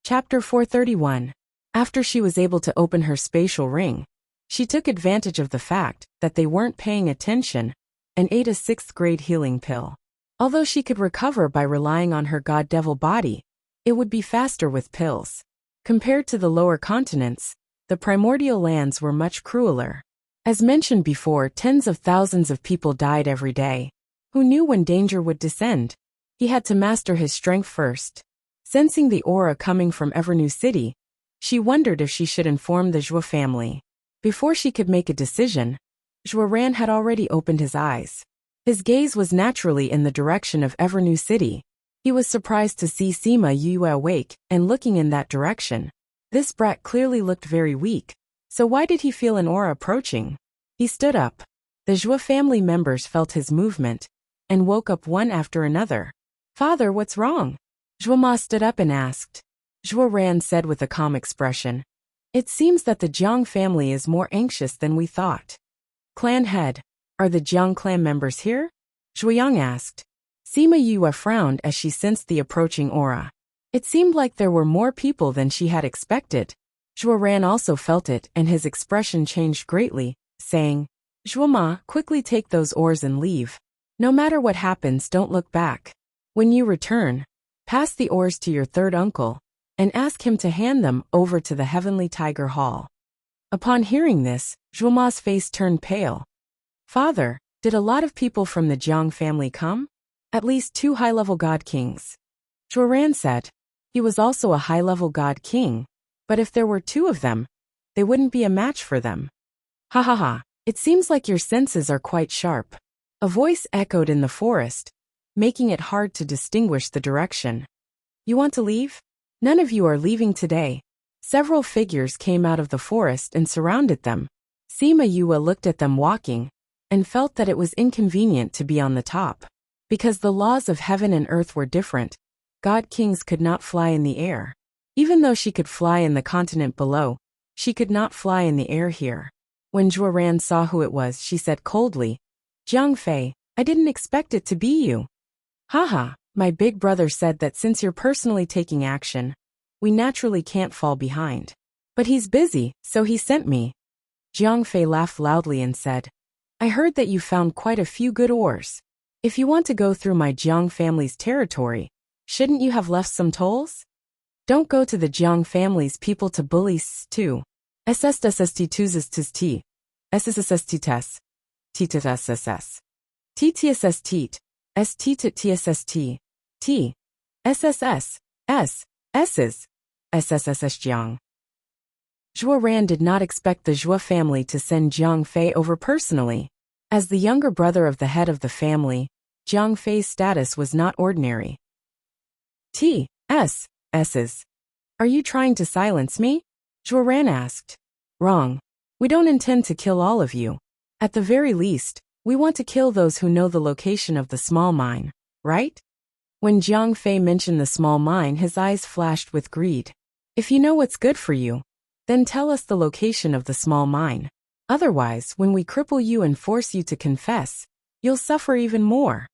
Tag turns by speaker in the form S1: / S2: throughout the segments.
S1: Chapter 431. After she was able to open her spatial ring, she took advantage of the fact that they weren't paying attention and ate a 6th-grade healing pill. Although she could recover by relying on her god-devil body, it would be faster with pills. Compared to the lower continents, the primordial lands were much crueler. As mentioned before, tens of thousands of people died every day. Who knew when danger would descend? He had to master his strength first. Sensing the aura coming from Evernew City, she wondered if she should inform the Zhua family. Before she could make a decision, Zhua Ran had already opened his eyes. His gaze was naturally in the direction of Evernew City. He was surprised to see Sima Yue awake and looking in that direction. This brat clearly looked very weak, so why did he feel an aura approaching? He stood up. The Zhua family members felt his movement and woke up one after another. "Father, what's wrong?" Zhua Ma stood up and asked. Zhua Ran said with a calm expression, "It seems that the Jiang family is more anxious than we thought." "Clan head, are the Jiang clan members here?" Zhua Yang asked. Sima Yue frowned as she sensed the approaching aura. It seemed like there were more people than she had expected. Zhua Ran also felt it and his expression changed greatly, saying, "Zhua Ma, quickly take those oars and leave. No matter what happens, don't look back. When you return, pass the oars to your third uncle and ask him to hand them over to the Heavenly Tiger Hall." Upon hearing this, Zhua Ma's face turned pale. "Father, did a lot of people from the Jiang family come?" "At least 2 high-level god kings." Zhua Ran said. He was also a high-level god king, but if there were 2 of them, they wouldn't be a match for them. "Ha ha ha, it seems like your senses are quite sharp." A voice echoed in the forest, making it hard to distinguish the direction. "You want to leave? None of you are leaving today." Several figures came out of the forest and surrounded them. Sima Yue looked at them walking and felt that it was inconvenient to be on the top. Because the laws of heaven and earth were different, god kings could not fly in the air. Even though she could fly in the continent below, she could not fly in the air here. When Zhua Ran saw who it was, she said coldly, "Jiang Fei, I didn't expect it to be you." "Haha, my big brother said that since you're personally taking action, we naturally can't fall behind. But he's busy, so he sent me." Jiang Fei laughed loudly and said, "I heard that you found quite a few good ores. If you want to go through my Jiang family's territory, shouldn't you have left some tolls? Don't go to the Jiang family's people to bully too. SSSST2SST, SSSST, TTSSS, TTSST, STTSST, T, SSS, S, S's, SSSS Jiang." Zhua Ran did not expect the Zhua family to send Jiang Fei over personally. As the younger brother of the head of the family, Jiang Fei's status was not ordinary. "T, S, S's. Are you trying to silence me?" Zhua Ran asked. "Wrong. We don't intend to kill all of you. At the very least, we want to kill those who know the location of the small mine, right?" When Jiang Fei mentioned the small mine, his eyes flashed with greed. "If you know what's good for you, then tell us the location of the small mine. Otherwise, when we cripple you and force you to confess, you'll suffer even more."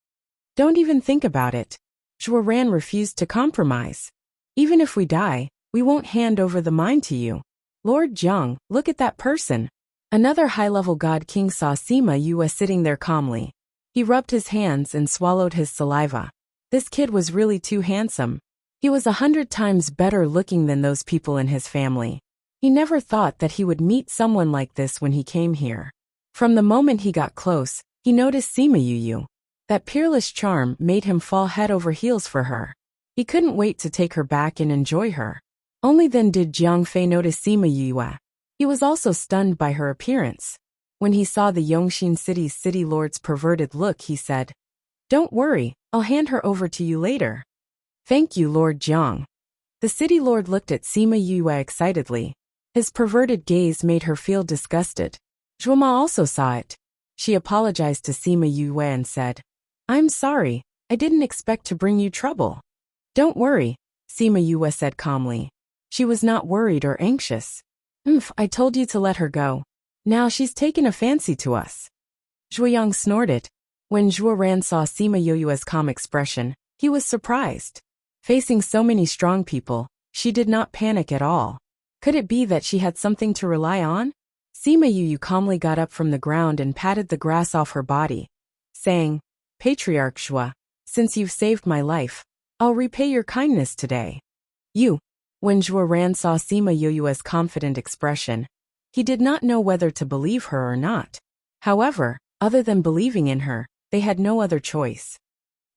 S1: "Don't even think about it." Zhua Ran refused to compromise. "Even if we die, we won't hand over the mine to you." "Lord Jiang, look at that person." Another high-level god king saw Sima Yue sitting there calmly. He rubbed his hands and swallowed his saliva. This kid was really too handsome. He was 100 times better looking than those people in his family. He never thought that he would meet someone like this when he came here. From the moment he got close, he noticed Sima Yue. That peerless charm made him fall head over heels for her. He couldn't wait to take her back and enjoy her. Only then did Jiang Fei notice Sima Yue. He was also stunned by her appearance. When he saw the Yongxin City's city lord's perverted look, he said, "Don't worry, I'll hand her over to you later." "Thank you, Lord Jiang." The city lord looked at Sima Yue excitedly. His perverted gaze made her feel disgusted. Zhua Ma also saw it. She apologized to Sima Yue and said, "I'm sorry, I didn't expect to bring you trouble." "Don't worry," Sima Yue said calmly. She was not worried or anxious. I told you to let her go. Now she's taken a fancy to us." Zhua Yang snorted. When Zhua Ran saw Sima Yue's calm expression, he was surprised. Facing so many strong people, She did not panic at all. Could it be that she had something to rely on? Sima Yu calmly got up from the ground and patted the grass off her body, saying, Patriarch Zhua, since you've saved my life, I'll repay your kindness today. You. When Zhua Ran saw Sima Yu's confident expression, he did not know whether to believe her or not. However, other than believing in her, they had no other choice.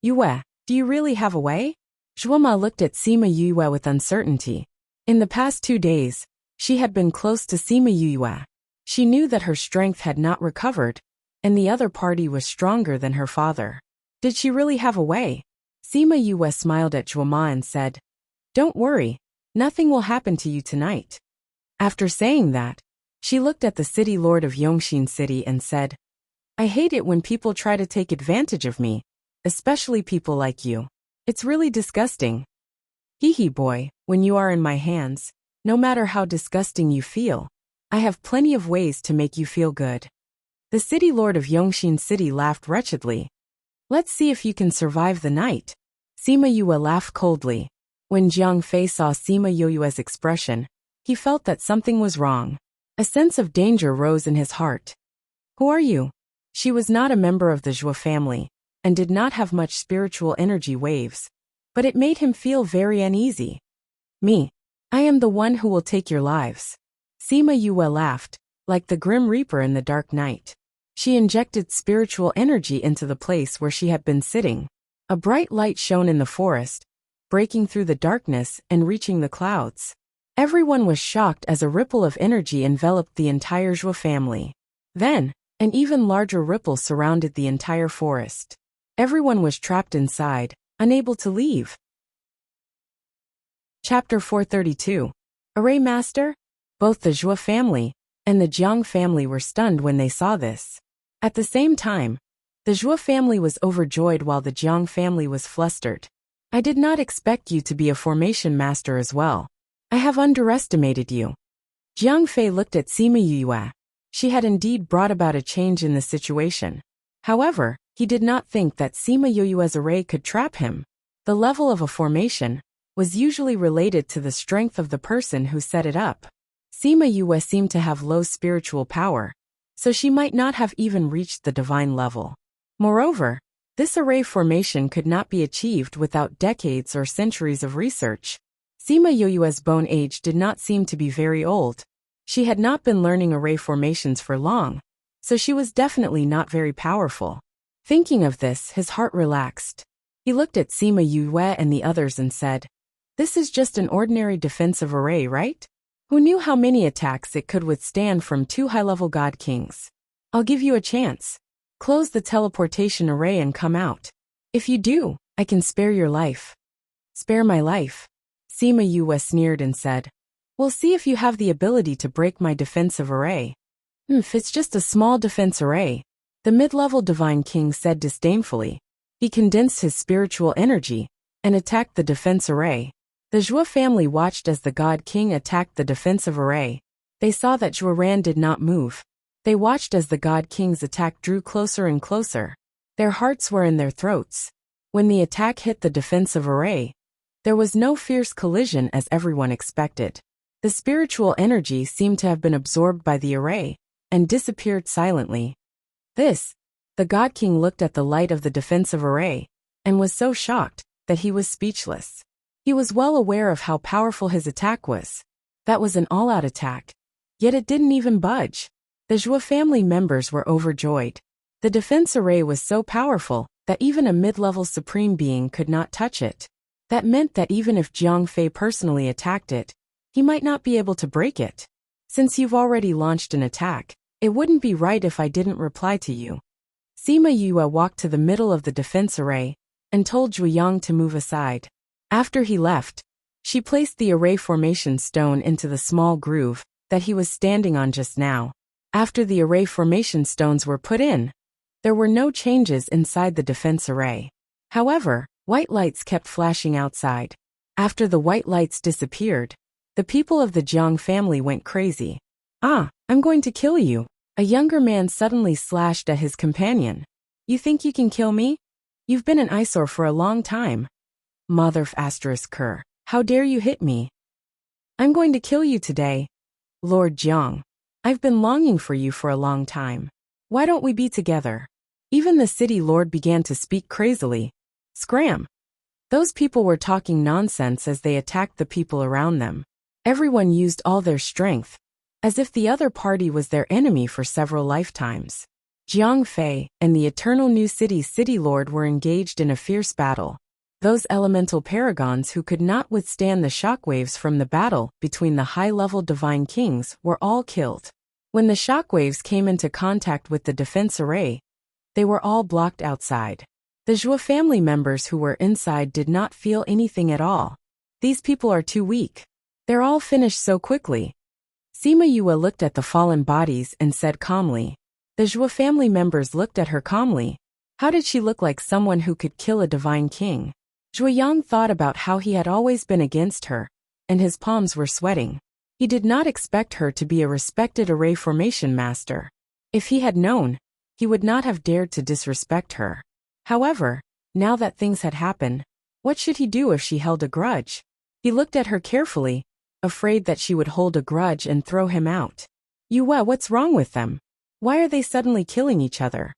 S1: Yue, do you really have a way? Zhua Ma looked at Sima Yue with uncertainty. In the past 2 days, she had been close to Sima Yue. She knew that her strength had not recovered, and the other party was stronger than her father. Did she really have a way? Sima Yue smiled at Zhua Ma and said, Don't worry, nothing will happen to you tonight. After saying that, she looked at the city lord of Yongxin City and said, I hate it when people try to take advantage of me, especially people like you. It's really disgusting. Hee boy, when you are in my hands, no matter how disgusting you feel, I have plenty of ways to make you feel good. The city lord of Yongxin City laughed wretchedly. Let's see if you can survive the night. Sima Yue laughed coldly. When Jiang Fei saw Sima Yu's expression, he felt that something was wrong. A sense of danger rose in his heart. Who are you? She was not a member of the Zhua family, and did not have much spiritual energy waves, but it made him feel very uneasy. Me. I am the one who will take your lives. Sima Yue laughed, like the Grim Reaper in the dark night. She injected spiritual energy into the place where she had been sitting. A bright light shone in the forest, breaking through the darkness and reaching the clouds. Everyone was shocked as a ripple of energy enveloped the entire Zhua family. Then, an even larger ripple surrounded the entire forest. Everyone was trapped inside, unable to leave. Chapter 432. Array Master? Both the Zhua family and the Jiang family were stunned when they saw this. At the same time, the Zhua family was overjoyed while the Jiang family was flustered. I did not expect you to be a formation master as well. I have underestimated you. Jiang Fei looked at Sima Yue. She had indeed brought about a change in the situation. However, he did not think that Sima Yu's array could trap him. The level of a formation was usually related to the strength of the person who set it up. Sima Yue seemed to have low spiritual power, so she might not have even reached the divine level. Moreover, this array formation could not be achieved without decades or centuries of research. Sima Yu's bone age did not seem to be very old. She had not been learning array formations for long, so she was definitely not very powerful. Thinking of this, his heart relaxed. He looked at Sima Yue and the others and said, This is just an ordinary defensive array, right? Who knew how many attacks it could withstand from 2 high-level god kings? I'll give you a chance. Close the teleportation array and come out. If you do, I can spare your life. Spare my life? Sima Yue sneered and said, We'll see if you have the ability to break my defensive array. It's just a small defense array, the mid-level divine king said disdainfully. He condensed his spiritual energy and attacked the defense array. The Zhua family watched as the god king attacked the defensive array. They saw that Zhua Ran did not move. They watched as the god king's attack drew closer and closer. Their hearts were in their throats. When the attack hit the defensive array, there was no fierce collision as everyone expected. The spiritual energy seemed to have been absorbed by the array and disappeared silently. The god king looked at the light of the defensive array and was so shocked that he was speechless. He was well aware of how powerful his attack was. That was an all-out attack, yet it didn't even budge. The Zhua family members were overjoyed. The defense array was so powerful that even a mid-level supreme being could not touch it. That meant that even if Jiang Fei personally attacked it, he might not be able to break it. Since you've already launched an attack, it wouldn't be right if I didn't reply to you. Sima Yue walked to the middle of the defense array and told Zhu Yang to move aside. After he left, she placed the array formation stone into the small groove that he was standing on just now. After the array formation stones were put in, there were no changes inside the defense array. However, white lights kept flashing outside. After the white lights disappeared, the people of the Jiang family went crazy. I'm going to kill you. A younger man suddenly slashed at his companion. You think you can kill me? You've been an eyesore for a long time. Mother f***, how dare you hit me? I'm going to kill you today, Lord Jiang. I've been longing for you for a long time. Why don't we be together? Even the city lord began to speak crazily. Scram! Those people were talking nonsense as they attacked the people around them. Everyone used all their strength, as if the other party was their enemy for several lifetimes. Jiang Fei and the Eternal New City's city lord were engaged in a fierce battle. Those elemental paragons who could not withstand the shockwaves from the battle between the high-level divine kings were all killed. When the shockwaves came into contact with the defense array, they were all blocked outside. The Zhou family members who were inside did not feel anything at all. These people are too weak. They're all finished so quickly. Sima Yue looked at the fallen bodies and said calmly. The Zhou family members looked at her calmly. How did she look like someone who could kill a divine king? Zhuo Yang thought about how he had always been against her, and his palms were sweating. He did not expect her to be a respected array formation master. If he had known, he would not have dared to disrespect her. However, now that things had happened, what should he do if she held a grudge? He looked at her carefully, afraid that she would hold a grudge and throw him out. Yue, what's wrong with them? Why are they suddenly killing each other?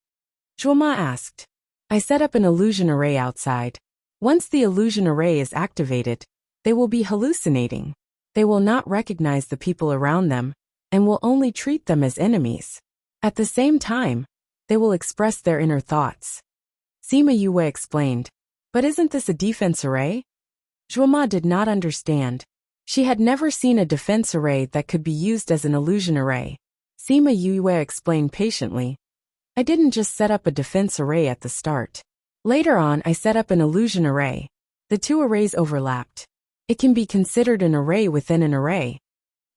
S1: Zhuoma asked. I set up an illusion array outside. Once the illusion array is activated, they will be hallucinating. They will not recognize the people around them, and will only treat them as enemies. At the same time, they will express their inner thoughts. Sima Yue explained. But isn't this a defense array? Zhuoma did not understand. She had never seen a defense array that could be used as an illusion array. Sima Yue explained patiently. I didn't just set up a defense array at the start. Later on, I set up an illusion array. The two arrays overlapped. It can be considered an array within an array.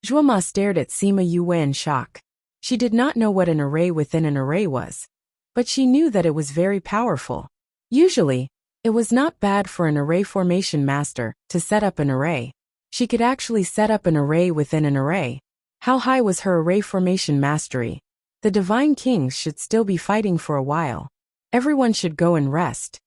S1: Zhuoma stared at Sima Yue in shock. She did not know what an array within an array was, but she knew that it was very powerful. Usually, it was not bad for an array formation master to set up an array. She could actually set up an array within an array. How high was her array formation mastery? The divine kings should still be fighting for a while. Everyone should go and rest.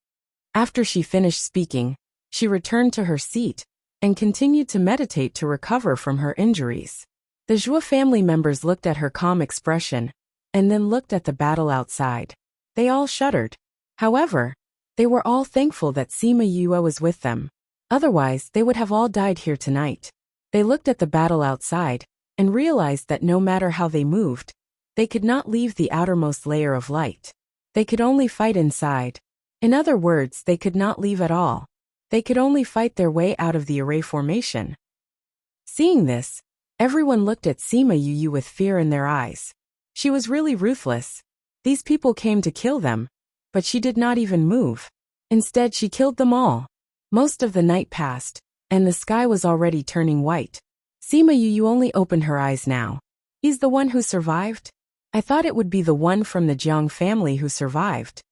S1: After she finished speaking, she returned to her seat and continued to meditate to recover from her injuries. The Zhou family members looked at her calm expression and then looked at the battle outside. They all shuddered. However, they were all thankful that Sima Yue was with them. Otherwise, they would have all died here tonight. They looked at the battle outside and realized that no matter how they moved, they could not leave the outermost layer of light. They could only fight inside. In other words, they could not leave at all. They could only fight their way out of the array formation. Seeing this, everyone looked at Sima Yue with fear in their eyes. She was really ruthless. These people came to kill them, but she did not even move. Instead, she killed them all. Most of the night passed, and the sky was already turning white. Sima Yue only opened her eyes now. He's the one who survived? I thought it would be the one from the Jiang family who survived.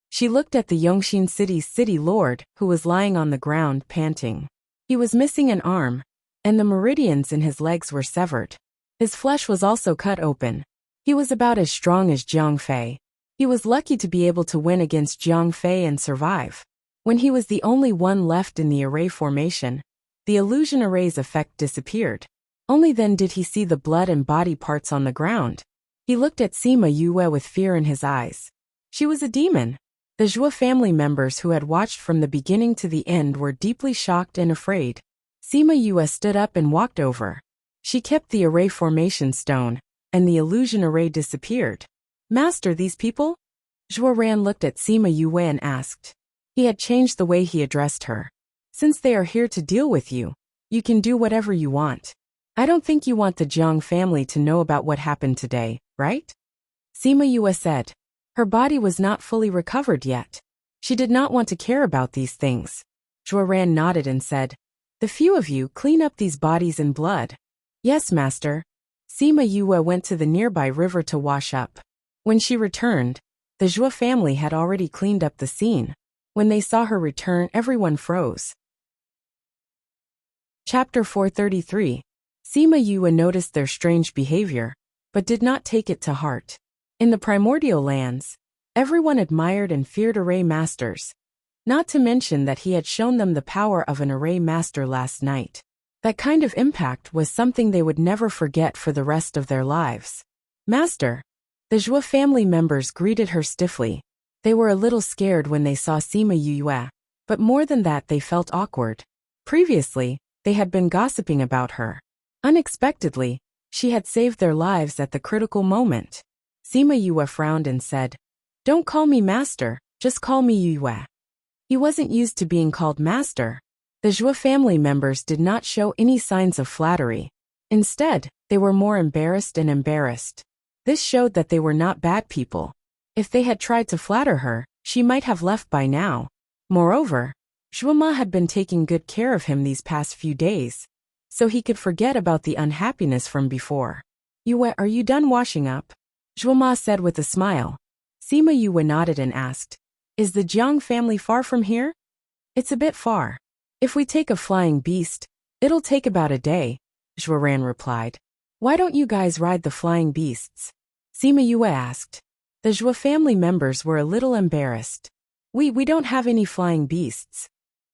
S1: She looked at the Yongxin City's city lord, who was lying on the ground panting. He was missing an arm, and the meridians in his legs were severed. His flesh was also cut open. He was about as strong as Jiang Fei. He was lucky to be able to win against Jiang Fei and survive. When he was the only one left in the array formation, the illusion array's effect disappeared. Only then did he see the blood and body parts on the ground. He looked at Sima Yue with fear in his eyes. She was a demon. The Zhou family members who had watched from the beginning to the end were deeply shocked and afraid. Sima Yue stood up and walked over. She kept the array formation stone, and the illusion array disappeared. Master, these people? Zhuo Ran looked at Sima Yue and asked. He had changed the way he addressed her. Since they are here to deal with you, you can do whatever you want. I don't think you want the Jiang family to know about what happened today, right? Sima Yue said. Her body was not fully recovered yet. She did not want to care about these things. Zhuo Ran nodded and said, The few of you clean up these bodies in blood. Yes, master. Sima Yue went to the nearby river to wash up. When she returned, the Zhou family had already cleaned up the scene. When they saw her return, everyone froze. Chapter 433. Sima Yue noticed their strange behavior, but did not take it to heart. In the primordial lands, everyone admired and feared array masters, not to mention that he had shown them the power of an array master last night. That kind of impact was something they would never forget for the rest of their lives. Master. The Zhua family members greeted her stiffly. They were a little scared when they saw Sima Yue, but more than that they felt awkward. Previously, they had been gossiping about her. Unexpectedly, she had saved their lives at the critical moment. Sima Yue frowned and said, "Don't call me master, just call me Yue." He wasn't used to being called master. The Zhua family members did not show any signs of flattery. Instead, they were more embarrassed and embarrassed. This showed that they were not bad people. If they had tried to flatter her, she might have left by now. Moreover, Zhuama had been taking good care of him these past few days, so he could forget about the unhappiness from before. "Yue, are you done washing up?" Zhuama said with a smile. Sima Yue nodded and asked, "Is the Jiang family far from here?" "It's a bit far. If we take a flying beast, it'll take about a day," Zhuaran replied. "Why don't you guys ride the flying beasts?" Sima Yue asked. The Zhua family members were a little embarrassed. We don't have any flying beasts."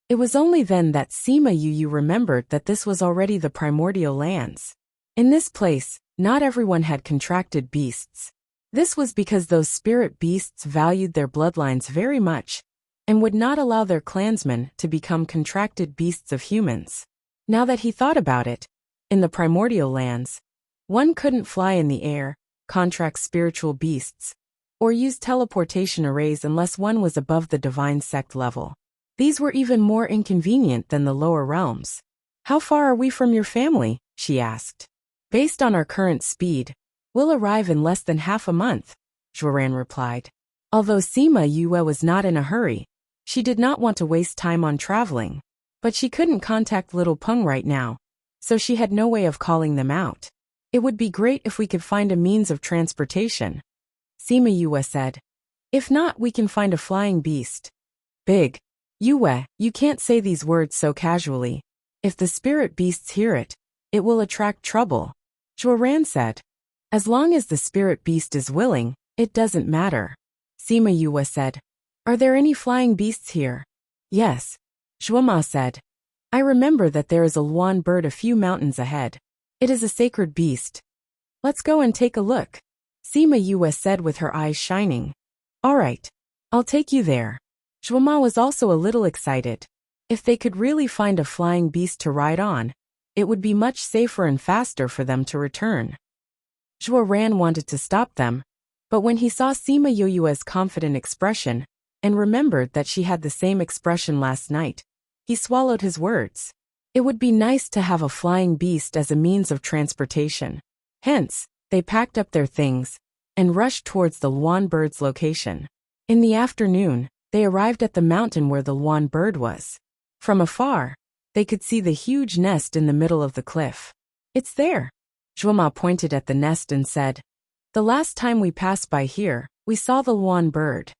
S1: It was only then that Sima Yue remembered that this was already the primordial lands. In this place, not everyone had contracted beasts. This was because those spirit beasts valued their bloodlines very much, and would not allow their clansmen to become contracted beasts of humans. Now that he thought about it, in the primordial lands, one couldn't fly in the air, contract spiritual beasts, or use teleportation arrays unless one was above the divine sect level. These were even more inconvenient than the lower realms. "How far are we from your family?" she asked. "Based on our current speed, we'll arrive in less than half a month," Zhuaran replied. Although Sima Yue was not in a hurry, she did not want to waste time on traveling. But she couldn't contact Little Peng right now, so she had no way of calling them out. "It would be great if we could find a means of transportation," Sima Yue said. "If not, we can find a flying beast." "Big. Yue, you can't say these words so casually. If the spirit beasts hear it, it will attract trouble," Zhuaran said. "As long as the spirit beast is willing, it doesn't matter," Sima Yue said. "Are there any flying beasts here?" "Yes," Zhuama said. "I remember that there is a Luan bird a few mountains ahead. It is a sacred beast. Let's go and take a look," Sima Yue said with her eyes shining. "All right, I'll take you there." Zhuama was also a little excited. If they could really find a flying beast to ride on, it would be much safer and faster for them to return. Zhuaran wanted to stop them, but when he saw Sima Yue's confident expression, and remembered that she had the same expression last night, he swallowed his words. It would be nice to have a flying beast as a means of transportation. Hence, they packed up their things and rushed towards the Luan bird's location. In the afternoon, they arrived at the mountain where the Luan bird was. From afar, they could see the huge nest in the middle of the cliff. "It's there." Zhuama pointed at the nest and said, "The last time we passed by here, we saw the Luan bird."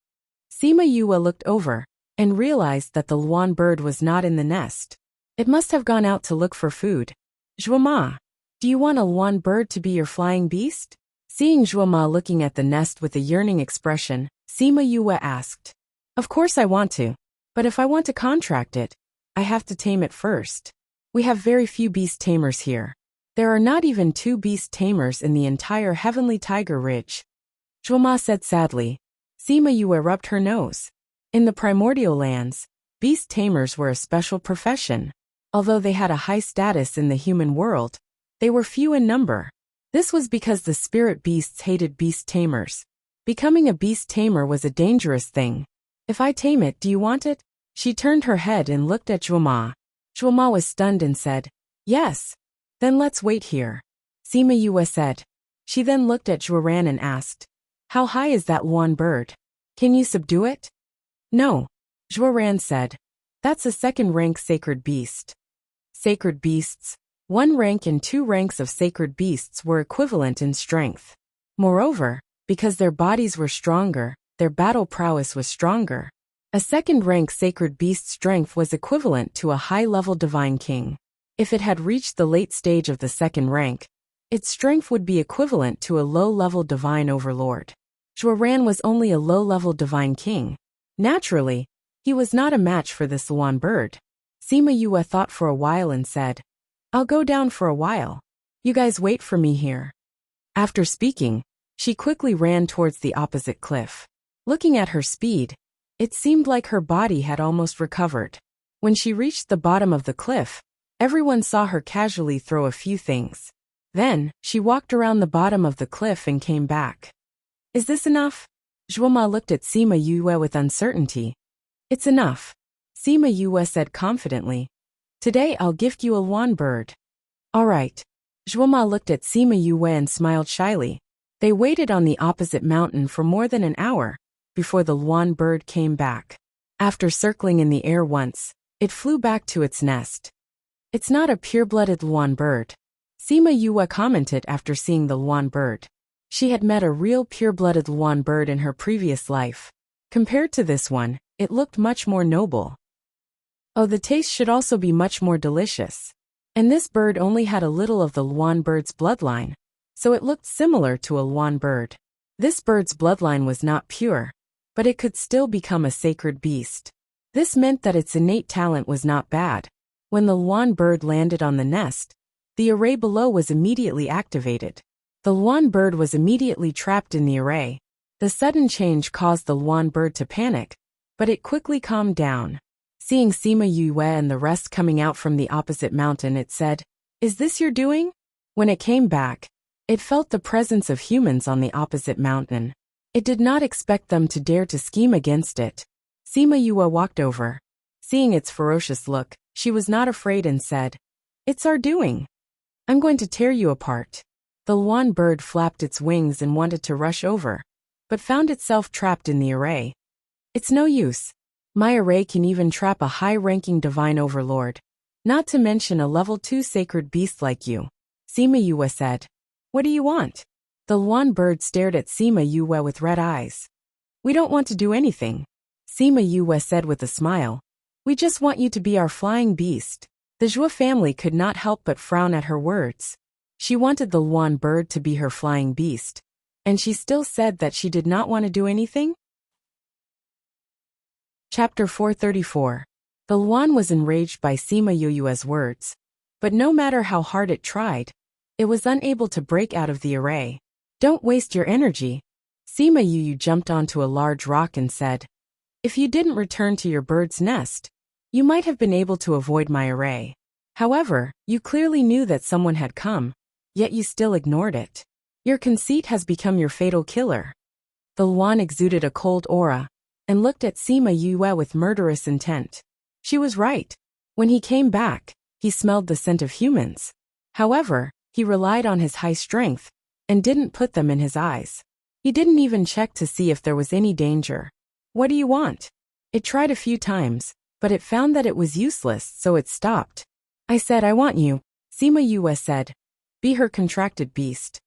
S1: Sima Yue looked over and realized that the Luan bird was not in the nest. It must have gone out to look for food. "Zhuama, do you want a Luan bird to be your flying beast?" Seeing Zhuama looking at the nest with a yearning expression, Sima Yue asked. "Of course I want to, but if I want to contract it, I have to tame it first. We have very few beast tamers here. There are not even 2 beast tamers in the entire Heavenly Tiger Ridge," Zhuama said sadly. Sima Yue rubbed her nose. In the primordial lands, beast tamers were a special profession. Although they had a high status in the human world, they were few in number. This was because the spirit beasts hated beast tamers. Becoming a beast tamer was a dangerous thing. "If I tame it, do you want it?" She turned her head and looked at Zhuama. Zhuama was stunned and said, "Yes." "Then let's wait here," Sima Yue said. She then looked at Zhuaran and asked, "How high is that Luan bird? Can you subdue it?" "No," Zhuaran said. "That's a 2nd-rank sacred beast." Sacred beasts, 1 rank and 2 ranks of sacred beasts were equivalent in strength. Moreover, because their bodies were stronger, their battle prowess was stronger. A 2nd-rank sacred beast strength was equivalent to a high-level divine king. If it had reached the late stage of the 2nd rank, its strength would be equivalent to a low-level divine overlord. Zhuaran was only a low-level divine king. Naturally, he was not a match for this Luan bird. Sima Yue thought for a while and said, I'll go down for a while. You guys wait for me here." After speaking, she quickly ran towards the opposite cliff. Looking at her speed, it seemed like her body had almost recovered. When she reached the bottom of the cliff, everyone saw her casually throw a few things. Then, she walked around the bottom of the cliff and came back. "Is this enough?" Zhuoma looked at Sima Yue with uncertainty. "It's enough," Sima Yue said confidently. "Today I'll gift you a Luan bird." "All right." Zhuoma looked at Sima Yue and smiled shyly. They waited on the opposite mountain for more than an hour before the Luan bird came back. After circling in the air once, it flew back to its nest. "It's not a pure-blooded Luan bird," Sima Yue commented after seeing the Luan bird. She had met a real pure-blooded Luan bird in her previous life. Compared to this one, it looked much more noble. Oh, the taste should also be much more delicious. And this bird only had a little of the Luan bird's bloodline, so it looked similar to a Luan bird. This bird's bloodline was not pure, but it could still become a sacred beast. This meant that its innate talent was not bad. When the Luan bird landed on the nest, the array below was immediately activated. The Luan bird was immediately trapped in the array. The sudden change caused the Luan bird to panic, but it quickly calmed down. Seeing Sima Yue and the rest coming out from the opposite mountain, it said, "Is this your doing?" When it came back, it felt the presence of humans on the opposite mountain. It did not expect them to dare to scheme against it. Sima Yue walked over. Seeing its ferocious look, she was not afraid and said, "It's our doing. I'm going to tear you apart." The Luan bird flapped its wings and wanted to rush over, but found itself trapped in the array. "It's no use. My array can even trap a high-ranking divine overlord, not to mention a level 2 sacred beast like you," Sima Yue said. "What do you want?" The Luan bird stared at Sima Yue with red eyes. "We don't want to do anything," Sima Yue said with a smile. "We just want you to be our flying beast." The Zhou family could not help but frown at her words. She wanted the Luan bird to be her flying beast, and she still said that she did not want to do anything? Chapter 434. The Luan was enraged by Sima Yue's words, but no matter how hard it tried, it was unable to break out of the array. "Don't waste your energy." Sima Yue jumped onto a large rock and said, "If you didn't return to your bird's nest, you might have been able to avoid my array. However, you clearly knew that someone had come, yet you still ignored it. Your conceit has become your fatal killer." The Luan exuded a cold aura and looked at Sima Yue with murderous intent. She was right. When he came back, he smelled the scent of humans. However, he relied on his high strength and didn't put them in his eyes. He didn't even check to see if there was any danger. "What do you want?" It tried a few times, but it found that it was useless, so it stopped. "I said I want you," Sima Yue said. "Be her contracted beast."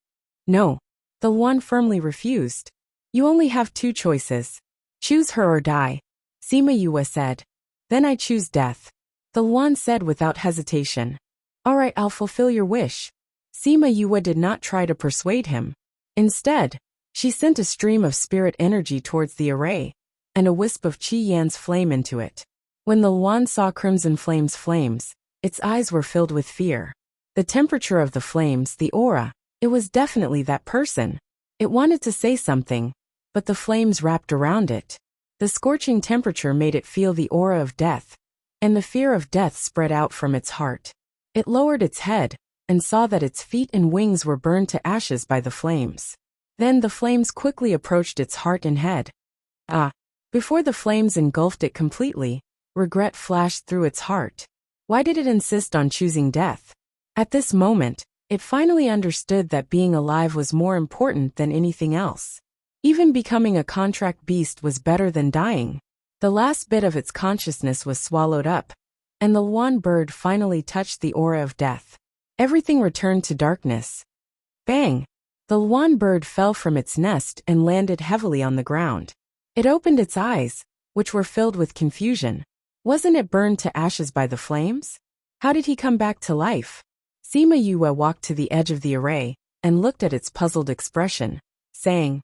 S1: "No." The Luan firmly refused. "You only have 2 choices. Choose her or die," Sima Yue said. "Then I choose death," the Luan said without hesitation. "All right, I'll fulfill your wish." Sima Yue did not try to persuade him. Instead, she sent a stream of spirit energy towards the array, and a wisp of Qi Yan's flame into it. When the Luan saw Crimson Flame's flames, its eyes were filled with fear. The temperature of the flames, the aura, it was definitely that person. It wanted to say something, but the flames wrapped around it. The scorching temperature made it feel the aura of death, and the fear of death spread out from its heart. It lowered its head and saw that its feet and wings were burned to ashes by the flames. Then the flames quickly approached its heart and head. Before the flames engulfed it completely, regret flashed through its heart. Why did it insist on choosing death? At this moment, it finally understood that being alive was more important than anything else. Even becoming a contract beast was better than dying. The last bit of its consciousness was swallowed up, and the Luan bird finally touched the aura of death. Everything returned to darkness. Bang! The Luan bird fell from its nest and landed heavily on the ground. It opened its eyes, which were filled with confusion. Wasn't it burned to ashes by the flames? How did he come back to life? Sima Yue walked to the edge of the array and looked at its puzzled expression, saying,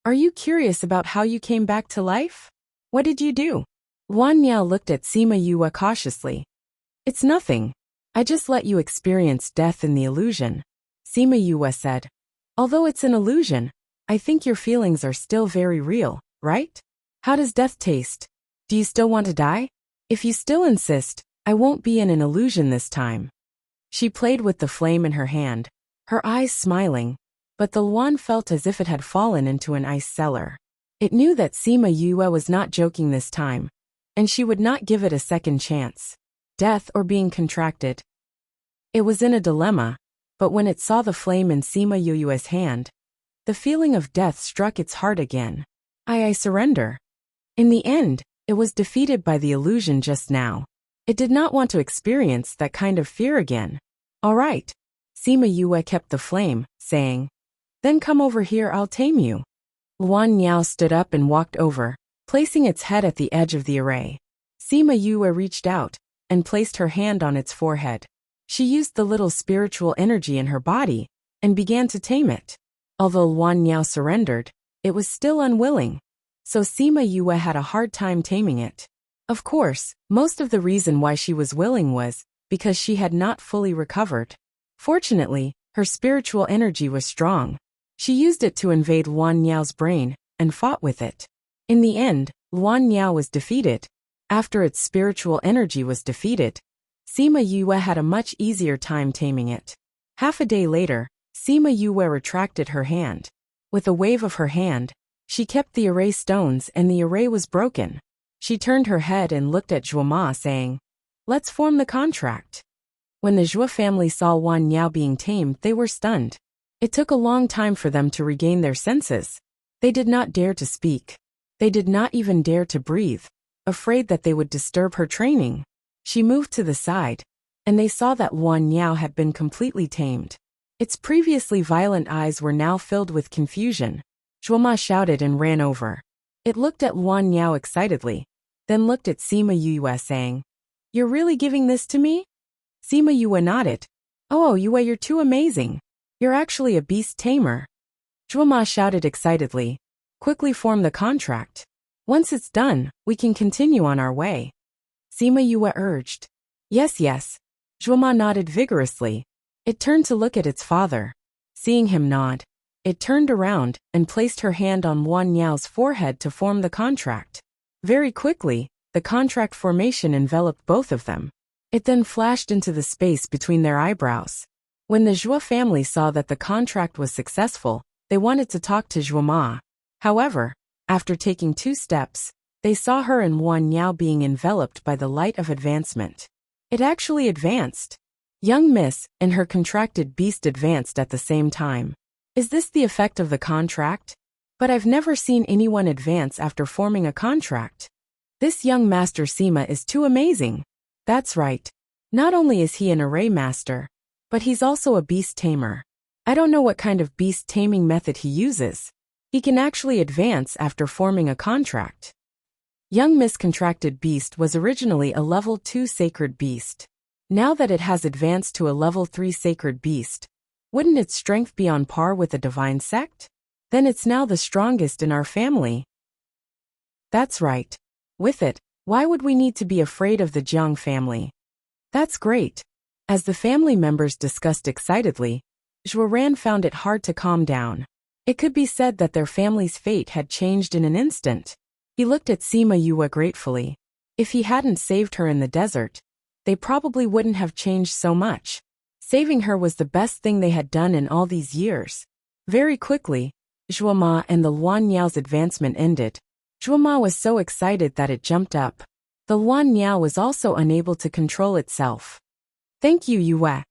S1: "Are you curious about how you came back to life? What did you do?" Luan Niao looked at Sima Yue cautiously. "It's nothing." I just let you experience death in the illusion, Sima Yue said. Although it's an illusion, I think your feelings are still very real, right? How does death taste? Do you still want to die? If you still insist, I won't be in an illusion this time. She played with the flame in her hand, her eyes smiling, but the Luan felt as if it had fallen into an ice cellar. It knew that Sima Yue was not joking this time, and she would not give it a second chance. Death or being contracted. It was in a dilemma, but when it saw the flame in Sima Yue's hand, the feeling of death struck its heart again. I surrender. In the end, it was defeated by the illusion just now. It did not want to experience that kind of fear again. All right. Sima Yue kept the flame, saying, Then come over here, I'll tame you. Luan Niao stood up and walked over, placing its head at the edge of the array. Sima Yue reached out and placed her hand on its forehead. She used the little spiritual energy in her body and began to tame it. Although Luan Niao surrendered, it was still unwilling, so Sima Yue had a hard time taming it. Of course, most of the reason why she was willing was because she had not fully recovered. Fortunately, her spiritual energy was strong. She used it to invade Luan Niao's brain and fought with it. In the end, Luan Niao was defeated. After its spiritual energy was defeated, Sima Yue had a much easier time taming it. Half a day later, Sima Yue retracted her hand. With a wave of her hand, she kept the array stones and the array was broken. She turned her head and looked at Zhuo Ma, saying, Let's form the contract. When the Zhuo family saw Luan Niao being tamed, they were stunned. It took a long time for them to regain their senses. They did not dare to speak. They did not even dare to breathe, afraid that they would disturb her training. She moved to the side, and they saw that Luan Niao had been completely tamed. Its previously violent eyes were now filled with confusion. Zhuo Ma shouted and ran over. It looked at Luan Niao excitedly, then looked at Sima Yue saying, You're really giving this to me? Sima Yue nodded. Oh, Yue, you're too amazing. You're actually a beast tamer. Zhuo Ma shouted excitedly. Quickly form the contract. Once it's done, we can continue on our way. Sima Yue urged. Yes, yes. Zhuo Ma nodded vigorously. It turned to look at its father. Seeing him nod, it turned around and placed her hand on Luan Niao's forehead to form the contract. Very quickly, the contract formation enveloped both of them. It then flashed into the space between their eyebrows. When the Zhuo family saw that the contract was successful, they wanted to talk to Zhuo Ma. However, after taking 2 steps, they saw her and Luan Niao being enveloped by the light of advancement. It actually advanced. Young Miss and her contracted beast advanced at the same time. Is this the effect of the contract? But I've never seen anyone advance after forming a contract. This young Master Sima is too amazing. That's right. Not only is he an array master, but he's also a beast tamer. I don't know what kind of beast taming method he uses. He can actually advance after forming a contract. Young Miss Contracted Beast was originally a level 2 sacred beast. Now that it has advanced to a level 3 sacred beast, wouldn't its strength be on par with a divine sect? Then it's now the strongest in our family. That's right. With it, why would we need to be afraid of the Jiang family? That's great. As the family members discussed excitedly, Zhuoran found it hard to calm down. It could be said that their family's fate had changed in an instant. He looked at Sima Yue gratefully. If he hadn't saved her in the desert, they probably wouldn't have changed so much. Saving her was the best thing they had done in all these years. Very quickly, Zhuo Ma and the Luan Niao's advancement ended. Zhuo Ma was so excited that it jumped up. The Luan Niao was also unable to control itself. Thank you, Yue.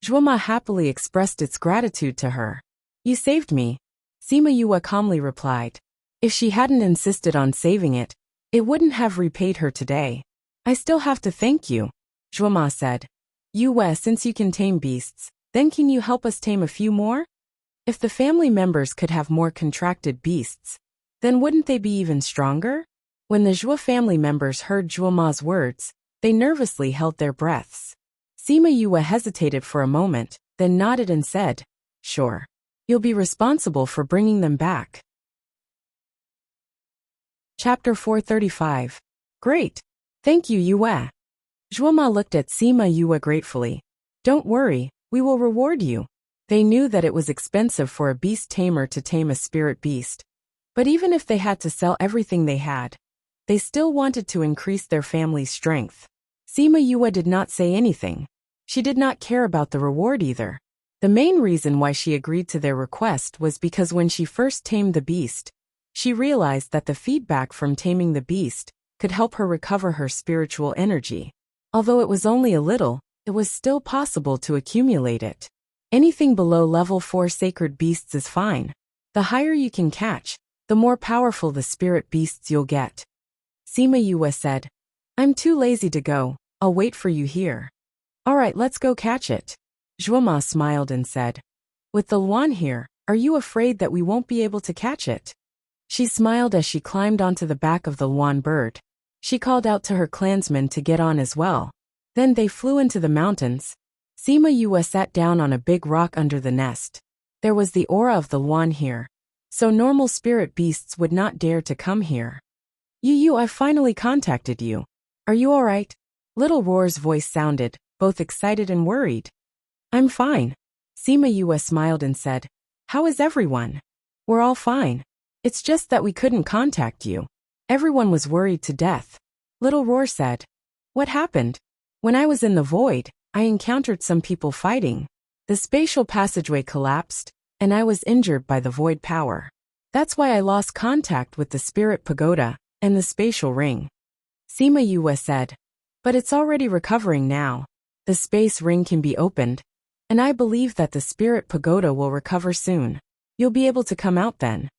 S1: Zhuo Ma happily expressed its gratitude to her. You saved me. Sima Yue calmly replied. If she hadn't insisted on saving it, it wouldn't have repaid her today. I still have to thank you, Zhuo Ma said. Yue, since you can tame beasts, then can you help us tame a few more? If the family members could have more contracted beasts, then wouldn't they be even stronger? When the Zhuo family members heard Zhuo Ma's words, they nervously held their breaths. Sima Yue hesitated for a moment, then nodded and said, Sure. You'll be responsible for bringing them back. Chapter 435. Great. Thank you, Yue. Zhuoma looked at Sima Yue gratefully. Don't worry, we will reward you. They knew that it was expensive for a beast tamer to tame a spirit beast. But even if they had to sell everything they had, they still wanted to increase their family's strength. Sima Yue did not say anything. She did not care about the reward either. The main reason why she agreed to their request was because when she first tamed the beast, she realized that the feedback from taming the beast could help her recover her spiritual energy. Although it was only a little, it was still possible to accumulate it. Anything below level 4 sacred beasts is fine. The higher you can catch, the more powerful the spirit beasts you'll get. Sima Yue said, I'm too lazy to go, I'll wait for you here. Alright, let's go catch it. Zhuoma smiled and said, with the Luan here, are you afraid that we won't be able to catch it? She smiled as she climbed onto the back of the Luan bird. She called out to her clansmen to get on as well. Then they flew into the mountains. Sima Yue sat down on a big rock under the nest. There was the aura of the Luan here, so normal spirit beasts would not dare to come here. Yu, I finally contacted you. Are you alright? Little Roar's voice sounded, both excited and worried. I'm fine. Sima Yue smiled and said, how is everyone? We're all fine. It's just that we couldn't contact you. Everyone was worried to death. Little Roar said, what happened? When I was in the void, I encountered some people fighting. The spatial passageway collapsed, and I was injured by the void power. That's why I lost contact with the spirit pagoda and the spatial ring. Sima Yue said, but it's already recovering now. The space ring can be opened, and I believe that the spirit pagoda will recover soon. You'll be able to come out then.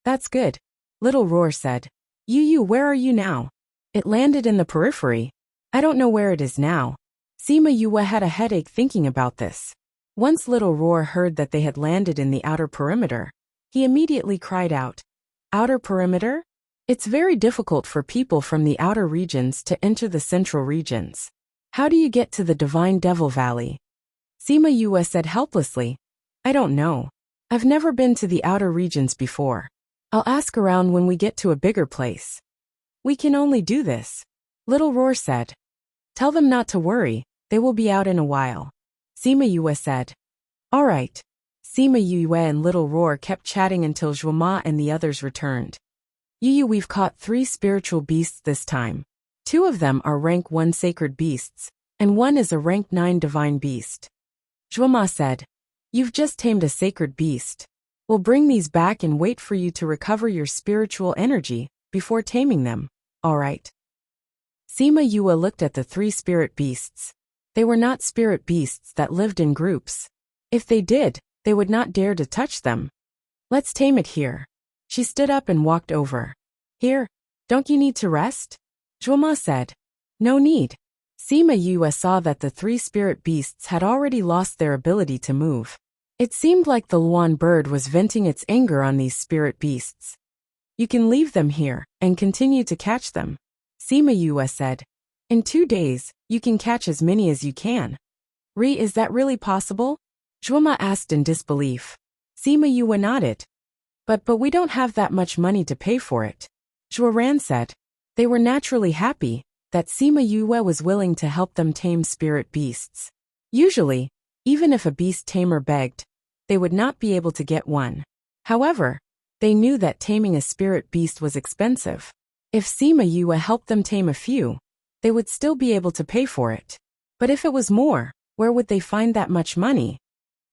S1: That's good. Little Roar said, Yu, where are you now? It landed in the periphery. I don't know where it is now. Sima Yue had a headache thinking about this. Once Little Roar heard that they had landed in the outer perimeter, he immediately cried out, outer perimeter? It's very difficult for people from the outer regions to enter the central regions. How do you get to the Divine Devil Valley? Sima Yue said helplessly, I don't know. I've never been to the outer regions before. I'll ask around when we get to a bigger place. We can only do this. Little Roar said. Tell them not to worry, they will be out in a while. Sima Yue said. Alright. Sima Yue and Little Roar kept chatting until Zhuoma and the others returned. Yu, we've caught 3 spiritual beasts this time. 2 of them are rank 1 sacred beasts, and 1 is a rank 9 divine beast. Zhuoma said, you've just tamed a sacred beast. We'll bring these back and wait for you to recover your spiritual energy before taming them, alright? Sima Yue looked at the 3 spirit beasts. They were not spirit beasts that lived in groups. If they did, they would not dare to touch them. Let's tame it here. She stood up and walked over. Here, don't you need to rest? Zhuoma said. No need. Sima Yue saw that the 3 spirit beasts had already lost their ability to move. It seemed like the Luan bird was venting its anger on these spirit beasts. You can leave them here and continue to catch them. Sima Yue said. In 2 days, you can catch as many as you can. Is that really possible? Zhuoma asked in disbelief. Sima Yue nodded. But we don't have that much money to pay for it. Zhuoran said. They were naturally happy that Sima Yue was willing to help them tame spirit beasts. Usually, even if a beast tamer begged, they would not be able to get one. However, they knew that taming a spirit beast was expensive. If Sima Yue helped them tame a few, they would still be able to pay for it. But if it was more, where would they find that much money?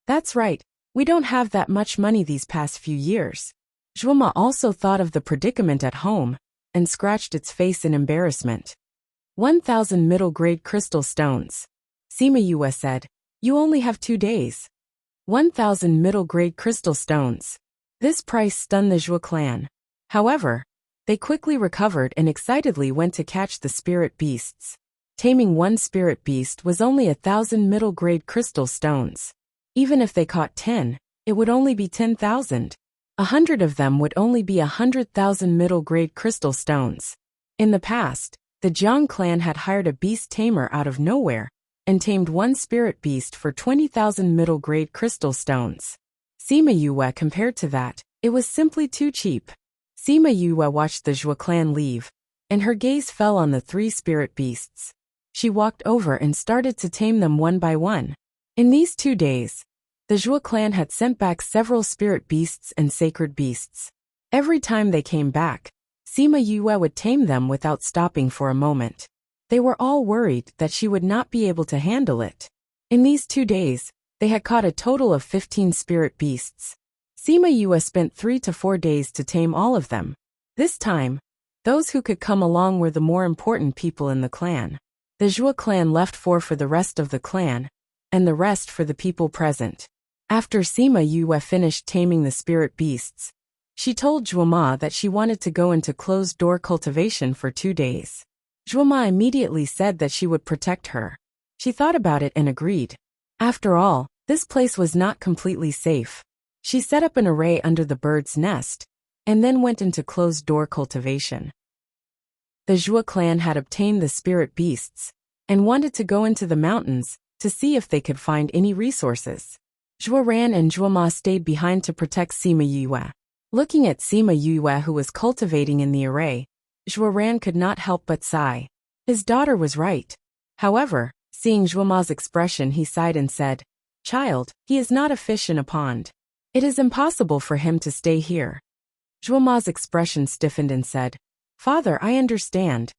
S1: That's right, we don't have that much money these past few years. Zhuoma also thought of the predicament at home and scratched its face in embarrassment. 1,000 middle-grade crystal stones. Sima Yue said, you only have 2 days. 1,000 middle-grade crystal stones. This price stunned the Zhuo clan. However, they quickly recovered and excitedly went to catch the spirit beasts. Taming 1 spirit beast was only 1,000 middle-grade crystal stones. Even if they caught 10, it would only be 10,000. 100 of them would only be 100,000 middle-grade crystal stones. In the past, the Jiang clan had hired a beast tamer out of nowhere and tamed 1 spirit beast for 20,000 middle-grade crystal stones. Sima Yue compared to that, it was simply too cheap. Sima Yue watched the Zhuo clan leave, and her gaze fell on the 3 spirit beasts. She walked over and started to tame them one by one. In these 2 days, the Zhua clan had sent back several spirit beasts and sacred beasts. Every time they came back, Sima Yue would tame them without stopping for a moment. They were all worried that she would not be able to handle it. In these 2 days, they had caught a total of 15 spirit beasts. Sima Yue spent 3 to 4 days to tame all of them. This time, those who could come along were the more important people in the clan. The Zhua clan left 4 for the rest of the clan, and the rest for the people present. After Sima Yue finished taming the spirit beasts, she told Zhuoma that she wanted to go into closed-door cultivation for 2 days. Zhuoma immediately said that she would protect her. She thought about it and agreed. After all, this place was not completely safe. She set up an array under the bird's nest, and then went into closed-door cultivation. The Zhua clan had obtained the spirit beasts, and wanted to go into the mountains to see if they could find any resources. Zhua Ran and Zhuoma stayed behind to protect Sima Yue. Looking at Sima Yue who was cultivating in the array, Zhua Ran could not help but sigh. His daughter was right. However, seeing Zhuoma's expression he sighed and said, "Child, he is not a fish in a pond. It is impossible for him to stay here." Zhuoma's expression stiffened and said, "Father, I understand."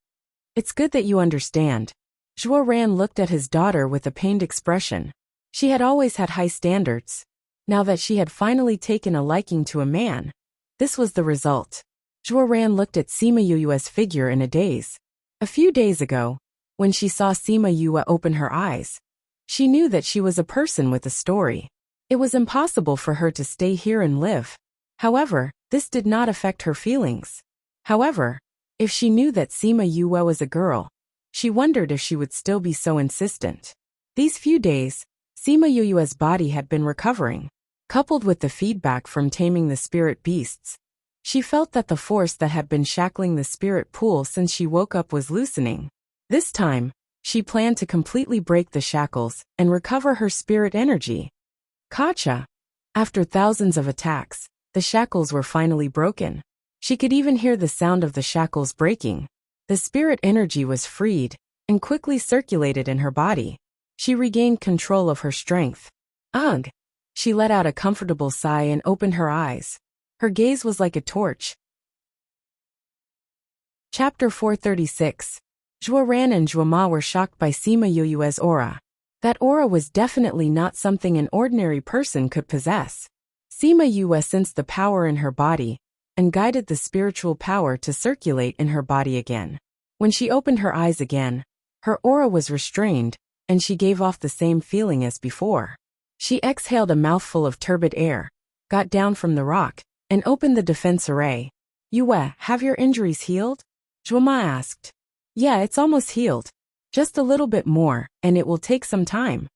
S1: "It's good that you understand." Zhua Ran looked at his daughter with a pained expression. She had always had high standards. Now that she had finally taken a liking to a man, this was the result. Zhua Ran looked at Sima Yue's figure in a daze. A few days ago, when she saw Sima Yue open her eyes, she knew that she was a person with a story. It was impossible for her to stay here and live. However, this did not affect her feelings. However, if she knew that Sima Yue was a girl, she wondered if she would still be so insistent. These few days, Sima Yue's body had been recovering. Coupled with the feedback from taming the spirit beasts, she felt that the force that had been shackling the spirit pool since she woke up was loosening. This time, she planned to completely break the shackles and recover her spirit energy. Gotcha! After thousands of attacks, the shackles were finally broken. She could even hear the sound of the shackles breaking. The spirit energy was freed and quickly circulated in her body. She regained control of her strength. Ugh! She let out a comfortable sigh and opened her eyes. Her gaze was like a torch. Chapter 436. Zhua Ran and Zhuoma were shocked by Sima Yue's aura. That aura was definitely not something an ordinary person could possess. Sima Yue sensed the power in her body and guided the spiritual power to circulate in her body again. When she opened her eyes again, her aura was restrained, and she gave off the same feeling as before. She exhaled a mouthful of turbid air, got down from the rock, and opened the defense array. "Yue, have your injuries healed?" Zhuoma asked. "Yeah, it's almost healed. Just a little bit more, and it will take some time."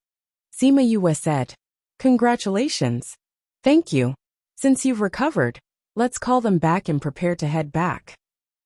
S1: Sima Yue said. "Congratulations. Thank you. Since you've recovered, let's call them back and prepare to head back."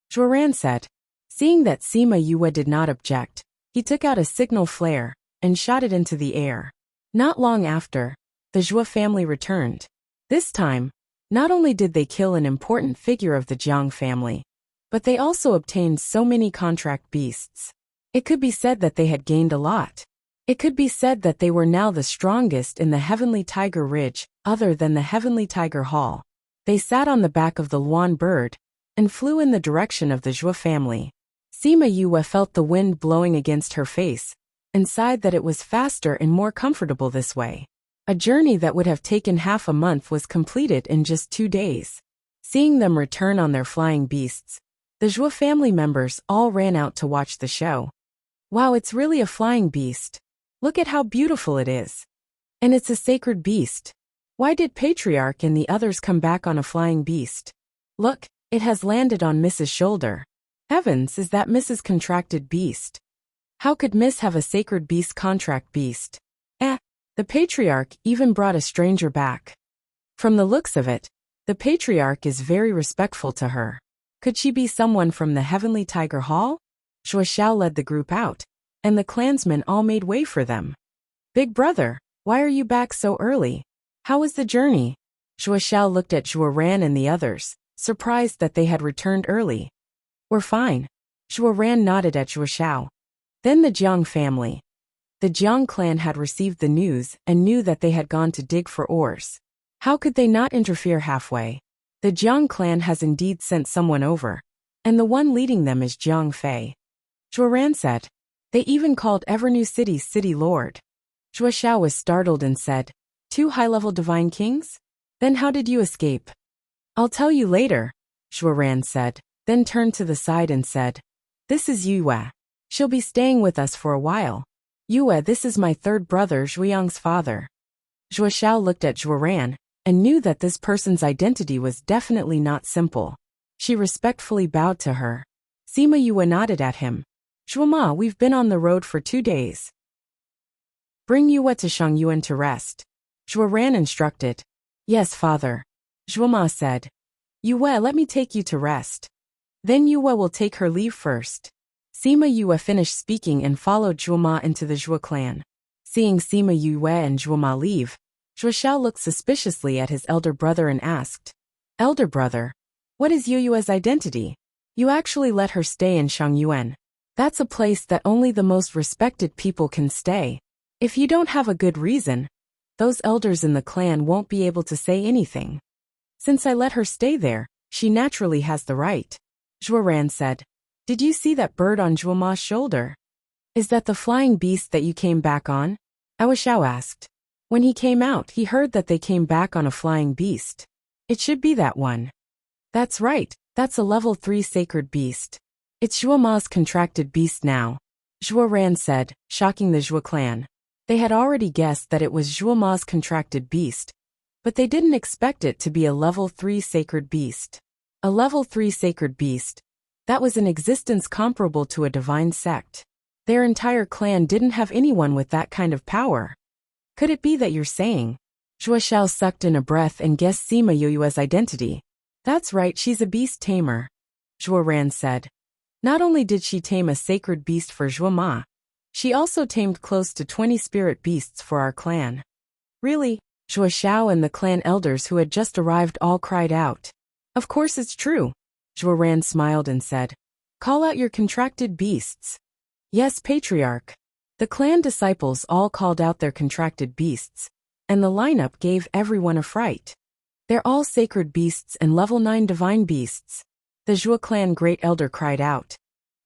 S1: Zhua Ran said. Seeing that Sima Yue did not object, he took out a signal flare and shot it into the air. Not long after, the Zhua family returned. This time, not only did they kill an important figure of the Jiang family, but they also obtained so many contract beasts. It could be said that they had gained a lot. It could be said that they were now the strongest in the Heavenly Tiger Ridge, other than the Heavenly Tiger Hall. They sat on the back of the Luan bird and flew in the direction of the Zhua family. Sima Yue felt the wind blowing against her face and sighed that it was faster and more comfortable this way. A journey that would have taken half a month was completed in just 2 days. Seeing them return on their flying beasts, the Zhua family members all ran out to watch the show. Wow, it's really a flying beast. Look at how beautiful it is. And it's a sacred beast. Why did Patriarch and the others come back on a flying beast? Look, it has landed on Miss's shoulder. Heavens, is that Miss's contracted beast? How could Miss have a sacred beast contract beast? The Patriarch even brought a stranger back. From the looks of it, the Patriarch is very respectful to her. Could she be someone from the Heavenly Tiger Hall? Zhuo Xiao led the group out, and the clansmen all made way for them. "Big brother, why are you back so early? How was the journey?" Zhuo Xiao looked at Zhuo Ran and the others, surprised that they had returned early. "We're fine." Zhuo Ran nodded at Zhuo Xiao. Then the Jiang family. The Jiang clan had received the news and knew that they had gone to dig for ores. How could they not interfere halfway? The Jiang clan has indeed sent someone over, and the one leading them is Jiang Fei. Zhuoran said. They even called Evernew City's city lord. Zhuo Xiao was startled and said, 2 high-level divine kings? Then how did you escape? I'll tell you later, Zhuoran said, then turned to the side and said, This is Yue. She'll be staying with us for a while. Yue, this is my third brother Zhuoyang's father. Zhuo Xiao looked at Zhuoran and knew that this person's identity was definitely not simple. She respectfully bowed to her. Sima Yue nodded at him. Zhuoma, we've been on the road for 2 days. Bring Yue to Shangyuan to rest. Zhuoran instructed. Yes, father. Zhuoma said. Yue, let me take you to rest. Then Yue will take her leave first. Sima Yue finished speaking and followed Zhuoma into the Zhuo clan. Seeing Sima Yue and Zhuoma leave, Zhuo Xiao looked suspiciously at his elder brother and asked, Elder brother, what is Yue's identity? You actually let her stay in Shangyuan. That's a place that only the most respected people can stay. If you don't have a good reason, those elders in the clan won't be able to say anything. Since I let her stay there, she naturally has the right. Zhuoran said. Did you see that bird on Zhuoma's shoulder? Is that the flying beast that you came back on? Xiao asked. When he came out, he heard that they came back on a flying beast. It should be that one. That's right, that's a level 3 sacred beast. It's Zhuoma's contracted beast now. Zhuoran said, shocking the Zhuo clan. They had already guessed that it was Zhuoma's contracted beast, but they didn't expect it to be a level 3 sacred beast. A level 3 sacred beast. That was an existence comparable to a divine sect. Their entire clan didn't have anyone with that kind of power. Could it be that you're saying? Zhuo Xiao sucked in a breath and guessed Sima Yue's identity. That's right, she's a beast tamer. Zhuoran said. Not only did she tame a sacred beast for Zhuoma, she also tamed close to 20 spirit beasts for our clan. Really? Zhuo Xiao and the clan elders who had just arrived all cried out. Of course it's true. Zhuoran smiled and said. Call out your contracted beasts. Yes, Patriarch. The clan disciples all called out their contracted beasts, and the lineup gave everyone a fright. They're all sacred beasts and level 9 divine beasts. The Zhuo clan great elder cried out.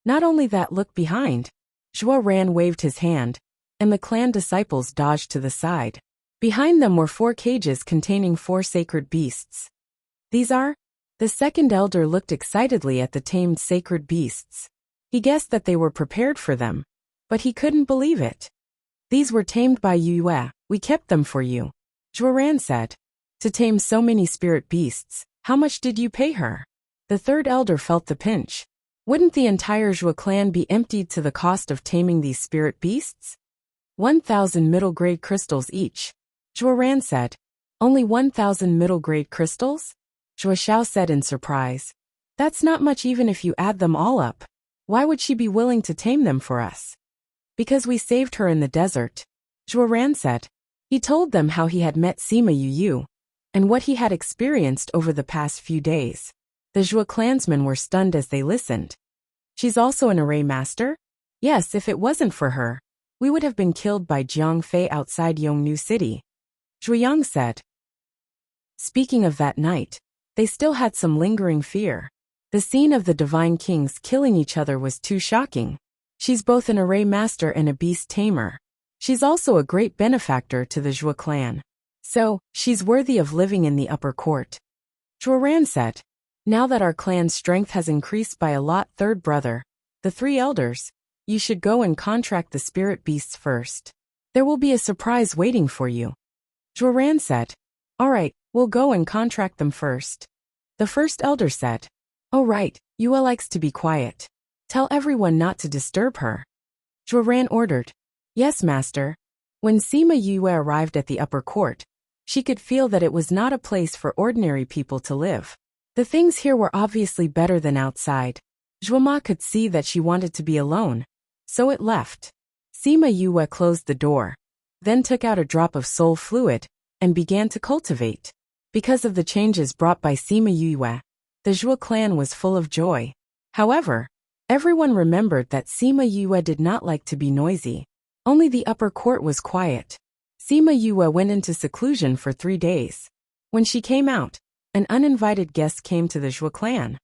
S1: Not only that, look behind. Zhuoran waved his hand, and the clan disciples dodged to the side. Behind them were 4 cages containing 4 sacred beasts. These are? The second elder looked excitedly at the tamed sacred beasts. He guessed that they were prepared for them, but he couldn't believe it. These were tamed by Yue, we kept them for you. Zhuoran said. To tame so many spirit beasts, how much did you pay her? The third elder felt the pinch. Wouldn't the entire Zhuo clan be emptied to the cost of taming these spirit beasts? 1,000 middle-grade crystals each. Zhuoran said. Only 1,000 middle-grade crystals? Zhuo Xiao said in surprise. That's not much even if you add them all up. Why would she be willing to tame them for us? Because we saved her in the desert. Zhuoran said. He told them how he had met Sima Yu and what he had experienced over the past few days. The Zhuo clansmen were stunned as they listened. She's also an array master? Yes, if it wasn't for her, we would have been killed by Jiang Fei outside Yongnu City. Zhuoyang said. Speaking of that night, they still had some lingering fear. The scene of the divine kings killing each other was too shocking. She's both an array master and a beast tamer. She's also a great benefactor to the Zhuo clan. So, she's worthy of living in the upper court. Zhuoran said. Now that our clan's strength has increased by a lot, third brother, the 3 elders, you should go and contract the spirit beasts first. There will be a surprise waiting for you. Zhuoran said. All right, we'll go and contract them first. The first elder said. Oh right, Yue likes to be quiet. Tell everyone not to disturb her. Zhuoran ordered. Yes, master. When Sima Yue arrived at the upper court, she could feel that it was not a place for ordinary people to live. The things here were obviously better than outside. Zhuoma could see that she wanted to be alone, so it left. Sima Yue closed the door, then took out a drop of soul fluid, and began to cultivate. Because of the changes brought by Sima Yue, the Zhuo clan was full of joy. However, Everyone remembered that Sima Yue did not like to be noisy. Only the upper court was quiet. Sima Yue went into seclusion for 3 days. When she came out, an uninvited guest came to the Zhuo clan.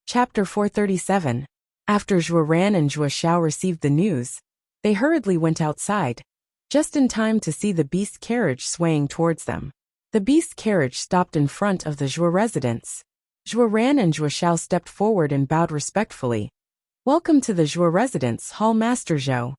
S1: Chapter 437. After Zhuo Ran and Zhuo Xiao received the news, they hurriedly went outside, just in time to see the beast carriage swaying towards them. The beast carriage stopped in front of the Zhuo residence. Zhuo Ran and Zhuo Xiao stepped forward and bowed respectfully. "Welcome to the Zhuo residence, Hall Master Zhou."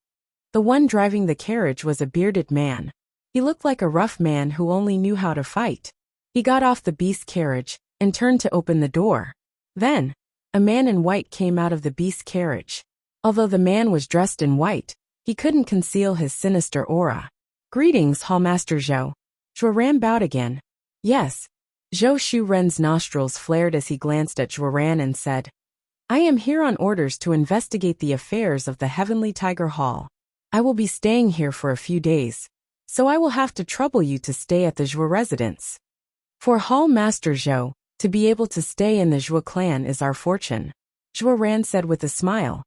S1: The one driving the carriage was a bearded man. He looked like a rough man who only knew how to fight. He got off the beast carriage and turned to open the door. Then, a man in white came out of the beast carriage. Although the man was dressed in white, he couldn't conceal his sinister aura. "Greetings, Hall Master Zhou." Zhuo Ran bowed again. "Yes." Zhou Shuren's nostrils flared as he glanced at Zhuo Ran and said, "I am here on orders to investigate the affairs of the Heavenly Tiger Hall. I will be staying here for a few days, so I will have to trouble you to stay at the Zhuo residence. For Hall Master Zhou, to be able to stay in the Zhuo clan is our fortune." Zhuo Ran said with a smile.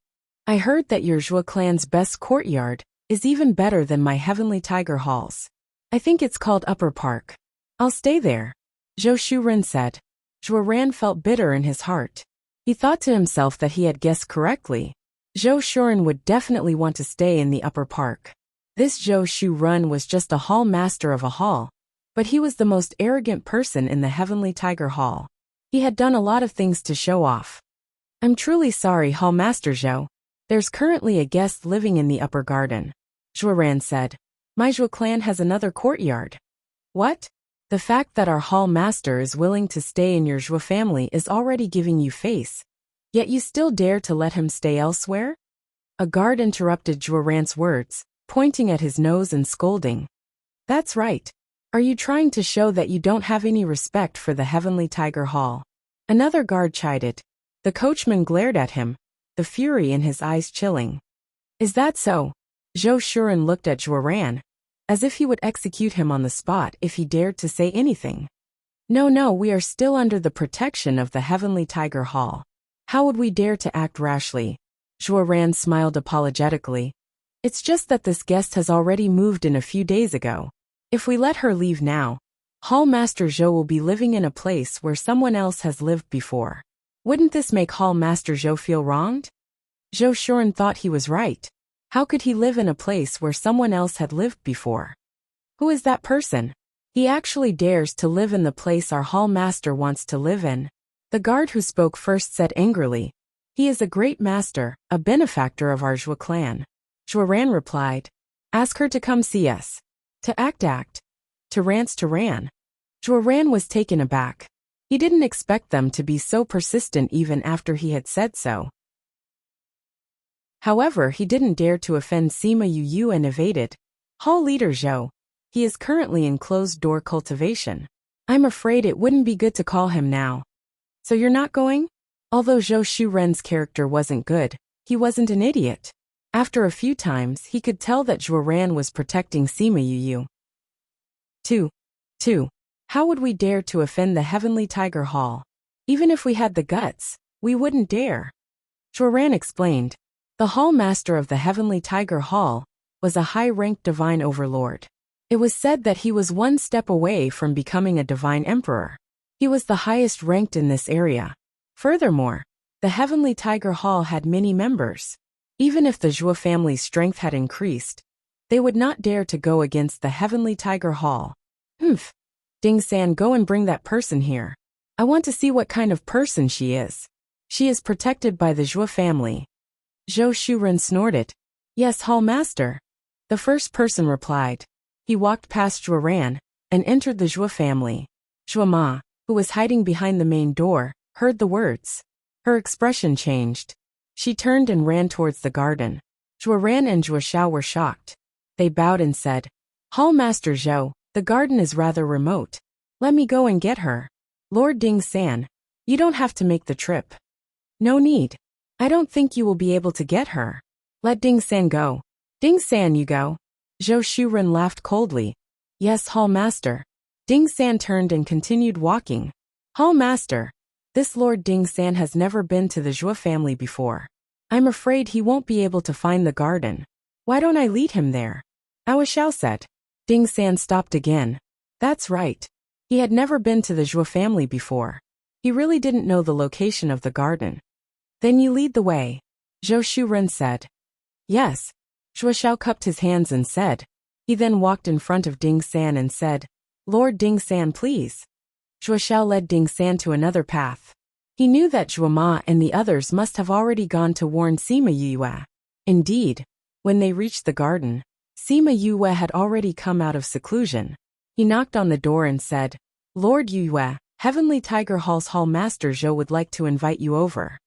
S1: "I heard that your Zhuo clan's best courtyard is even better than my Heavenly Tiger Halls. I think it's called Upper Park. I'll stay there," Zhou Shuren said. Zhuo Ran felt bitter in his heart. He thought to himself that he had guessed correctly. Zhou Shuren would definitely want to stay in the Upper Park. This Zhou Shuren was just a hall master of a hall, but he was the most arrogant person in the Heavenly Tiger Hall. He had done a lot of things to show off. "I'm truly sorry, Hall Master Zhou. There's currently a guest living in the upper garden," Zhuo Ran said. "My Zhuo clan has another courtyard." "What? The fact that our hall master is willing to stay in your Zhuo family is already giving you face. Yet you still dare to let him stay elsewhere?" A guard interrupted Zhuo Ran's words, pointing at his nose and scolding. "That's right. Are you trying to show that you don't have any respect for the Heavenly Tiger Hall?" Another guard chided. The coachman glared at him, the fury in his eyes chilling. "Is that so?" Zhou Shuren looked at Zhuo Ran, as if he would execute him on the spot if he dared to say anything. No, we are still under the protection of the Heavenly Tiger Hall. How would we dare to act rashly?" Zhuo Ran smiled apologetically. "It's just that this guest has already moved in a few days ago. If we let her leave now, Hall Master Zhou will be living in a place where someone else has lived before. Wouldn't this make Hall Master Zhou feel wronged?" Zhou Shuren thought he was right. How could he live in a place where someone else had lived before? Who is that person? He actually dares to live in the place our hall master wants to live in. The guard who spoke first said angrily, "He is a great master, a benefactor of our Zhuo clan." Zhuo Ran replied, "Ask her to come see us." To act. To ran. Zhuo Ran was taken aback. He didn't expect them to be so persistent even after he had said so. However, he didn't dare to offend Sima Yu and evaded. "Hall leader Zhou. He is currently in closed-door cultivation. I'm afraid it wouldn't be good to call him now." "So you're not going?" Although Zhou Shuren's character wasn't good, he wasn't an idiot. After a few times, he could tell that Zhuo Ran was protecting Sima Yu. 2. How would we dare to offend the Heavenly Tiger Hall? Even if we had the guts, we wouldn't dare. Zhuo Ran explained. The hall master of the Heavenly Tiger Hall was a high-ranked divine overlord. It was said that he was one step away from becoming a divine emperor. He was the highest ranked in this area. Furthermore, the Heavenly Tiger Hall had many members. Even if the Zhuo family's strength had increased, they would not dare to go against the Heavenly Tiger Hall. Ding San, go and bring that person here. I want to see what kind of person she is. She is protected by the Zhuo family. Zhou Shuren snorted. "Yes, hall master." The first person replied. He walked past Zhuo Ran and entered the Zhuo family. Zhuo Ma, who was hiding behind the main door, heard the words. Her expression changed. She turned and ran towards the garden. Zhuo Ran and Zhuo Xiao were shocked. They bowed and said, "Hall Master Zhou, the garden is rather remote. Let me go and get her." "Lord Ding San, you don't have to make the trip." "No need. I don't think you will be able to get her. Let Ding San go." "Ding San, you go." Zhou Shuren laughed coldly. "Yes, Hall Master." Ding San turned and continued walking. "Hall Master, This Lord Ding San has never been to the Zhou family before. I'm afraid he won't be able to find the garden. Why don't I lead him there? Awa Xiao said. Ding San stopped again. That's right. He had never been to the Zhou family before. He really didn't know the location of the garden. Then you lead the way, Zhou Shuren said. Yes. Zhou Xiao cupped his hands and said. He then walked in front of Ding San and said, Lord Ding San, please. Zhou Xiao led Ding San to another path. He knew that Zhuo Ma and the others must have already gone to warn Sima Yue. Indeed, when they reached the garden, Sima Yue had already come out of seclusion. He knocked on the door and said, Lord Yue, Heavenly Tiger Hall's Hall Master Zhou would like to invite you over.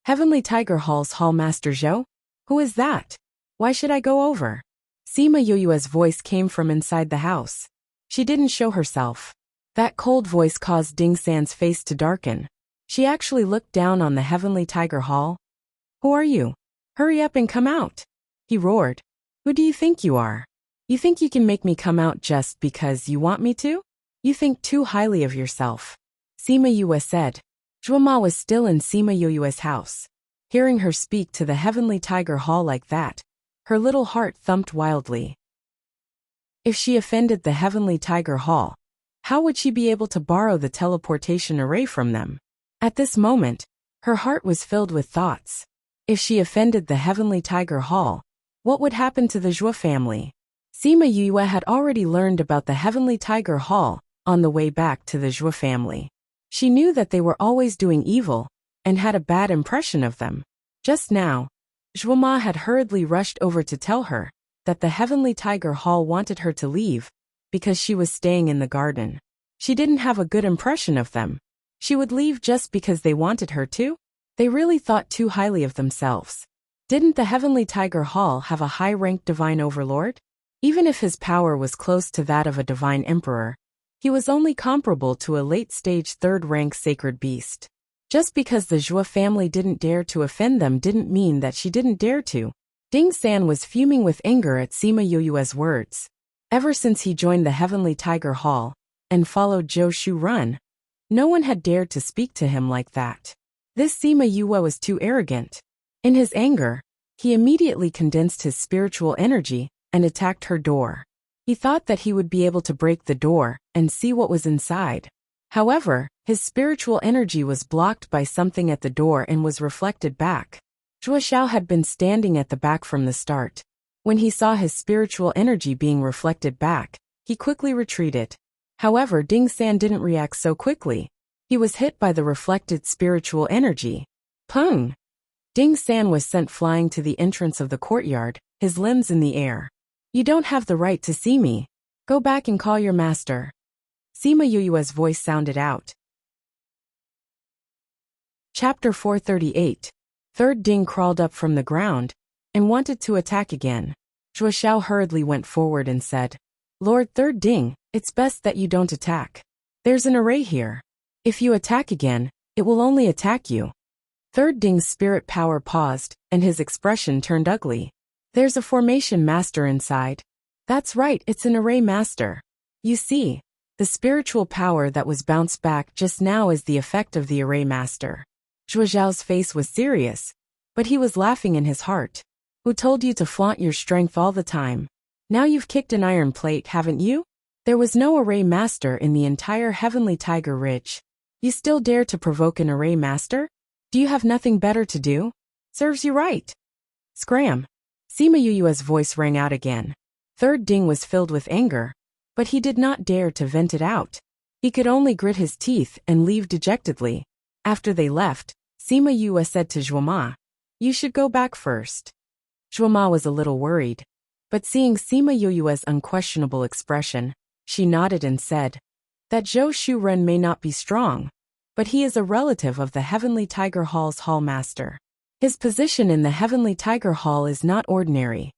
S1: Heavenly Tiger Hall's Hall Master Zhou? Who is that? Why should I go over? Sima Yue's voice came from inside the house. She didn't show herself. That cold voice caused Ding San's face to darken. She actually looked down on the Heavenly Tiger Hall. Who are you? Hurry up and come out, he roared. Who do you think you are? You think you can make me come out just because you want me to? You think too highly of yourself, Sima Yue said. Zhuo Ma was still in Sima Yue's house. Hearing her speak to the Heavenly Tiger Hall like that, her little heart thumped wildly. If she offended the Heavenly Tiger Hall, how would she be able to borrow the teleportation array from them? At this moment, her heart was filled with thoughts. If she offended the Heavenly Tiger Hall, what would happen to the Zhou family? Sima Yue had already learned about the Heavenly Tiger Hall on the way back to the Zhou family. She knew that they were always doing evil and had a bad impression of them. Just now, Zhuo Ma had hurriedly rushed over to tell her that the Heavenly Tiger Hall wanted her to leave because she was staying in the garden. She didn't have a good impression of them. She would leave just because they wanted her to? They really thought too highly of themselves. Didn't the Heavenly Tiger Hall have a high-ranked divine overlord? Even if his power was close to that of a divine emperor, he was only comparable to a late-stage third-rank sacred beast. Just because the Zhou family didn't dare to offend them didn't mean that she didn't dare to. Ding San was fuming with anger at Sima Yue's words. Ever since he joined the Heavenly Tiger Hall and followed Zhou Shuren, no one had dared to speak to him like that. This Sima Yue was too arrogant. In his anger, he immediately condensed his spiritual energy and attacked her door. He thought that he would be able to break the door and see what was inside. However, his spiritual energy was blocked by something at the door and was reflected back. Zhuo Xiao had been standing at the back from the start. When he saw his spiritual energy being reflected back, he quickly retreated. However, Ding San didn't react so quickly. He was hit by the reflected spiritual energy. Pung! Ding San was sent flying to the entrance of the courtyard, his limbs in the air. You don't have the right to see me. Go back and call your master. Sima Yue's voice sounded out. Chapter 438. Third Ding crawled up from the ground and wanted to attack again. Zhuo Xiao hurriedly went forward and said, Lord Third Ding, it's best that you don't attack. There's an array here. If you attack again, it will only attack you. Third Ding's spirit power paused, and his expression turned ugly. There's a formation master inside. That's right, it's an array master. You see, the spiritual power that was bounced back just now is the effect of the array master. Zhuo Xiao's face was serious, but he was laughing in his heart. Who told you to flaunt your strength all the time? Now you've kicked an iron plate, haven't you? There was no array master in the entire Heavenly Tiger Ridge. You still dare to provoke an array master? Do you have nothing better to do? Serves you right. Scram! Sima Yue's voice rang out again. Third Ding was filled with anger, but he did not dare to vent it out. He could only grit his teeth and leave dejectedly. After they left, Sima Yue said to Zhuo Ma, You should go back first. Zhuo Ma was a little worried, but seeing Sima Yue's unquestionable expression, she nodded and said, That Zhou Shuren may not be strong, but he is a relative of the Heavenly Tiger Hall's Hall Master. His position in the Heavenly Tiger Hall is not ordinary.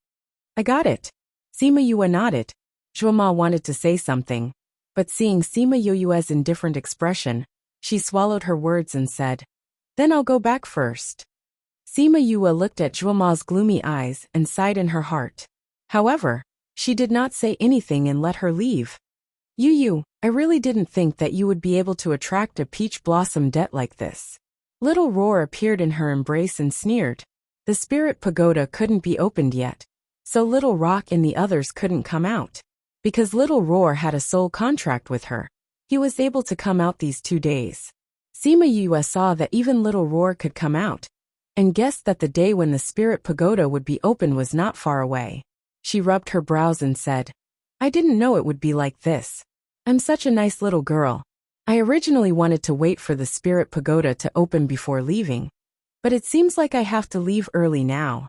S1: I got it. Sima Yue nodded. Zhuo Ma wanted to say something, but seeing Sima Yue's indifferent expression, she swallowed her words and said, Then I'll go back first. Sima Yue looked at Zhuo Ma's gloomy eyes and sighed in her heart. However, she did not say anything and let her leave. I really didn't think that you would be able to attract a peach blossom debt like this. Little Roar appeared in her embrace and sneered. The spirit pagoda couldn't be opened yet, so Little Rock and the others couldn't come out. Because Little Roar had a soul contract with her, he was able to come out these 2 days. Sima Yue saw that even Little Roar could come out, and guessed that the day when the spirit pagoda would be open was not far away. She rubbed her brows and said, I didn't know it would be like this. I'm such a nice little girl. I originally wanted to wait for the spirit pagoda to open before leaving, but it seems like I have to leave early now.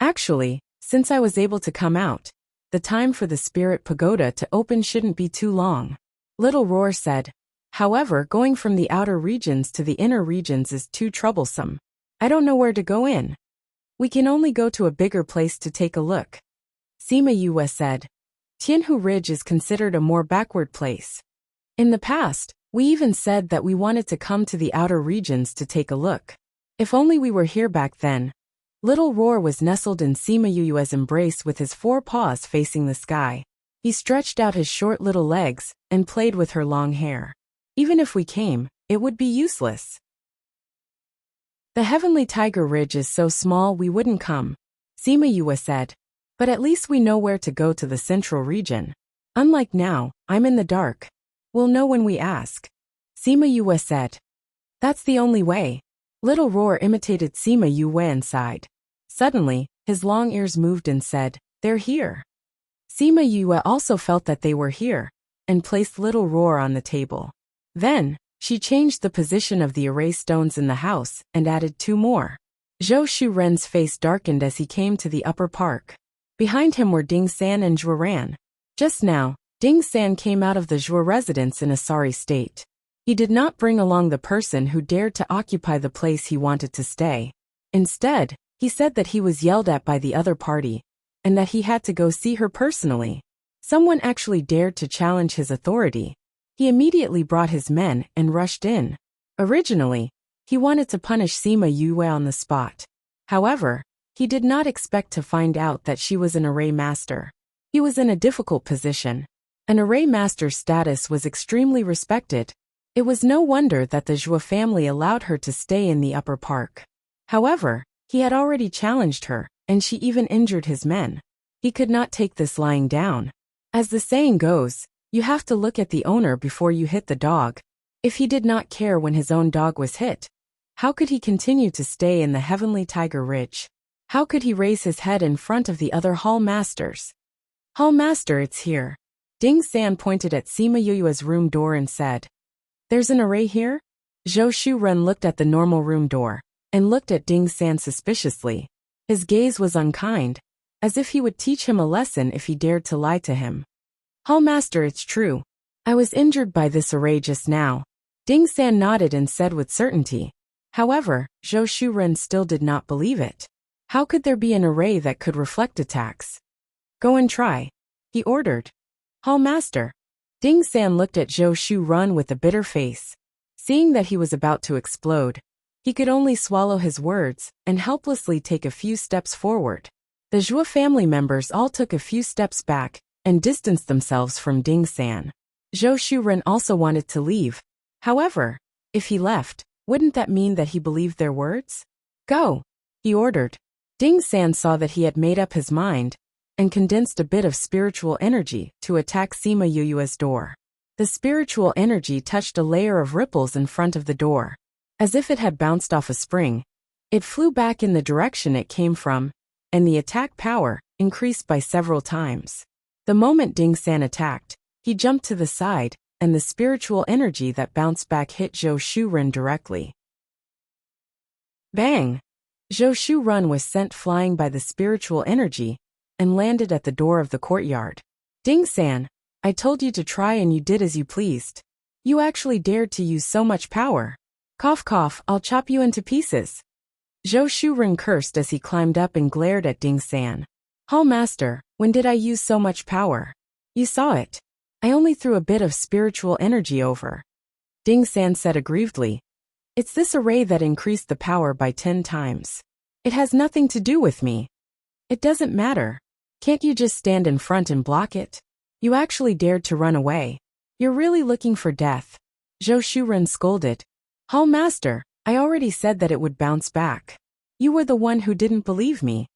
S1: Actually, since I was able to come out, the time for the spirit pagoda to open shouldn't be too long. Little Roar said. However, going from the outer regions to the inner regions is too troublesome. I don't know where to go in. We can only go to a bigger place to take a look. Sima Yue said. Tianhu Ridge is considered a more backward place. In the past, we even said that we wanted to come to the outer regions to take a look. If only we were here back then. Little Roar was nestled in Sima Yue's embrace with his 4 paws facing the sky. He stretched out his short little legs and played with her long hair. Even if we came, it would be useless. The Heavenly Tiger Ridge is so small we wouldn't come, Sima Yue said. But at least we know where to go to the central region. Unlike now, I'm in the dark. We'll know when we ask. Sima Yue said. That's the only way. Little Roar imitated Sima Yue and sighed. Suddenly, his long ears moved and said, They're here. Sima Yue also felt that they were here, and placed Little Roar on the table. Then, she changed the position of the array stones in the house and added 2 more. Zhou Shuren's face darkened as he came to the upper park. Behind him were Ding San and Zhuo Ran. Just now, Ding San came out of the Zhuo residence in a sorry state. He did not bring along the person who dared to occupy the place he wanted to stay. Instead, he said that he was yelled at by the other party, and that he had to go see her personally. Someone actually dared to challenge his authority. He immediately brought his men and rushed in. Originally, he wanted to punish Sima Yue on the spot. However, he did not expect to find out that she was an array master. He was in a difficult position. An array master's status was extremely respected. It was no wonder that the Zhuo family allowed her to stay in the upper park. However, he had already challenged her, and she even injured his men. He could not take this lying down. As the saying goes, you have to look at the owner before you hit the dog. If he did not care when his own dog was hit, how could he continue to stay in the Heavenly Tiger Ridge? How could he raise his head in front of the other hall masters? Hall master, it's here. Ding San pointed at Sima Yue's room door and said, There's an array here? Zhou Shuren looked at the normal room door, and looked at Ding San suspiciously. His gaze was unkind, as if he would teach him a lesson if he dared to lie to him. Hall master, it's true. I was injured by this array just now. Ding San nodded and said with certainty. However, Zhou Shuren still did not believe it. How could there be an array that could reflect attacks? Go and try, he ordered. Hall master. Ding San looked at Zhou Shuren with a bitter face. Seeing that he was about to explode, he could only swallow his words and helplessly take a few steps forward. The Zhuo family members all took a few steps back and distanced themselves from Ding San. Zhou Shuren also wanted to leave. However, if he left, wouldn't that mean that he believed their words? Go, he ordered. Ding San saw that he had made up his mind and condensed a bit of spiritual energy to attack Sima Yue's door. The spiritual energy touched a layer of ripples in front of the door. As if it had bounced off a spring, it flew back in the direction it came from, and the attack power increased by several times. The moment Ding San attacked, he jumped to the side, and the spiritual energy that bounced back hit Zhou Shuren directly. Bang! Zhou Shuren was sent flying by the spiritual energy and landed at the door of the courtyard. Ding San, I told you to try and you did as you pleased. You actually dared to use so much power. Cough cough, I'll chop you into pieces. Zhou Shuren cursed as he climbed up and glared at Ding San. Hall master, when did I use so much power? You saw it. I only threw a bit of spiritual energy over. Ding San said aggrievedly. It's this array that increased the power by 10 times. It has nothing to do with me. It doesn't matter. Can't you just stand in front and block it? You actually dared to run away. You're really looking for death. Zhou Shuren scolded. Hall Master, I already said that it would bounce back. You were the one who didn't believe me.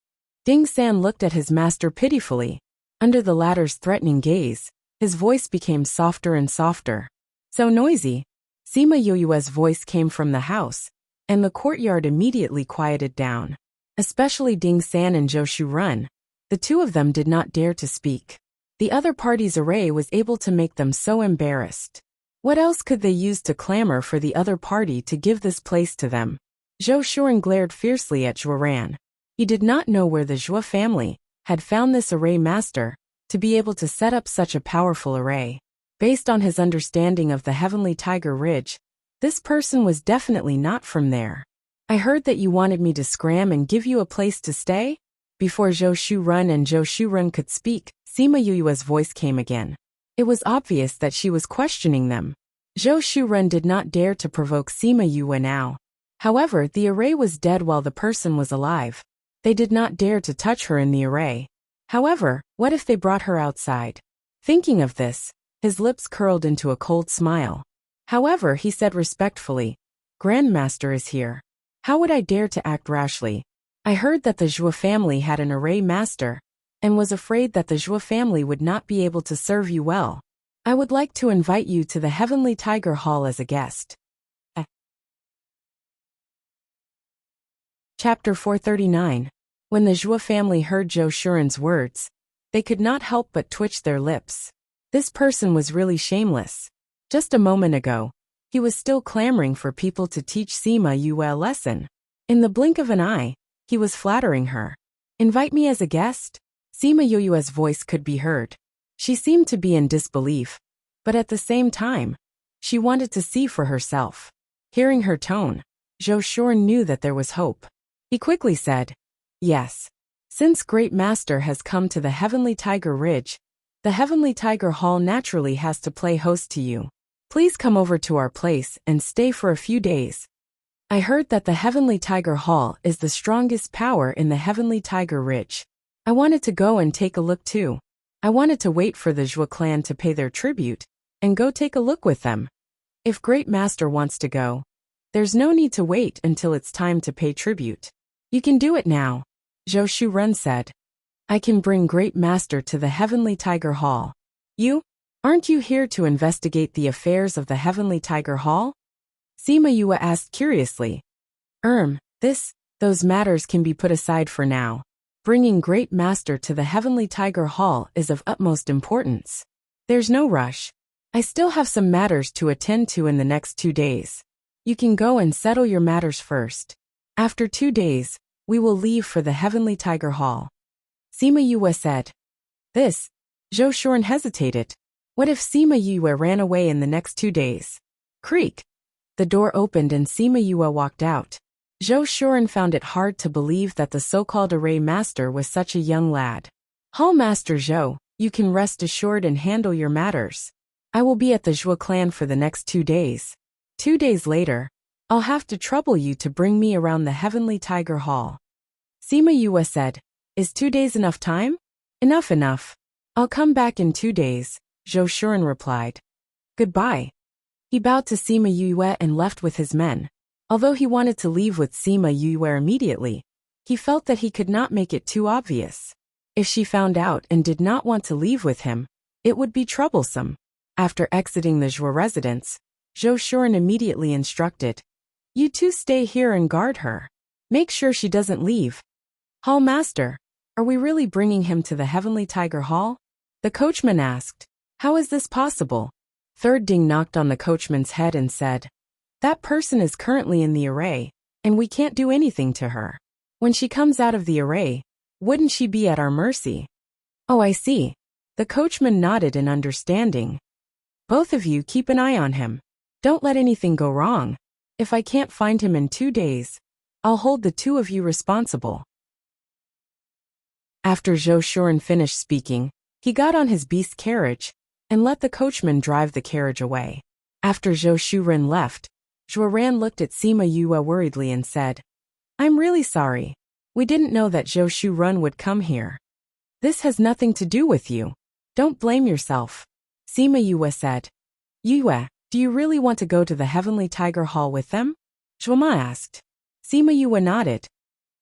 S1: Ding San looked at his master pitifully. Under the latter's threatening gaze, his voice became softer and softer. So noisy. Sima Yoyue's voice came from the house, and the courtyard immediately quieted down. Especially Ding San and Zhou Shuren. The two of them did not dare to speak. The other party's array was able to make them so embarrassed. What else could they use to clamor for the other party to give this place to them? Zhou Shuren glared fiercely at Zhuoran. He did not know where the Zhuo family had found this array master to be able to set up such a powerful array. Based on his understanding of the Heavenly Tiger Ridge, this person was definitely not from there. I heard that you wanted me to scram and give you a place to stay? Before Zhou Shuren and Zhou Shuren could speak, Sima Yue's voice came again. It was obvious that she was questioning them. Zhou Shuren did not dare to provoke Sima Yue now. However, the array was dead while the person was alive. They did not dare to touch her in the array. However, what if they brought her outside? Thinking of this, his lips curled into a cold smile. However, he said respectfully, Grandmaster is here. How would I dare to act rashly? I heard that the Zhuo family had an array master, and was afraid that the Zhuo family would not be able to serve you well. I would like to invite you to the Heavenly Tiger Hall as a guest. Chapter 439. When the Zhuo family heard Zhou Shuren's words, they could not help but twitch their lips. This person was really shameless. Just a moment ago, he was still clamoring for people to teach Sima Yue a lesson. In the blink of an eye, he was flattering her. Invite me as a guest? Sima Yue's voice could be heard. She seemed to be in disbelief, but at the same time, she wanted to see for herself. Hearing her tone, Zhou Shuren knew that there was hope. He quickly said, Yes. Since Great Master has come to the Heavenly Tiger Ridge, the Heavenly Tiger Hall naturally has to play host to you. Please come over to our place and stay for a few days. I heard that the Heavenly Tiger Hall is the strongest power in the Heavenly Tiger Ridge. I wanted to go and take a look too. I wanted to wait for the Zhuo clan to pay their tribute, and go take a look with them. If Great Master wants to go, there's no need to wait until it's time to pay tribute. You can do it now, Zhou Shuren said. I can bring Great Master to the Heavenly Tiger Hall. You? Aren't you here to investigate the affairs of the Heavenly Tiger Hall? Sima Yue asked curiously. Those matters can be put aside for now. Bringing Great Master to the Heavenly Tiger Hall is of utmost importance. There's no rush. I still have some matters to attend to in the next 2 days. You can go and settle your matters first. After 2 days, we will leave for the Heavenly Tiger Hall. Sima Yue said. Zhou Shuren hesitated. What if Sima Yue ran away in the next 2 days? Creak. The door opened and Sima Yue walked out. Zhou Shuren found it hard to believe that the so-called array master was such a young lad. Hall Master Zhou, you can rest assured and handle your matters. I will be at the Zhuo clan for the next 2 days. 2 days later, I'll have to trouble you to bring me around the Heavenly Tiger Hall. Sima Yue said, Is 2 days enough time? Enough. I'll come back in 2 days, Zhou Shuren replied. Goodbye. He bowed to Sima Yue and left with his men. Although he wanted to leave with Sima Yue immediately, he felt that he could not make it too obvious. If she found out and did not want to leave with him, it would be troublesome. After exiting the Zhuo residence, Zhou Shuren immediately instructed, You two stay here and guard her. Make sure she doesn't leave. Hall Master, are we really bringing him to the Heavenly Tiger Hall? The coachman asked. How is this possible? Third Ding knocked on the coachman's head and said, That person is currently in the array, and we can't do anything to her. When she comes out of the array, wouldn't she be at our mercy? Oh, I see. The coachman nodded in understanding. Both of you keep an eye on him. Don't let anything go wrong. If I can't find him in 2 days, I'll hold the two of you responsible. After Zhou Shuren finished speaking, he got on his beast carriage and let the coachman drive the carriage away. After Zhou Shuren left, Zhuoran looked at Sima Yue worriedly and said, I'm really sorry. We didn't know that Zhou Shuren would come here. This has nothing to do with you. Don't blame yourself, Sima Yue said. Yue, do you really want to go to the Heavenly Tiger Hall with them? Zhuoma asked. Sima Yue nodded.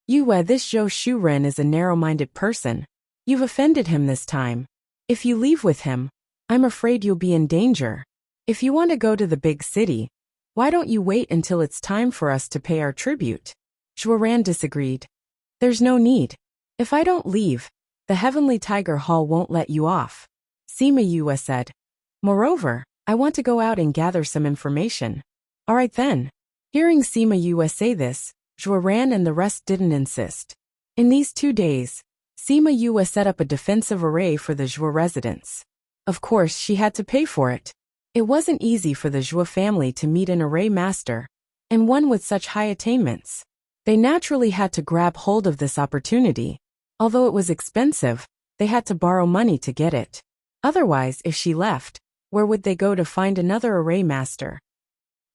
S1: Yue, this Zhou Shuren is a narrow-minded person. You've offended him this time. If you leave with him, I'm afraid you'll be in danger. If you want to go to the big city, why don't you wait until it's time for us to pay our tribute? Zhuoran disagreed. There's no need. If I don't leave, the Heavenly Tiger Hall won't let you off. Sima Yue said. Moreover, I want to go out and gather some information. All right then. Hearing Sima Yue say this, Zhuoran and the rest didn't insist. In these 2 days, Sima Yue set up a defensive array for the Zhuo residents. Of course, she had to pay for it. It wasn't easy for the Zhuo family to meet an array master, and one with such high attainments. They naturally had to grab hold of this opportunity. Although it was expensive, they had to borrow money to get it. Otherwise, if she left, where would they go to find another array master?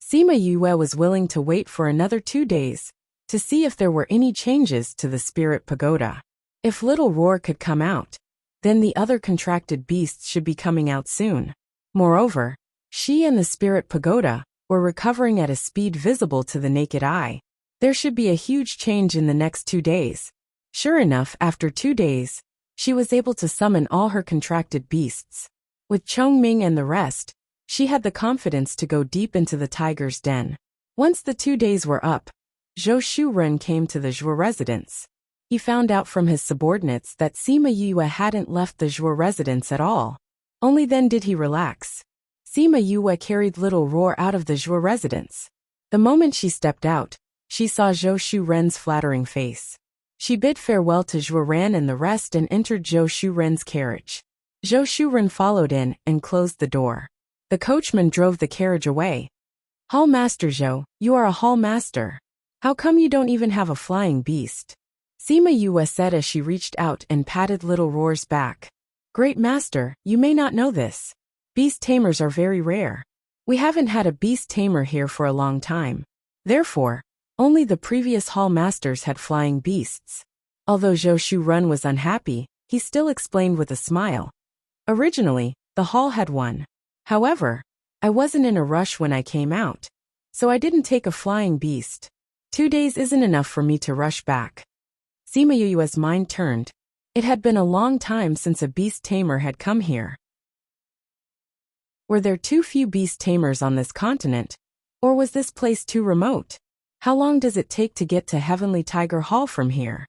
S1: Sima Yue was willing to wait for another 2 days to see if there were any changes to the spirit pagoda. If Little Roar could come out, then the other contracted beasts should be coming out soon. Moreover, she and the spirit pagoda were recovering at a speed visible to the naked eye. There should be a huge change in the next 2 days. Sure enough, after 2 days, she was able to summon all her contracted beasts. With Chongming and the rest, she had the confidence to go deep into the tiger's den. Once the 2 days were up, Zhou Shuren came to the Zhuo residence. He found out from his subordinates that Sima Yue hadn't left the Zhuo residence at all. Only then did he relax. Sima Yue carried Little Roar out of the Zhuo residence. The moment she stepped out, she saw Zhou Shuren's flattering face. She bid farewell to Zhuoran and the rest and entered Zhou Shuren's carriage. Zhou Shuren followed in and closed the door. The coachman drove the carriage away. Hall Master Zhou, you are a hall master. How come you don't even have a flying beast? Sima Yue said as she reached out and patted Little Roar's back. Great master, you may not know this. Beast tamers are very rare. We haven't had a beast tamer here for a long time. Therefore, only the previous hall masters had flying beasts. Although Zhou Shuren was unhappy, he still explained with a smile. Originally, the hall had one. However, I wasn't in a rush when I came out, so I didn't take a flying beast. 2 days isn't enough for me to rush back. Sima Yue's mind turned. It had been a long time since a beast tamer had come here. Were there too few beast tamers on this continent, or was this place too remote? How long does it take to get to Heavenly Tiger Hall from here?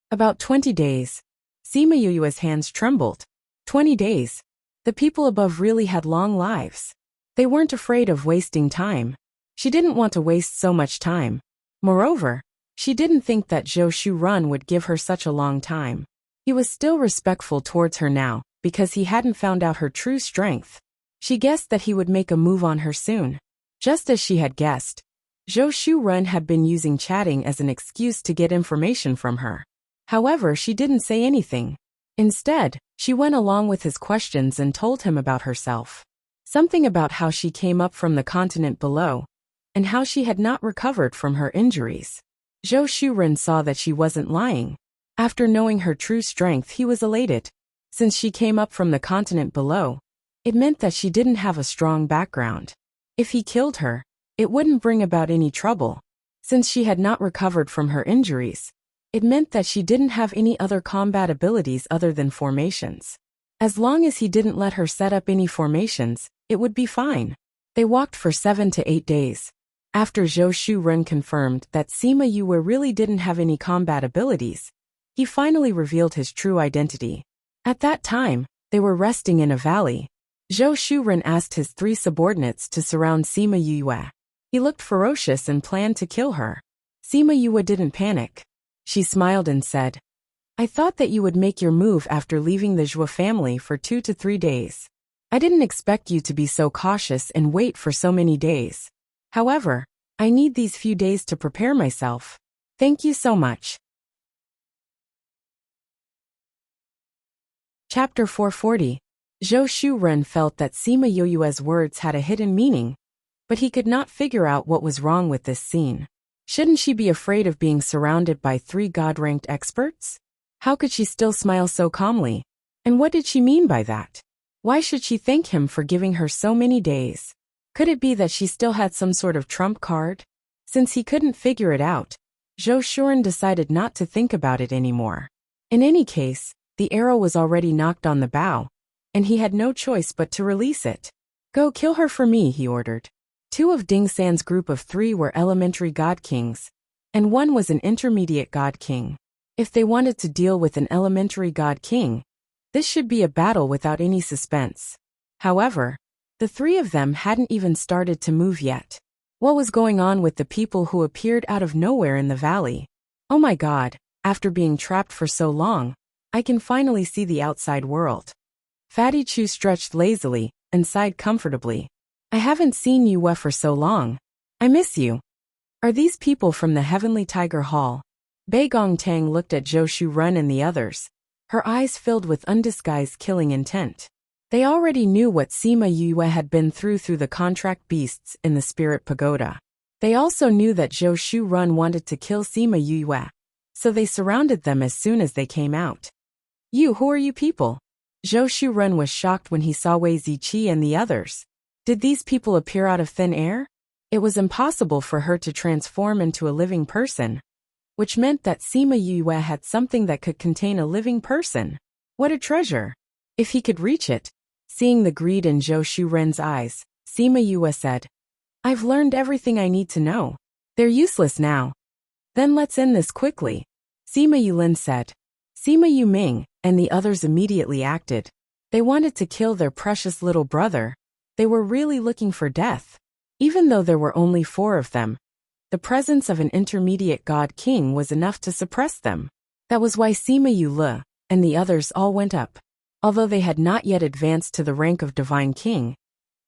S1: About 20 days. Sima Yue's hands trembled. 20 days. The people above really had long lives. They weren't afraid of wasting time. She didn't want to waste so much time. Moreover, she didn't think that Zhou Shuren would give her such a long time. He was still respectful towards her now, because he hadn't found out her true strength. She guessed that he would make a move on her soon. Just as she had guessed, Zhou Shuren had been using chatting as an excuse to get information from her. However, she didn't say anything. Instead, she went along with his questions and told him about herself. Something about how she came up from the continent below, and how she had not recovered from her injuries. Zhou Shuren saw that she wasn't lying. After knowing her true strength, he was elated. Since she came up from the continent below, it meant that she didn't have a strong background. If he killed her, it wouldn't bring about any trouble. Since she had not recovered from her injuries, it meant that she didn't have any other combat abilities other than formations. As long as he didn't let her set up any formations, it would be fine. They walked for 7 to 8 days. After Zhou Shuren confirmed that Sima Yue really didn't have any combat abilities, he finally revealed his true identity. At that time, they were resting in a valley. Zhou Shuren asked his 3 subordinates to surround Sima Yue. He looked ferocious and planned to kill her. Sima Yue didn't panic. She smiled and said, I thought that you would make your move after leaving the Zhuo family for 2 to 3 days. I didn't expect you to be so cautious and wait for so many days. However, I need these few days to prepare myself. Thank you so much. Chapter 440. Zhou Shuren felt that Sima Yue's words had a hidden meaning, but he could not figure out what was wrong with this scene. Shouldn't she be afraid of being surrounded by 3 god-ranked experts? How could she still smile so calmly? And what did she mean by that? Why should she thank him for giving her so many days? Could it be that she still had some sort of trump card? Since he couldn't figure it out, Zhou Shuren decided not to think about it anymore. In any case, the arrow was already knocked on the bow, and he had no choice but to release it. Go kill her for me, he ordered. 2 of Ding San's group of 3 were elementary god kings, and 1 was an intermediate god king. If they wanted to deal with an elementary god king, this should be a battle without any suspense. However, the 3 of them hadn't even started to move yet. What was going on with the people who appeared out of nowhere in the valley? Oh my god, after being trapped for so long, I can finally see the outside world. Fatty Chu stretched lazily and sighed comfortably. I haven't seen Yue for so long. I miss you. Are these people from the Heavenly Tiger Hall? Bei Gongtang looked at Zhou Shuren and the others, her eyes filled with undisguised killing intent. They already knew what Sima Yue had been through the contract beasts in the Spirit Pagoda. They also knew that Zhou Shuren wanted to kill Sima Yue, so they surrounded them as soon as they came out. Who are you people? Zhou Shuren was shocked when he saw Wei Ziqi and the others. Did these people appear out of thin air? It was impossible for her to transform into a living person, which meant that Sima Yue had something that could contain a living person. What a treasure! If he could reach it. Seeing the greed in Zhou Shuren's eyes, Sima Yue said, I've learned everything I need to know. They're useless now. Then let's end this quickly. Sima Yulin said. Sima Yuming and the others immediately acted. They wanted to kill their precious little brother. They were really looking for death. Even though there were only 4 of them, the presence of an intermediate god king was enough to suppress them. That was why Sima Yule and the others all went up. Although they had not yet advanced to the rank of Divine King,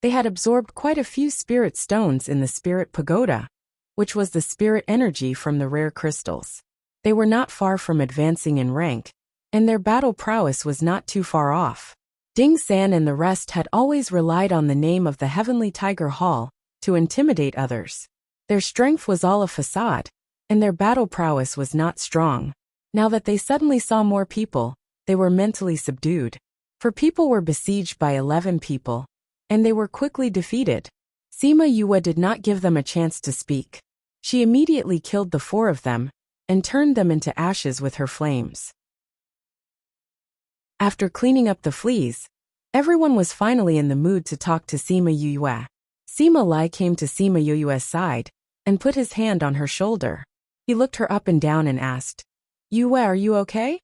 S1: they had absorbed quite a few spirit stones in the Spirit Pagoda, which was the spirit energy from the rare crystals. They were not far from advancing in rank, and their battle prowess was not too far off. Ding San and the rest had always relied on the name of the Heavenly Tiger Hall to intimidate others. Their strength was all a facade, and their battle prowess was not strong. Now that they suddenly saw more people, they were mentally subdued. For people were besieged by 11 people, and they were quickly defeated. Sima Yue did not give them a chance to speak. She immediately killed the 4 of them, and turned them into ashes with her flames. After cleaning up the fleas, everyone was finally in the mood to talk to Sima Yue. Sima Lai came to Sima Yue's side, and put his hand on her shoulder. He looked her up and down and asked, Yue, are you okay?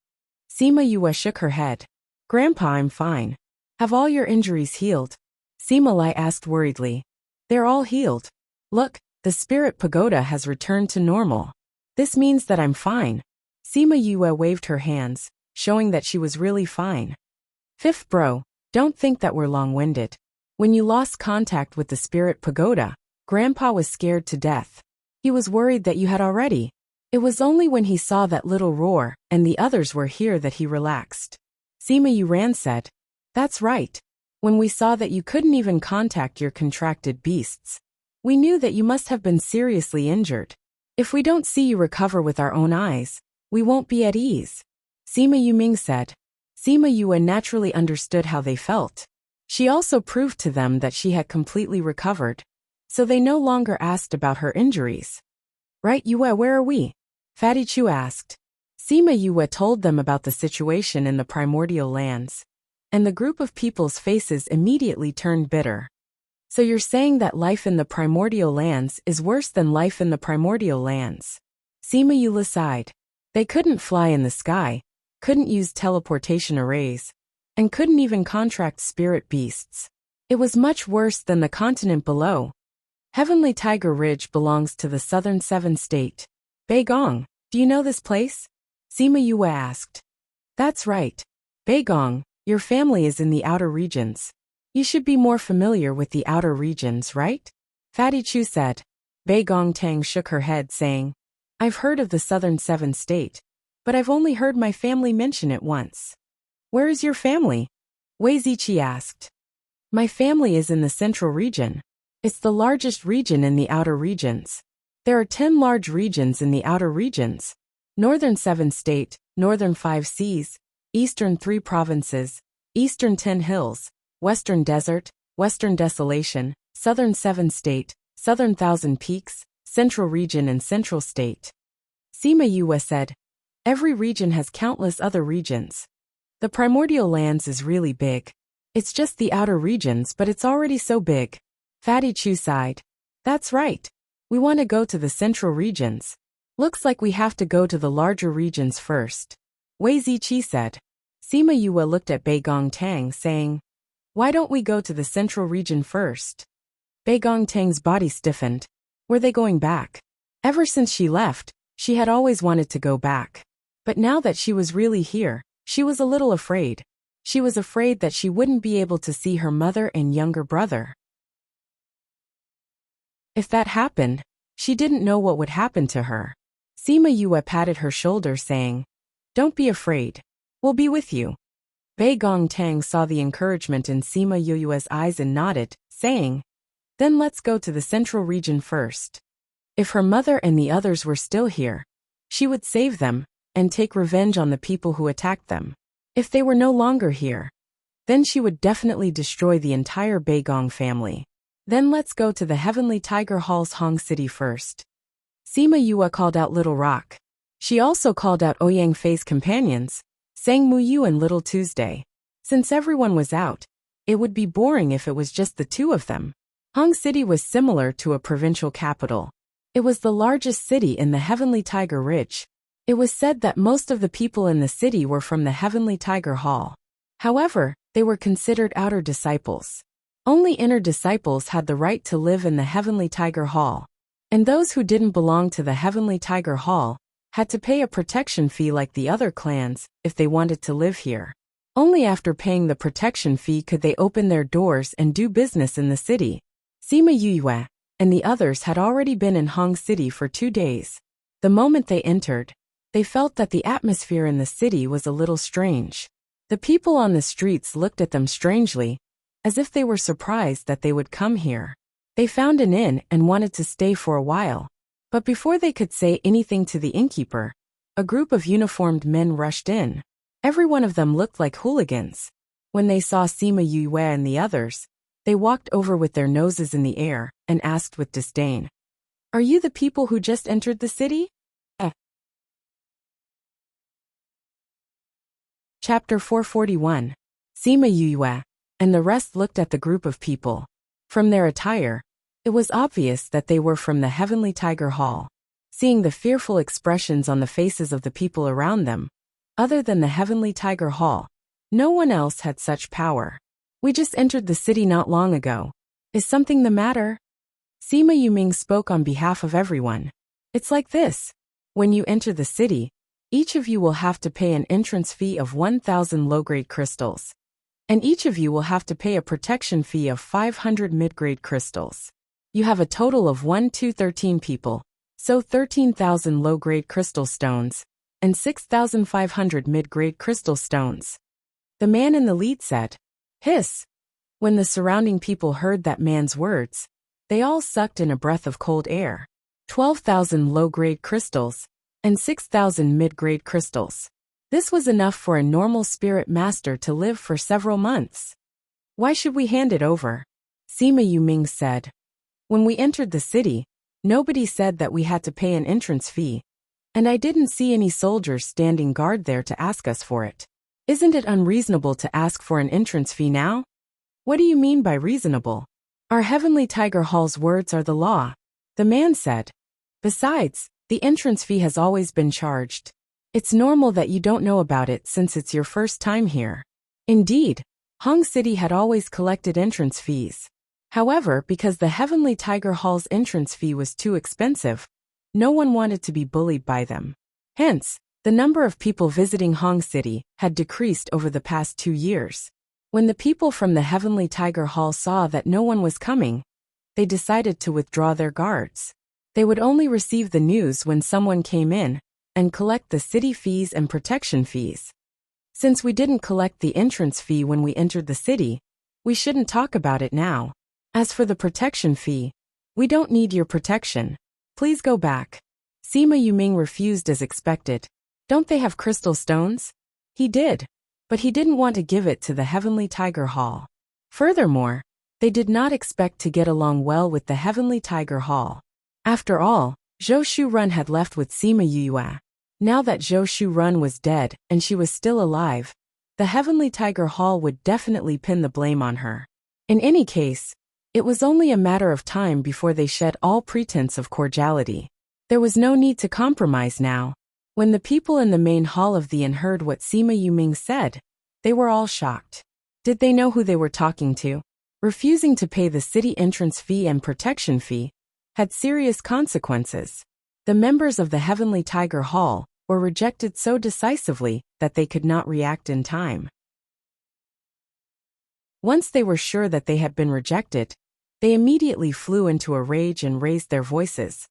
S1: Sima Yue shook her head. Grandpa, I'm fine. Have all your injuries healed? Sima Lai asked worriedly. They're all healed. Look, the Spirit Pagoda has returned to normal. This means that I'm fine. Sima Yue waved her hands, showing that she was really fine. 5th bro, don't think that we're long-winded. When you lost contact with the Spirit Pagoda, Grandpa was scared to death. He was worried that you had already. It was only when he saw that little roar and the others were here that he relaxed. Sima Yuran said, That's right. When we saw that you couldn't even contact your contracted beasts, we knew that you must have been seriously injured. If we don't see you recover with our own eyes, we won't be at ease. Sima Yuming said. Sima Yue naturally understood how they felt. She also proved to them that she had completely recovered, so they no longer asked about her injuries. Right, Yue, where are we? Fatty Chu asked. Sima Yue told them about the situation in the primordial lands, and the group of people's faces immediately turned bitter. So you're saying that life in the primordial lands is worse than life in the primordial lands? Sima Yue sighed. They couldn't fly in the sky, couldn't use teleportation arrays, and couldn't even contract spirit beasts. It was much worse than the continent below. Heavenly Tiger Ridge belongs to the Southern 7 State. Beigong, do you know this place? Sima Yue asked. That's right. Beigong, your family is in the outer regions. You should be more familiar with the outer regions, right? Fatty Chu said. Beigong Tang shook her head, saying, I've heard of the Southern 7 State, but I've only heard my family mention it once. Where is your family? Wei Ziqi asked. My family is in the central region. It's the largest region in the outer regions. There are 10 large regions in the outer regions. Northern 7 State, Northern 5 Seas, Eastern 3 Provinces, Eastern 10 Hills, Western Desert, Western Desolation, Southern 7 State, Southern Thousand Peaks, Central Region and Central State. Sima Yue said, every region has countless other regions. The primordial lands is really big. It's just the outer regions, but it's already so big. Fatty Chu sighed. That's right. We want to go to the central regions. Looks like we have to go to the larger regions first. Wei Ziqi said. Sima Yue looked at Bei Gongtang, saying, why don't we go to the central region first? Bei Gongtang's body stiffened. Were they going back? Ever since she left, she had always wanted to go back. But now that she was really here, she was a little afraid. She was afraid that she wouldn't be able to see her mother and younger brother. If that happened, she didn't know what would happen to her. Sima Yue patted her shoulder, saying, don't be afraid. We'll be with you. Bei Gongtang saw the encouragement in Sima Yue's eyes and nodded, saying, then let's go to the central region first. If her mother and the others were still here, she would save them and take revenge on the people who attacked them. If they were no longer here, then she would definitely destroy the entire Beigong family. Then let's go to the Heavenly Tiger Hall's Hong City first. Sima Yue called out Little Rock. She also called out Ouyang Fei's companions, Sang Muyu and Little Tuesday. Since everyone was out, it would be boring if it was just the two of them. Hong City was similar to a provincial capital. It was the largest city in the Heavenly Tiger Ridge. It was said that most of the people in the city were from the Heavenly Tiger Hall. However, they were considered outer disciples. Only inner disciples had the right to live in the Heavenly Tiger Hall. And those who didn't belong to the Heavenly Tiger Hall had to pay a protection fee like the other clans if they wanted to live here. Only after paying the protection fee could they open their doors and do business in the city. Sima Yue and the others had already been in Hong City for 2 days. The moment they entered, they felt that the atmosphere in the city was a little strange. The people on the streets looked at them strangely, as if they were surprised that they would come here. They found an inn and wanted to stay for a while. But before they could say anything to the innkeeper, a group of uniformed men rushed in. Every one of them looked like hooligans. When they saw Sima Yue and the others, they walked over with their noses in the air and asked with disdain, are you the people who just entered the city? Chapter 441. Sima Yue and the rest looked at the group of people. From their attire, it was obvious that they were from the Heavenly Tiger Hall. Seeing the fearful expressions on the faces of the people around them, other than the Heavenly Tiger Hall, no one else had such power. We just entered the city not long ago. Is something the matter? Sima Yuming spoke on behalf of everyone. It's like this. When you enter the city, each of you will have to pay an entrance fee of 1,000 low-grade crystals. And each of you will have to pay a protection fee of 500 mid-grade crystals. You have a total of 13 people, so 13,000 low-grade crystal stones, and 6,500 mid-grade crystal stones. The man in the lead said, hiss. When the surrounding people heard that man's words, they all sucked in a breath of cold air. 12,000 low-grade crystals, and 6,000 mid-grade crystals. This was enough for a normal spirit master to live for several months. Why should we hand it over? Sima Yuming said. When we entered the city, nobody said that we had to pay an entrance fee, and I didn't see any soldiers standing guard there to ask us for it. Isn't it unreasonable to ask for an entrance fee now? What do you mean by reasonable? Our Heavenly Tiger Hall's words are the law, the man said. Besides, the entrance fee has always been charged. It's normal that you don't know about it since it's your first time here. Indeed, Hong City had always collected entrance fees. However, because the Heavenly Tiger Hall's entrance fee was too expensive, no one wanted to be bullied by them. Hence, the number of people visiting Hong City had decreased over the past 2 years. When the people from the Heavenly Tiger Hall saw that no one was coming, they decided to withdraw their guards. They would only receive the news when someone came in and collect the city fees and protection fees. Since we didn't collect the entrance fee when we entered the city, we shouldn't talk about it now. As for the protection fee, we don't need your protection. Please go back. Sima Yuming refused as expected. Don't they have crystal stones? He did, but he didn't want to give it to the Heavenly Tiger Hall. Furthermore, They did not expect to get along well with the Heavenly Tiger Hall. After all, Zhou Shuren had left with Sima Yuyue. Now that Zhou Shuren was dead and she was still alive, the Heavenly Tiger Hall would definitely pin the blame on her. In any case, it was only a matter of time before they shed all pretense of cordiality. There was no need to compromise now. When the people in the main hall of the inn heard what Sima Yuming said, they were all shocked. Did they know who they were talking to? Refusing to pay the city entrance fee and protection fee had serious consequences. The members of the Heavenly Tiger Hall were rejected so decisively that they could not react in time. Once they were sure that they had been rejected, they immediately flew into a rage and raised their voices.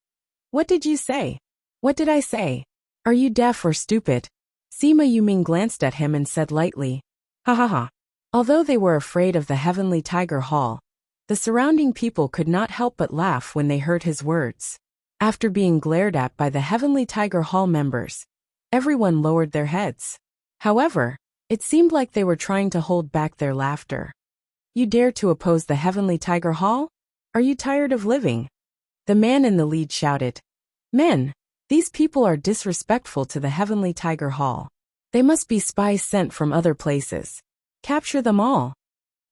S1: What did you say? What did I say? Are you deaf or stupid? Sima Yuming glanced at him and said lightly, ha ha ha. Although they were afraid of the Heavenly Tiger Hall, the surrounding people could not help but laugh when they heard his words. After being glared at by the Heavenly Tiger Hall members, everyone lowered their heads. However, it seemed like they were trying to hold back their laughter. You dare to oppose the Heavenly Tiger Hall? Are you tired of living? The man in the lead shouted. Men, these people are disrespectful to the Heavenly Tiger Hall. They must be spies sent from other places. Capture them all.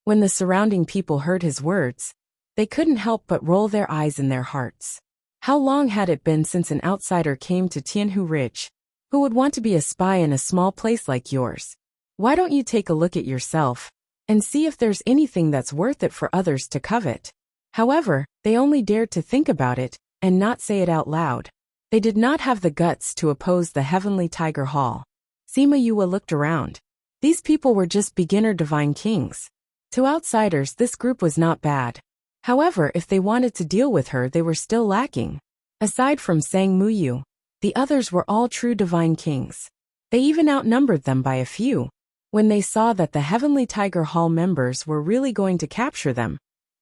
S1: When the surrounding people heard his words, they couldn't help but roll their eyes in their hearts. How long had it been since an outsider came to Tianhu Ridge? Who would want to be a spy in a small place like yours? Why don't you take a look at yourself and see if there's anything that's worth it for others to covet? However, they only dared to think about it and not say it out loud. They did not have the guts to oppose the Heavenly Tiger Hall. Sima Yue looked around. These people were just beginner divine kings. To outsiders, this group was not bad. However, if they wanted to deal with her, they were still lacking. Aside from Sang Muyu, the others were all true divine kings. They even outnumbered them by a few. When they saw that the Heavenly Tiger Hall members were really going to capture them,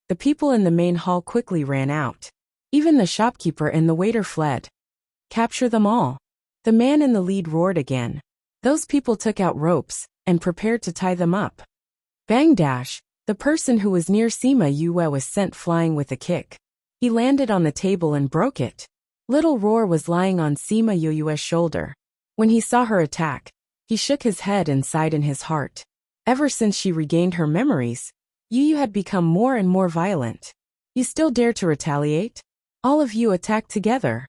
S1: the people in the main hall quickly ran out. Even the shopkeeper and the waiter fled. Capture them all. The man in the lead roared again. Those people took out ropes and prepared to tie them up. Bang dash, the person who was near Sima Yue was sent flying with a kick. He landed on the table and broke it. Little Roar was lying on Sima Yue's shoulder. When he saw her attack, he shook his head and sighed in his heart. Ever since she regained her memories, Yu had become more and more violent. You still dare to retaliate? All of you attacked together.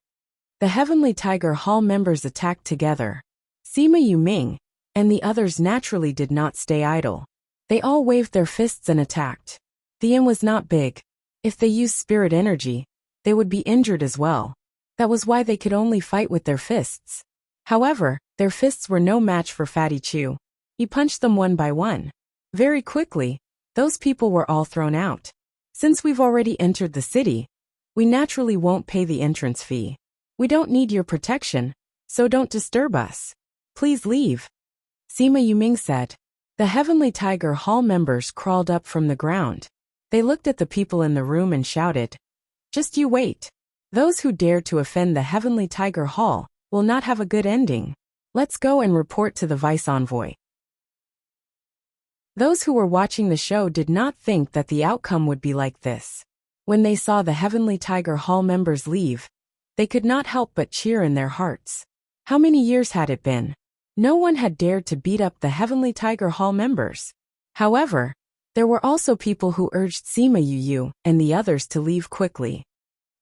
S1: The Heavenly Tiger Hall members attacked together. Sima Yuming and the others naturally did not stay idle. They all waved their fists and attacked. The inn was not big. If they used spirit energy, they would be injured as well. That was why they could only fight with their fists. However, their fists were no match for Fatty Chu. He punched them one by one. Very quickly, those people were all thrown out. Since we've already entered the city, we naturally won't pay the entrance fee. We don't need your protection, so don't disturb us. Please leave. Sima Yuming said. The Heavenly Tiger Hall members crawled up from the ground. They looked at the people in the room and shouted, just you wait. Those who dare to offend the Heavenly Tiger Hall will not have a good ending. Let's go and report to the Vice Envoy. Those who were watching the show did not think that the outcome would be like this. When they saw the Heavenly Tiger Hall members leave, they could not help but cheer in their hearts. How many years had it been? No one had dared to beat up the Heavenly Tiger Hall members. However, there were also people who urged Sima Yu and the others to leave quickly.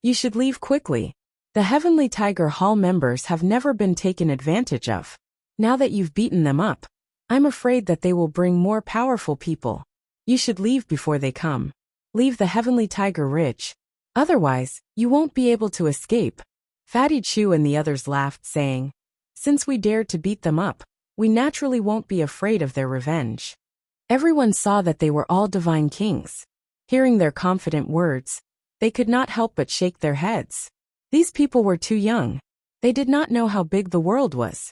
S1: You should leave quickly. The Heavenly Tiger Hall members have never been taken advantage of. Now that you've beaten them up, I'm afraid that they will bring more powerful people. You should leave before they come. Leave the Heavenly Tiger Ridge. Otherwise, you won't be able to escape. Fatty Chu and the others laughed, saying, since we dared to beat them up, we naturally won't be afraid of their revenge. Everyone saw that they were all divine kings. Hearing their confident words, they could not help but shake their heads. These people were too young. They did not know how big the world was.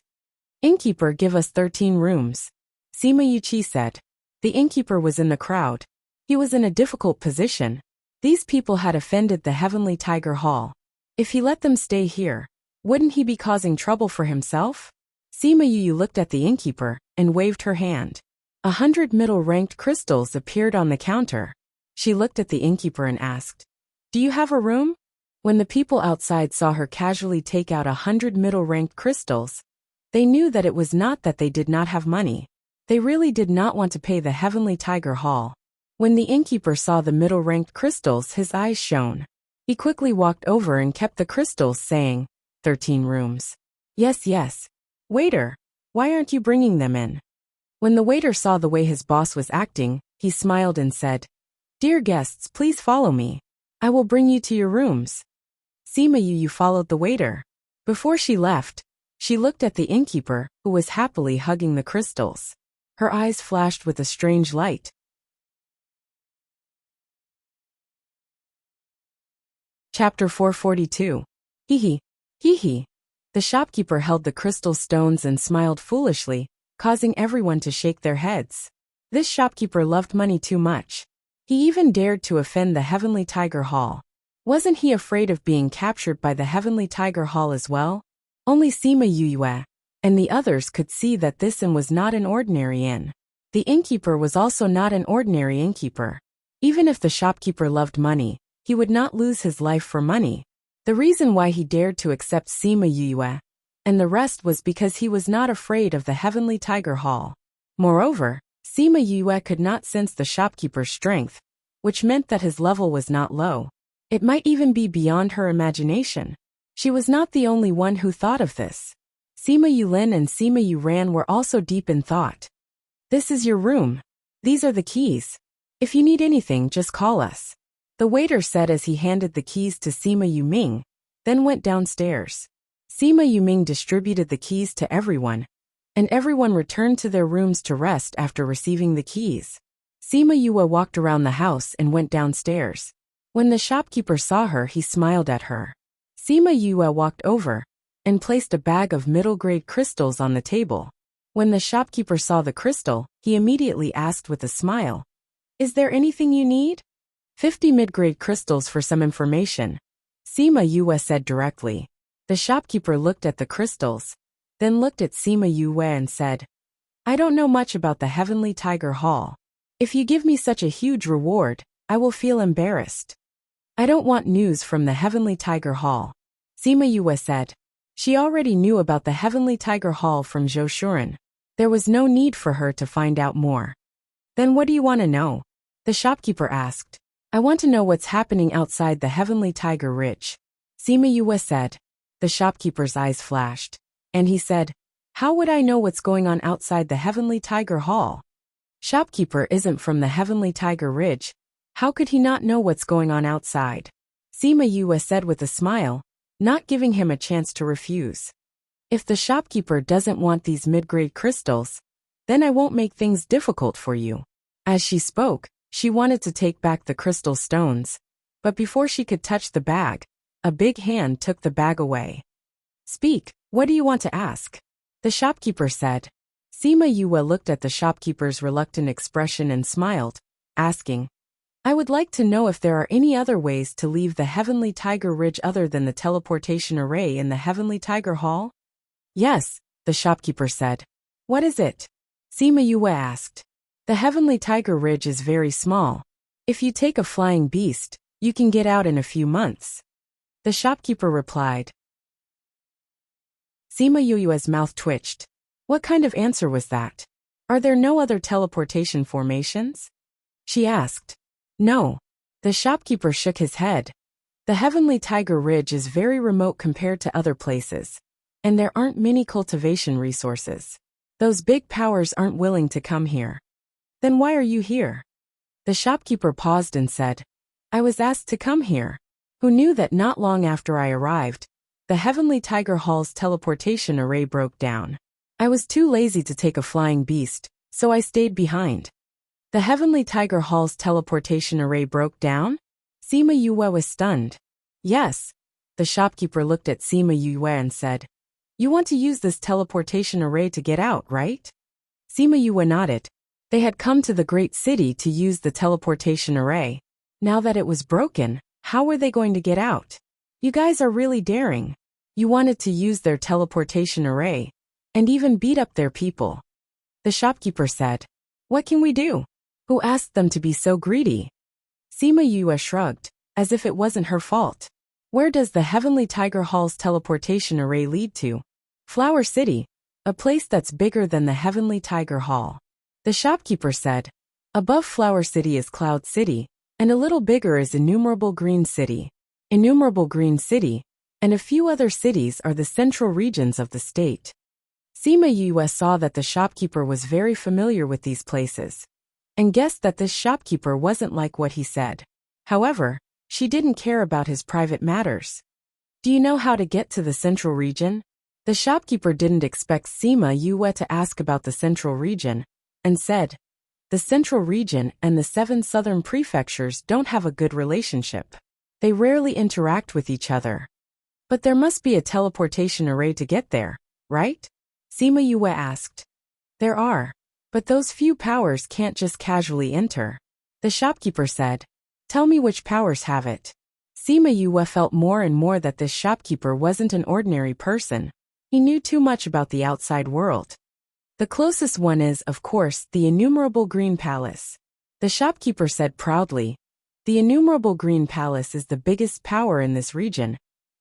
S1: Innkeeper, give us 13 rooms. Sima Yuchi said. The innkeeper was in the crowd. He was in a difficult position. These people had offended the Heavenly Tiger Hall. If he let them stay here, wouldn't he be causing trouble for himself? Sima Yu looked at the innkeeper and waved her hand. 100 middle-ranked crystals appeared on the counter. She looked at the innkeeper and asked, "Do you have a room?" When the people outside saw her casually take out 100 middle-ranked crystals, they knew that it was not that they did not have money. They really did not want to pay the Heavenly Tiger Hall. When the innkeeper saw the middle-ranked crystals, his eyes shone. He quickly walked over and kept the crystals, saying, 13 rooms. Yes, yes. Waiter, why aren't you bringing them in? When the waiter saw the way his boss was acting, he smiled and said, "Dear guests, please follow me. I will bring you to your rooms." Sima Yu followed the waiter. Before she left, she looked at the innkeeper, who was happily hugging the crystals. Her eyes flashed with a strange light. Chapter 442. Hee hee. The shopkeeper held the crystal stones and smiled foolishly, causing everyone to shake their heads. This shopkeeper loved money too much. He even dared to offend the Heavenly Tiger Hall. Wasn't he afraid of being captured by the Heavenly Tiger Hall as well? Only Sima Yue and the others could see that this inn was not an ordinary inn. The innkeeper was also not an ordinary innkeeper. Even if the shopkeeper loved money, he would not lose his life for money. The reason why he dared to accept Sima Yue and the rest was because he was not afraid of the Heavenly Tiger Hall. Moreover, Sima Yue could not sense the shopkeeper's strength, which meant that his level was not low. It might even be beyond her imagination. She was not the only one who thought of this. Sima Yulin and Sima Yuran were also deep in thought. "This is your room. These are the keys. If you need anything, just call us," the waiter said as he handed the keys to Sima Yuming, then went downstairs. Sima Yuming distributed the keys to everyone, and everyone returned to their rooms to rest after receiving the keys. Sima Yue walked around the house and went downstairs. When the shopkeeper saw her, he smiled at her. Sima Yue walked over and placed a bag of middle-grade crystals on the table. When the shopkeeper saw the crystal, he immediately asked with a smile, "Is there anything you need?" 50 mid-grade crystals for some information, Sima Yue said directly. The shopkeeper looked at the crystals, then looked at Sima Yue and said, "I don't know much about the Heavenly Tiger Hall. If you give me such a huge reward, I will feel embarrassed. I don't want news from the Heavenly Tiger Hall," Sima Yue said. She already knew about the Heavenly Tiger Hall from Zhou Shuren. There was no need for her to find out more. "Then what do you want to know?" the shopkeeper asked. "I want to know what's happening outside the Heavenly Tiger Ridge," Sima Yue said. The shopkeeper's eyes flashed, and he said, "How would I know what's going on outside the Heavenly Tiger Hall? Shopkeeper isn't from the Heavenly Tiger Ridge. How could he not know what's going on outside?" Sima Yue said with a smile, not giving him a chance to refuse. "If the shopkeeper doesn't want these mid-grade crystals, then I won't make things difficult for you." As she spoke, she wanted to take back the crystal stones, but before she could touch the bag, a big hand took the bag away. "Speak, what do you want to ask?" the shopkeeper said. Sima Yue looked at the shopkeeper's reluctant expression and smiled, asking, "I would like to know if there are any other ways to leave the Heavenly Tiger Ridge other than the teleportation array in the Heavenly Tiger Hall?" "Yes," the shopkeeper said. "What is it?" Sima Yue asked. "The Heavenly Tiger Ridge is very small. If you take a flying beast, you can get out in a few months," the shopkeeper replied. Sima Yue's mouth twitched. What kind of answer was that? Are there no other teleportation formations? She asked. "No." The shopkeeper shook his head. The Heavenly Tiger Ridge is very remote compared to other places, and there aren't many cultivation resources. Those big powers aren't willing to come here. "Then why are you here?" The shopkeeper paused and said, "I was asked to come here." Who knew that not long after I arrived, the Heavenly Tiger Hall's teleportation array broke down. I was too lazy to take a flying beast, so I stayed behind. The Heavenly Tiger Hall's teleportation array broke down? Sima Yue was stunned. "Yes." The shopkeeper looked at Sima Yue and said, "You want to use this teleportation array to get out, right?" Sima Yue nodded. They had come to the great city to use the teleportation array. Now that it was broken, how were they going to get out? "You guys are really daring. You wanted to use their teleportation array, and even beat up their people." The shopkeeper said, "What can we do? Who asked them to be so greedy?" Sima Yue shrugged, as if it wasn't her fault. Where does the Heavenly Tiger Hall's teleportation array lead to? Flower City, a place that's bigger than the Heavenly Tiger Hall. The shopkeeper said. Above Flower City is Cloud City, and a little bigger is Innumerable Green City. Innumerable Green City, and a few other cities are the central regions of the state. Sima Yue saw that the shopkeeper was very familiar with these places, and guessed that this shopkeeper wasn't like what he said. However, she didn't care about his private matters. Do you know how to get to the central region? The shopkeeper didn't expect Sima Yue to ask about the central region, and said, the central region and the 7 southern prefectures don't have a good relationship. They rarely interact with each other. But there must be a teleportation array to get there, right? Sima Yue asked. There are. But those few powers can't just casually enter. The shopkeeper said. Tell me which powers have it. Sima Yue felt more and more that this shopkeeper wasn't an ordinary person. He knew too much about the outside world. The closest one is, of course, the Innumerable Green Palace. The shopkeeper said proudly. The Innumerable Green Palace is the biggest power in this region,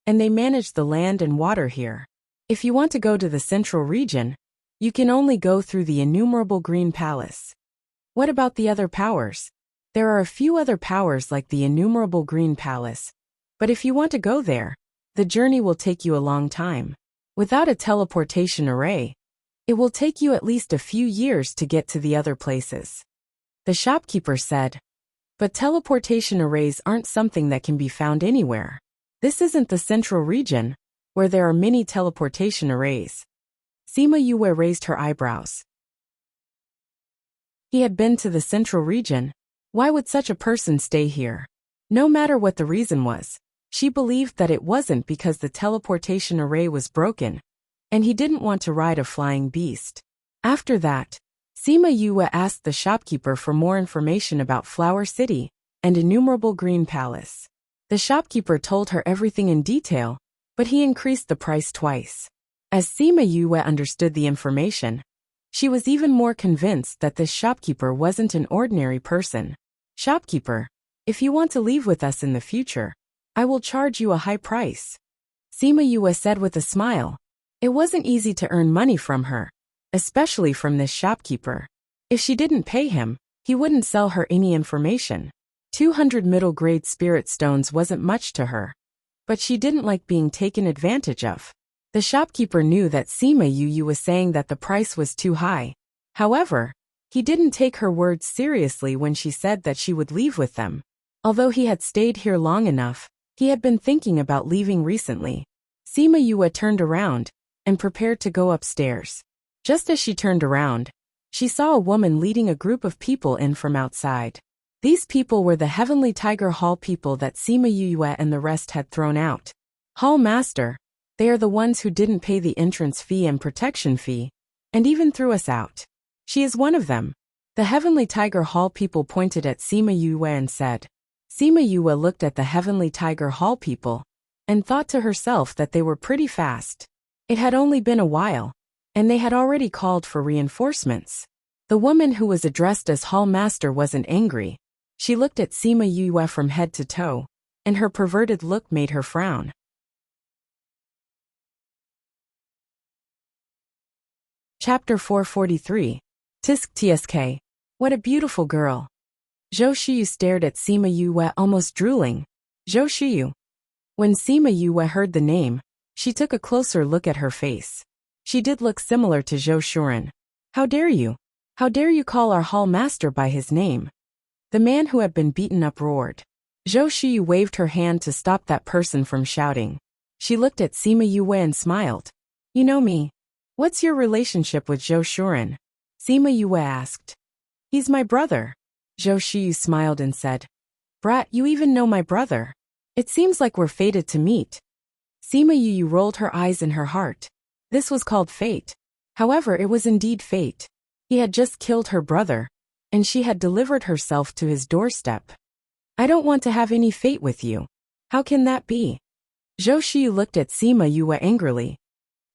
S1: and they manage the land and water here. If you want to go to the central region, you can only go through the Innumerable Green Palace. What about the other powers? There are a few other powers like the Innumerable Green Palace, but if you want to go there, the journey will take you a long time. Without a teleportation array, it will take you at least a few years to get to the other places. The shopkeeper said. But teleportation arrays aren't something that can be found anywhere. This isn't the central region, where there are many teleportation arrays. Sima Yue raised her eyebrows. He had been to the central region. Why would such a person stay here? No matter what the reason was, she believed that it wasn't because the teleportation array was broken, and he didn't want to ride a flying beast. After that, Sima Yue asked the shopkeeper for more information about Flower City and Innumerable Green Palace. The shopkeeper told her everything in detail, but he increased the price twice. As Sima Yue understood the information, she was even more convinced that this shopkeeper wasn't an ordinary person. Shopkeeper, if you want to leave with us in the future, I will charge you a high price. Sima Yue said with a smile. It wasn't easy to earn money from her, especially from this shopkeeper. If she didn't pay him, he wouldn't sell her any information. 200 middle-grade spirit stones wasn't much to her. But she didn't like being taken advantage of. The shopkeeper knew that Sima Yue was saying that the price was too high. However, he didn't take her words seriously when she said that she would leave with them. Although he had stayed here long enough, he had been thinking about leaving recently. Sima Yue turned around and prepared to go upstairs. Just as she turned around, she saw a woman leading a group of people in from outside. These people were the Heavenly Tiger Hall people that Sima Yue and the rest had thrown out. Hall Master, they are the ones who didn't pay the entrance fee and protection fee, and even threw us out. She is one of them. The Heavenly Tiger Hall people pointed at Sima Yue and said. Sima Yue looked at the Heavenly Tiger Hall people, and thought to herself that they were pretty fast. It had only been a while, and they had already called for reinforcements. The woman who was addressed as Hall Master wasn't angry. She looked at Sima Yue from head to toe, and her perverted look made her frown. Chapter 443. Tisk Tsk. What a beautiful girl. Zhou Shiyu stared at Sima Yue almost drooling. Zhou Shiyu. When Sima Yue heard the name, she took a closer look at her face. She did look similar to Zhou Shuren. How dare you? How dare you call our hall master by his name? The man who had been beaten up roared. Zhou Shiyu waved her hand to stop that person from shouting. She looked at Sima Yue and smiled. You know me. What's your relationship with Zhou Shuren? Sima Yue asked. He's my brother. Zhou Shiyu smiled and said. Brat, you even know my brother. It seems like we're fated to meet. Sima Yue rolled her eyes in her heart. This was called fate. However, it was indeed fate. He had just killed her brother, and she had delivered herself to his doorstep. I don't want to have any fate with you. How can that be? Zhou Shiyu looked at Sima Yue angrily.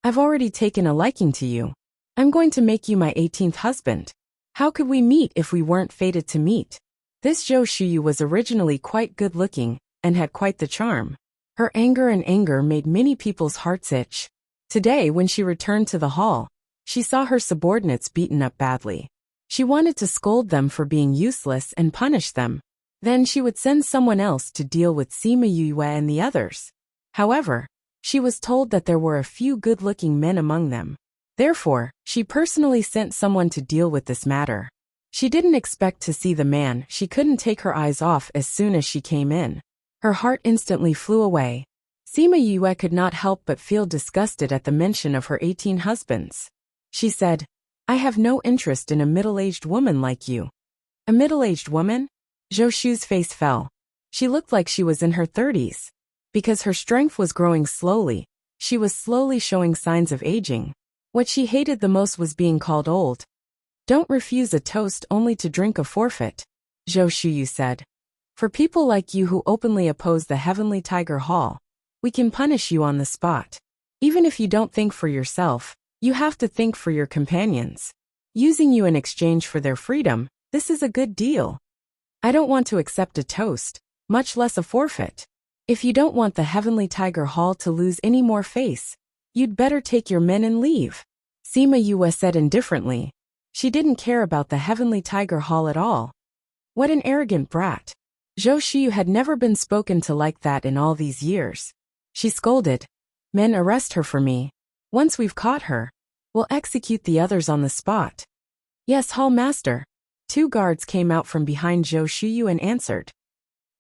S1: I've already taken a liking to you. I'm going to make you my 18th husband. How could we meet if we weren't fated to meet? This Zhou Shuyu was originally quite good-looking and had quite the charm. Her anger made many people's hearts itch. Today, when she returned to the hall, she saw her subordinates beaten up badly. She wanted to scold them for being useless and punish them. Then she would send someone else to deal with Sima Yue and the others. However, she was told that there were a few good-looking men among them. Therefore, she personally sent someone to deal with this matter. She didn't expect to see the man she couldn't take her eyes off as soon as she came in. Her heart instantly flew away. Sima Yue could not help but feel disgusted at the mention of her 18 husbands. She said, "I have no interest in a middle-aged woman like you." A middle-aged woman? Zhou Shu's face fell. She looked like she was in her 30s. Because her strength was growing slowly, she was slowly showing signs of aging. What she hated the most was being called old. "Don't refuse a toast only to drink a forfeit," Zhou Shuyu said. "For people like you who openly oppose the Heavenly Tiger Hall, we can punish you on the spot. Even if you don't think for yourself, you have to think for your companions. Using you in exchange for their freedom, this is a good deal. I don't want to accept a toast, much less a forfeit. If you don't want the Heavenly Tiger Hall to lose any more face, you'd better take your men and leave," Sima Yue said indifferently. She didn't care about the Heavenly Tiger Hall at all. What an arrogant brat. Zhou Shuyu had never been spoken to like that in all these years. She scolded, "Men, arrest her for me. Once we've caught her, we'll execute the others on the spot." "Yes, Hall Master." 2 guards came out from behind Zhou Shuyu and answered.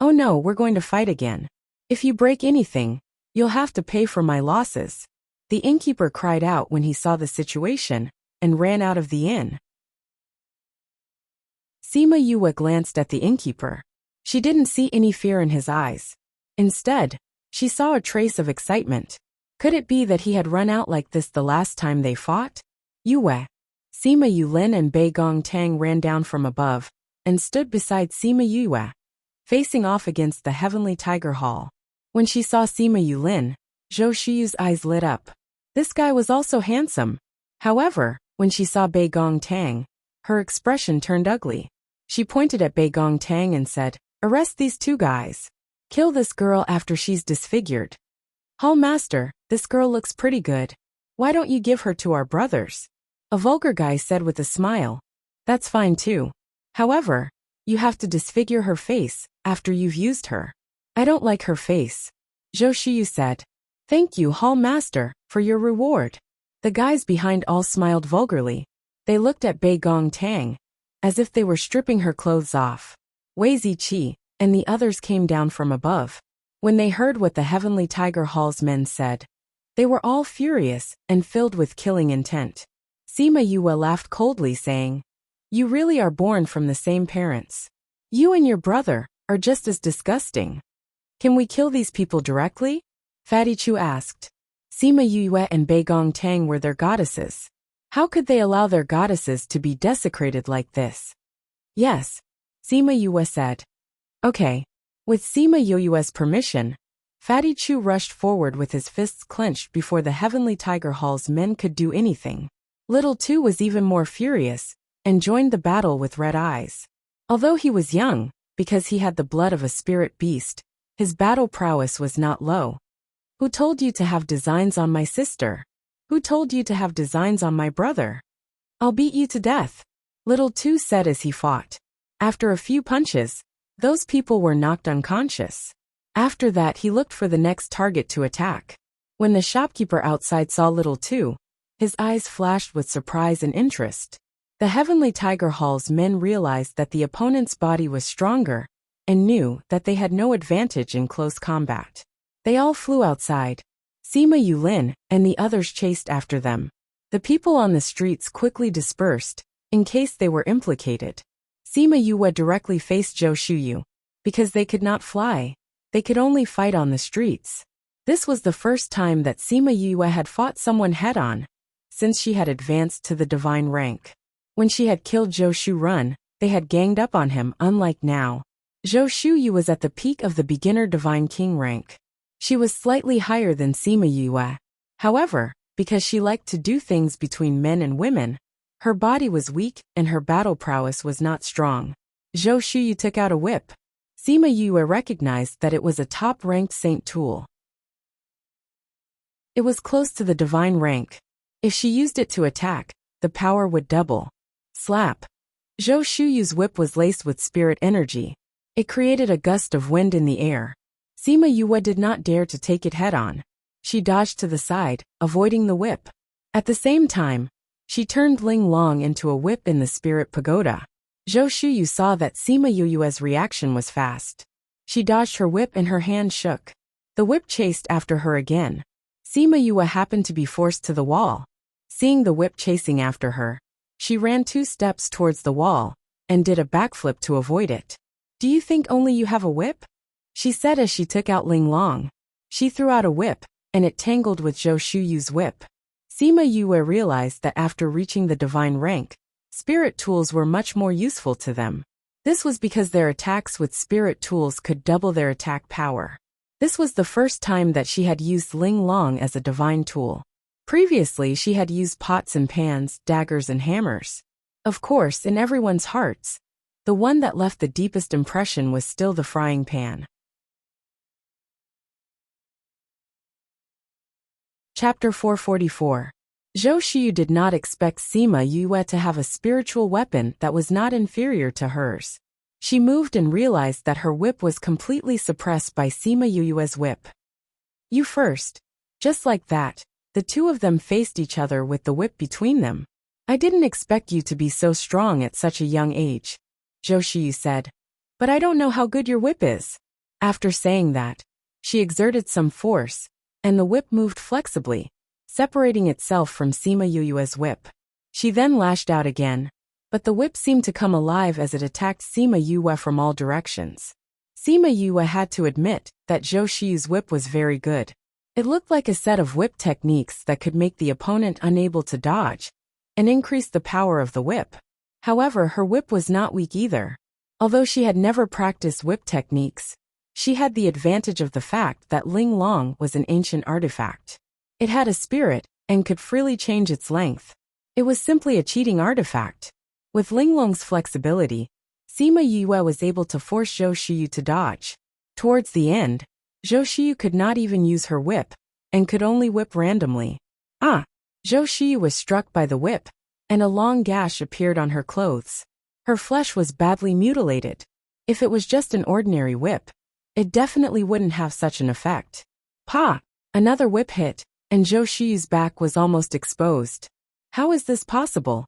S1: "Oh no, we're going to fight again. If you break anything, you'll have to pay for my losses." The innkeeper cried out when he saw the situation and ran out of the inn. Sima Yue glanced at the innkeeper. She didn't see any fear in his eyes. Instead, she saw a trace of excitement. Could it be that he had run out like this the last time they fought? Yue. Sima Yulin and Bei Gong Tang ran down from above and stood beside Sima Yue, facing off against the Heavenly Tiger Hall. When she saw Sima Yulin, Zhou Shuyu's eyes lit up. This guy was also handsome. However, when she saw Bei Gong Tang, her expression turned ugly. She pointed at Bei Gong Tang and said, "Arrest these 2 guys. Kill this girl after she's disfigured." "Hall Master, this girl looks pretty good. Why don't you give her to our brothers?" A vulgar guy said with a smile. "That's fine too. However, you have to disfigure her face after you've used her." "I don't like her face," Zhou Shuyu said. "Thank you, Hall Master, for your reward." The guys behind all smiled vulgarly. They looked at Bei Gong Tang, as if they were stripping her clothes off. Wei Ziqi and the others came down from above. When they heard what the Heavenly Tiger Hall's men said, they were all furious and filled with killing intent. Sima Yue laughed coldly, saying, "You really are born from the same parents. You and your brother are just as disgusting. Can we kill these people directly?" Fatty Chu asked. Sima Yue and Bei Gong Tang were their goddesses. How could they allow their goddesses to be desecrated like this? "Yes," Sima Yue said. "Okay." With Sima Yue's permission, Fatty Chu rushed forward with his fists clenched before the Heavenly Tiger Hall's men could do anything. Little Tu was even more furious and joined the battle with red eyes. Although he was young, because he had the blood of a spirit beast, his battle prowess was not low. "Who told you to have designs on my sister? Who told you to have designs on my brother? I'll beat you to death," Little Tu said as he fought. After a few punches, those people were knocked unconscious. After that, he looked for the next target to attack. When the shopkeeper outside saw Little Tu, his eyes flashed with surprise and interest. The Heavenly Tiger Hall's men realized that the opponent's body was stronger and knew that they had no advantage in close combat. They all flew outside. Sima Yulin and the others chased after them. The people on the streets quickly dispersed, in case they were implicated. Sima Yue directly faced Zhou Shuyu. Because they could not fly, they could only fight on the streets. This was the first time that Sima Yue had fought someone head-on, since she had advanced to the divine rank. When she had killed Zhou Shurun, they had ganged up on him, unlike now. Zhou Shuyu was at the peak of the beginner divine king rank. She was slightly higher than Sima Yue. However, because she liked to do things between men and women, her body was weak and her battle prowess was not strong. Zhou Shuyu took out a whip. Sima Yue recognized that it was a top-ranked saint tool. It was close to the divine rank. If she used it to attack, the power would double. Slap. Zhou Shuyu's whip was laced with spirit energy. It created a gust of wind in the air. Sima Yue did not dare to take it head-on. She dodged to the side, avoiding the whip. At the same time, she turned Ling Long into a whip in the spirit pagoda. Zhou Shuyu saw that Sima Yue's reaction was fast. She dodged her whip and her hand shook. The whip chased after her again. Sima Yue happened to be forced to the wall. Seeing the whip chasing after her, she ran 2 steps towards the wall and did a backflip to avoid it. "Do you think only you have a whip?" she said as she took out Ling Long. She threw out a whip, and it tangled with Zhou Shuyu's whip. Sima Yue realized that after reaching the divine rank, spirit tools were much more useful to them. This was because their attacks with spirit tools could double their attack power. This was the first time that she had used Ling Long as a divine tool. Previously, she had used pots and pans, daggers and hammers. Of course, in everyone's hearts, the one that left the deepest impression was still the frying pan. Chapter 444. Zhou Shuyu did not expect Sima Yue to have a spiritual weapon that was not inferior to hers. She moved and realized that her whip was completely suppressed by Sima Yue's whip. "You first." Just like that, the two of them faced each other with the whip between them. "I didn't expect you to be so strong at such a young age," Zhou Shuyu said. "But I don't know how good your whip is." After saying that, she exerted some force, and the whip moved flexibly, separating itself from Sima Yue's whip. She then lashed out again, but the whip seemed to come alive as it attacked Sima Yue from all directions. Sima Yue had to admit that Zhou Shuyu's whip was very good. It looked like a set of whip techniques that could make the opponent unable to dodge and increase the power of the whip. However, her whip was not weak either. Although she had never practiced whip techniques, she had the advantage of the fact that Ling Long was an ancient artifact. It had a spirit and could freely change its length. It was simply a cheating artifact. With Ling Long's flexibility, Sima Yue was able to force Zhou Shuyu to dodge. Towards the end, Zhou Shuyu could not even use her whip, and could only whip randomly. Zhou Shuyu was struck by the whip, and a long gash appeared on her clothes. Her flesh was badly mutilated. If it was just an ordinary whip, it definitely wouldn't have such an effect. Pa! Another whip hit, and Zhou Shuyu's back was almost exposed. How is this possible?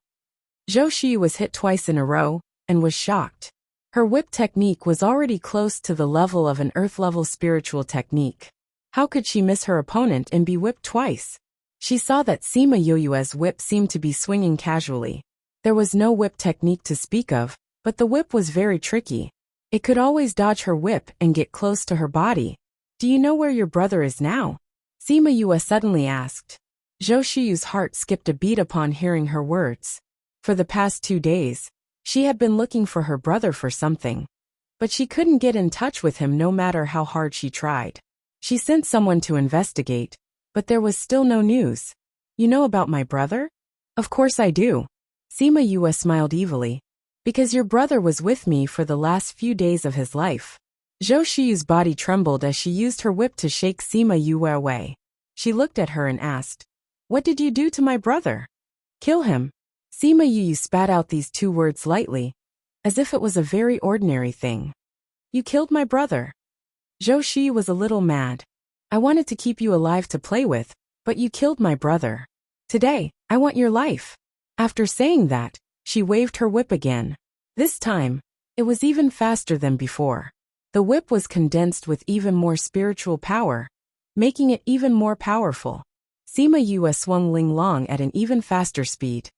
S1: Zhou Shuyu was hit twice in a row, and was shocked. Her whip technique was already close to the level of an earth-level spiritual technique. How could she miss her opponent and be whipped twice? She saw that Sima Yue's whip seemed to be swinging casually. There was no whip technique to speak of, but the whip was very tricky. It could always dodge her whip and get close to her body. "Do you know where your brother is now?" Sima Yue suddenly asked. Zhou Shuyu's heart skipped a beat upon hearing her words. For the past 2 days, she had been looking for her brother for something, but she couldn't get in touch with him no matter how hard she tried. She sent someone to investigate, but there was still no news. "You know about my brother?" "Of course I do." Sima Yue smiled evilly. "Because your brother was with me for the last few days of his life." Zhou Shuyu's body trembled as she used her whip to shake Sima Yue away. She looked at her and asked, "What did you do to my brother?" "Kill him." Sima Yue spat out these 2 words lightly, as if it was a very ordinary thing. "You killed my brother." Zhou Shuyu was a little mad. "I wanted to keep you alive to play with, but you killed my brother. Today, I want your life." After saying that, she waved her whip again. This time, it was even faster than before. The whip was condensed with even more spiritual power, making it even more powerful. Sima Yue swung Ling Long at an even faster speed.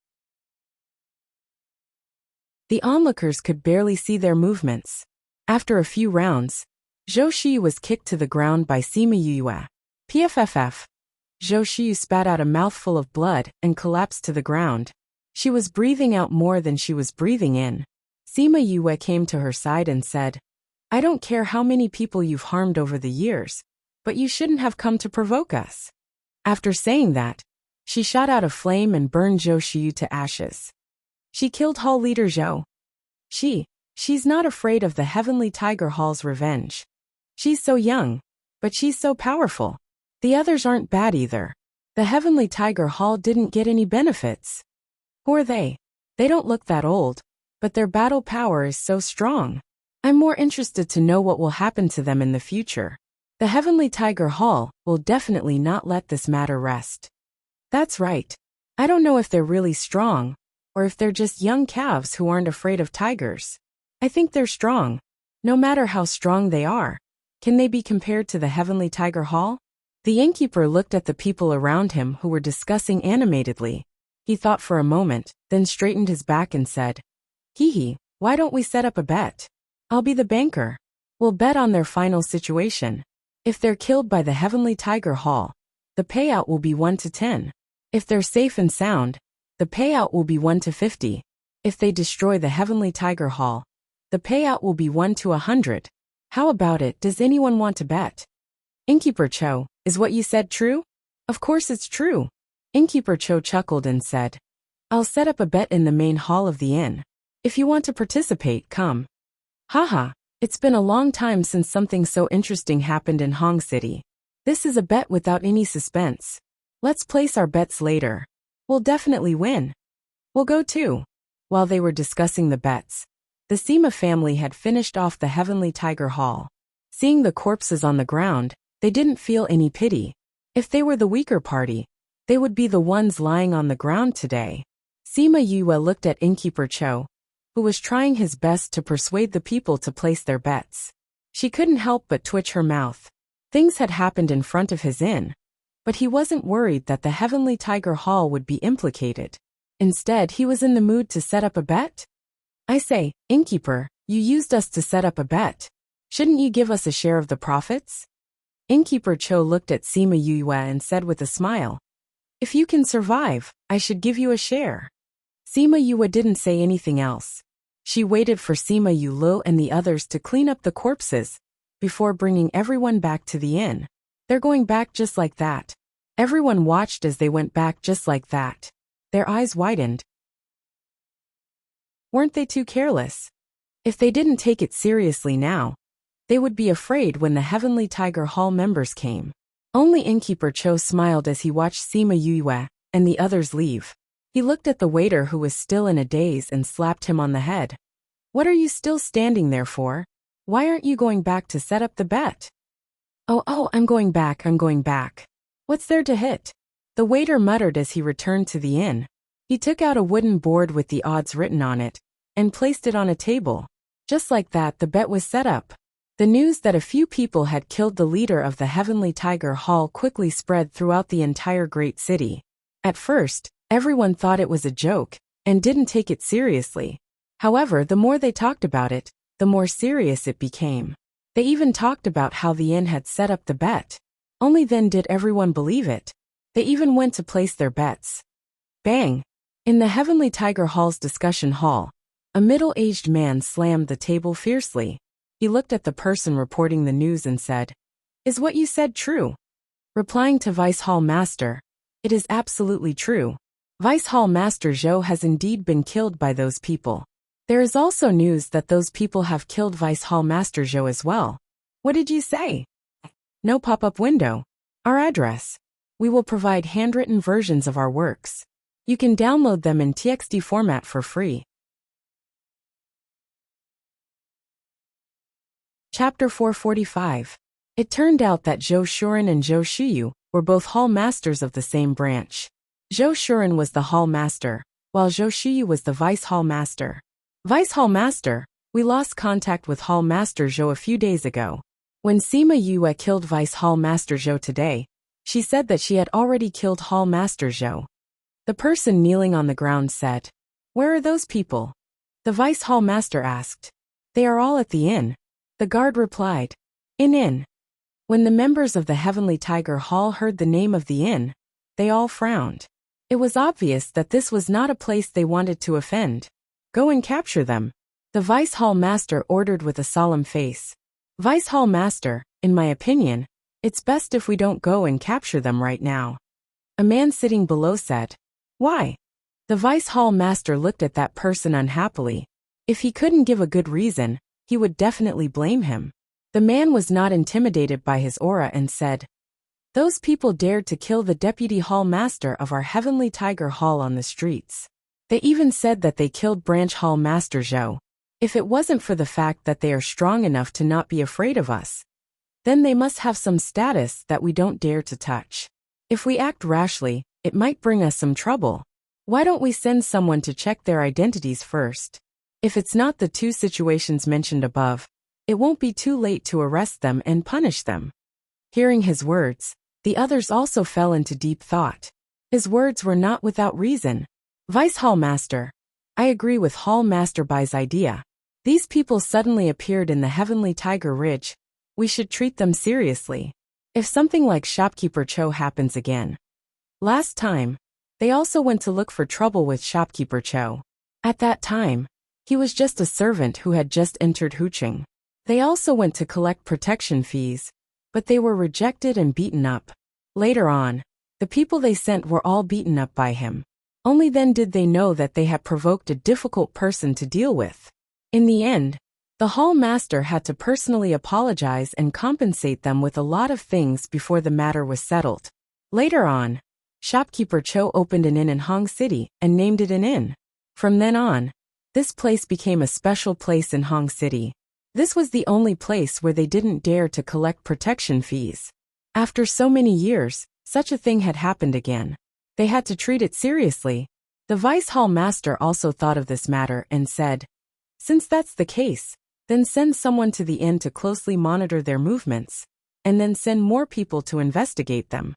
S1: The onlookers could barely see their movements. After a few rounds, Zhou Shuyu was kicked to the ground by Sima Yue. Pfff. Zhou Shuyu spat out a mouthful of blood and collapsed to the ground. She was breathing out more than she was breathing in. Sima Yue came to her side and said, "I don't care how many people you've harmed over the years, but you shouldn't have come to provoke us." After saying that, she shot out a flame and burned Zhou Shuyu to ashes. She killed Hall Leader Zhou. She She's not afraid of the Heavenly Tiger Hall's revenge. She's so young, but she's so powerful. The others aren't bad either. The Heavenly Tiger Hall didn't get any benefits. Who are they? They don't look that old, but their battle power is so strong. I'm more interested to know what will happen to them in the future. The Heavenly Tiger Hall will definitely not let this matter rest. That's right. I don't know if they're really strong, or if they're just young calves who aren't afraid of tigers. I think they're strong. No matter how strong they are, can they be compared to the Heavenly Tiger Hall? The innkeeper looked at the people around him who were discussing animatedly. He thought for a moment, then straightened his back and said, "Hee, why don't we set up a bet? I'll be the banker. We'll bet on their final situation. If they're killed by the Heavenly Tiger Hall, the payout will be 1 to 10. If they're safe and sound, the payout will be 1 to 50. If they destroy the Heavenly Tiger Hall, the payout will be 1 to 100. How about it? Does anyone want to bet?" Innkeeper Cho, is what you said true? Of course it's true. Innkeeper Cho chuckled and said, "I'll set up a bet in the main hall of the inn. If you want to participate, come." Haha, it's been a long time since something so interesting happened in Hong City. This is a bet without any suspense. Let's place our bets later. We'll definitely win. We'll go too. While they were discussing the bets, the Sima family had finished off the Heavenly Tiger Hall. Seeing the corpses on the ground, they didn't feel any pity. If they were the weaker party, they would be the ones lying on the ground today. Sima Yue looked at Innkeeper Cho, who was trying his best to persuade the people to place their bets. She couldn't help but twitch her mouth. Things had happened in front of his inn, but he wasn't worried that the Heavenly Tiger Hall would be implicated. Instead, he was in the mood to set up a bet. "I say, innkeeper, you used us to set up a bet. Shouldn't you give us a share of the profits?" Innkeeper Cho looked at Sima Yue and said with a smile, "If you can survive, I should give you a share." Sima Yue didn't say anything else. She waited for Sima Yue and the others to clean up the corpses before bringing everyone back to the inn. They're going back just like that. Everyone watched as they went back just like that. Their eyes widened. Weren't they too careless? If they didn't take it seriously now, they would be afraid when the Heavenly Tiger Hall members came. Only Innkeeper Cho smiled as he watched Sima Yue and the others leave. He looked at the waiter who was still in a daze and slapped him on the head. "What are you still standing there for? Why aren't you going back to set up the bet?" Oh, I'm going back. What's there to hit?" The waiter muttered as he returned to the inn. He took out a wooden board with the odds written on it and placed it on a table. Just like that, the bet was set up. The news that a few people had killed the leader of the Heavenly Tiger Hall quickly spread throughout the entire great city. At first, everyone thought it was a joke and didn't take it seriously. However, the more they talked about it, the more serious it became. They even talked about how the inn had set up the bet. Only then did everyone believe it. They even went to place their bets. Bang! In the Heavenly Tiger Hall's discussion hall, a middle-aged man slammed the table fiercely. He looked at the person reporting the news and said, "Is what you said true?" Replying to Vice Hall Master, "It is absolutely true. Vice Hall Master Zhou has indeed been killed by those people. There is also news that those people have killed Vice Hall Master Zhou as well." "What did you say?" "No pop-up window. Our address. We will provide handwritten versions of our works. You can download them in TXT format for free." Chapter 445. It turned out that Zhou Shuren and Zhou Shuyu were both hall masters of the same branch. Zhou Shuren was the hall master, while Zhou Shuyu was the vice hall master. "Vice hall master, we lost contact with hall master Zhou a few days ago. When Sima Yue killed vice hall master Zhou today, she said that she had already killed hall master Zhou." The person kneeling on the ground said, "Where are those people?" The vice hall master asked. "They are all at the inn." The guard replied, "Inn." When the members of the Heavenly Tiger Hall heard the name of the inn, they all frowned. It was obvious that this was not a place they wanted to offend. "Go and capture them," the Vice Hall Master ordered with a solemn face. "Vice Hall Master, in my opinion, it's best if we don't go and capture them right now." A man sitting below said, "Why?" The Vice Hall Master looked at that person unhappily. If he couldn't give a good reason, he would definitely blame him. The man was not intimidated by his aura and said, "Those people dared to kill the deputy hall master of our Heavenly Tiger Hall on the streets. They even said that they killed Branch Hall Master Zhou. If it wasn't for the fact that they are strong enough to not be afraid of us, then they must have some status that we don't dare to touch. If we act rashly, it might bring us some trouble. Why don't we send someone to check their identities first? If it's not the two situations mentioned above, it won't be too late to arrest them and punish them." Hearing his words, the others also fell into deep thought. His words were not without reason. "Vice Hall Master, I agree with Hall Master Bai's idea. These people suddenly appeared in the Heavenly Tiger Ridge. We should treat them seriously. If something like Shopkeeper Cho happens again. Last time, they also went to look for trouble with Shopkeeper Cho. At that time, he was just a servant who had just entered Huqing. They also went to collect protection fees, but they were rejected and beaten up. Later on, the people they sent were all beaten up by him. Only then did they know that they had provoked a difficult person to deal with. In the end, the hall master had to personally apologize and compensate them with a lot of things before the matter was settled. Later on, Shopkeeper Cho opened an inn in Hong City and named it an inn. From then on, this place became a special place in Hong City. This was the only place where they didn't dare to collect protection fees. After so many years, such a thing had happened again. They had to treat it seriously. The Vice Hall Master also thought of this matter and said, "Since that's the case, then send someone to the inn to closely monitor their movements, and then send more people to investigate them."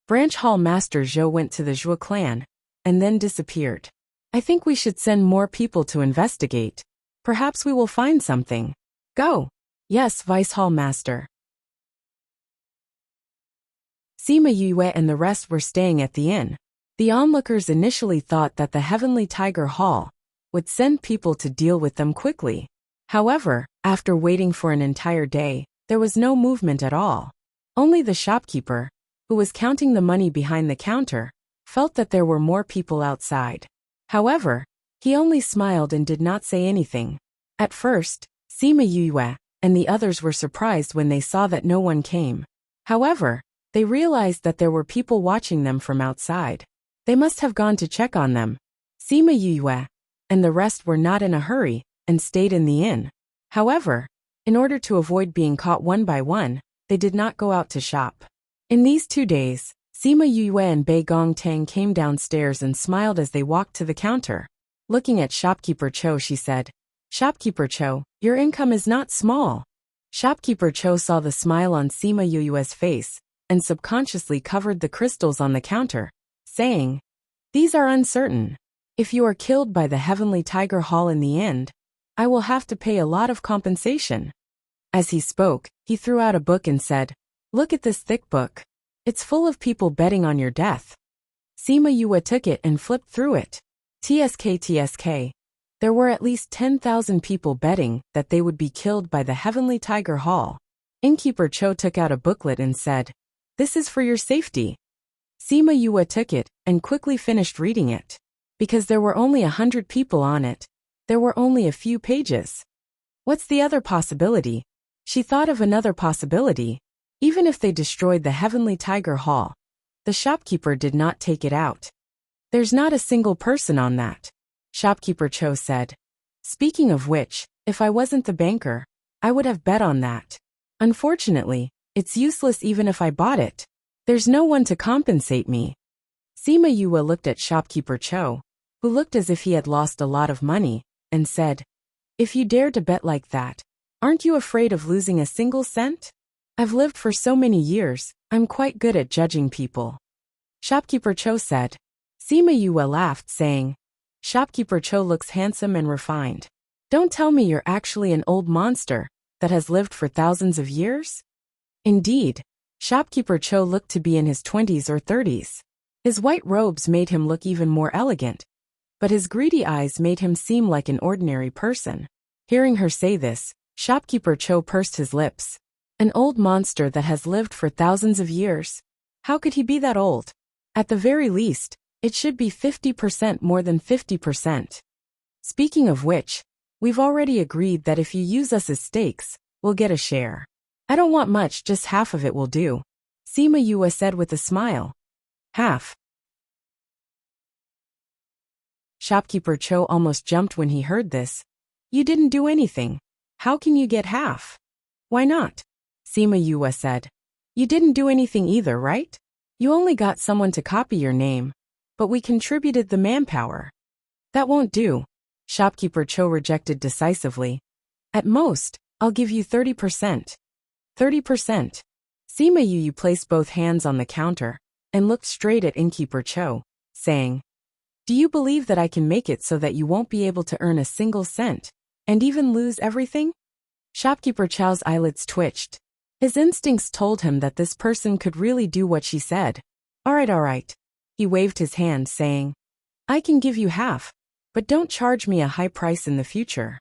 S1: Branch Hall Master Zhou went to the Zhou clan, and then disappeared. "I think we should send more people to investigate. Perhaps we will find something." "Go." "Yes, Vice Hall Master." Sima Yue and the rest were staying at the inn. The onlookers initially thought that the Heavenly Tiger Hall would send people to deal with them quickly. However, after waiting for an entire day, there was no movement at all. Only the shopkeeper, who was counting the money behind the counter, felt that there were more people outside. However, he only smiled and did not say anything. At first, Sima Yue and the others were surprised when they saw that no one came. However, they realized that there were people watching them from outside. They must have gone to check on them. Sima Yue and the rest were not in a hurry and stayed in the inn. However, in order to avoid being caught one by one, they did not go out to shop. In these 2 days, Sima Yue and Bei Gongtang came downstairs and smiled as they walked to the counter. Looking at Shopkeeper Cho, she said, "Shopkeeper Cho, your income is not small." Shopkeeper Cho saw the smile on Sima Yue's face and subconsciously covered the crystals on the counter, saying, "These are uncertain. If you are killed by the Heavenly Tiger Hall in the end, I will have to pay a lot of compensation." As he spoke, he threw out a book and said, "Look at this thick book. It's full of people betting on your death." Sima Yue took it and flipped through it. TSK. There were at least 10,000 people betting that they would be killed by the Heavenly Tiger Hall. Innkeeper Cho took out a booklet and said, "This is for your safety." Sima Yue took it and quickly finished reading it. Because there were only 100 people on it, there were only a few pages. What's the other possibility? She thought of another possibility. Even if they destroyed the Heavenly Tiger Hall, the shopkeeper did not take it out. There's not a single person on that. Shopkeeper Cho said. Speaking of which, if I wasn't the banker, I would have bet on that. Unfortunately, it's useless even if I bought it. There's no one to compensate me. Sima Yue looked at Shopkeeper Cho, who looked as if he had lost a lot of money, and said, "If you dare to bet like that, aren't you afraid of losing a single cent? I've lived for so many years, I'm quite good at judging people." Shopkeeper Cho said. Sima Yue laughed, saying, "Shopkeeper Cho looks handsome and refined. Don't tell me you're actually an old monster that has lived for thousands of years?" Indeed, Shopkeeper Cho looked to be in his 20s or 30s. His white robes made him look even more elegant, but his greedy eyes made him seem like an ordinary person. Hearing her say this, Shopkeeper Cho pursed his lips. An old monster that has lived for thousands of years? How could he be that old? At the very least, it should be 50% more than 50%. Speaking of which, We've already agreed that if you use us as stakes, we'll get a share. I don't want much, just half of it will do, Sima Yue said with a smile. Half. Shopkeeper Cho almost jumped when he heard this. You didn't do anything. How can you get half? Why not? Sima Yue said. You didn't do anything either, right? You only got someone to copy your name, but we contributed the manpower. That won't do, Shopkeeper Cho rejected decisively. At most, I'll give you 30%. 30%. Sima Yue placed both hands on the counter and looked straight at Innkeeper Cho, saying, Do you believe that I can make it so that you won't be able to earn a single cent, and even lose everything? Shopkeeper Cho's eyelids twitched. His instincts told him that this person could really do what she said. All right. He waved his hand, saying, I can give you half, but don't charge me a high price in the future.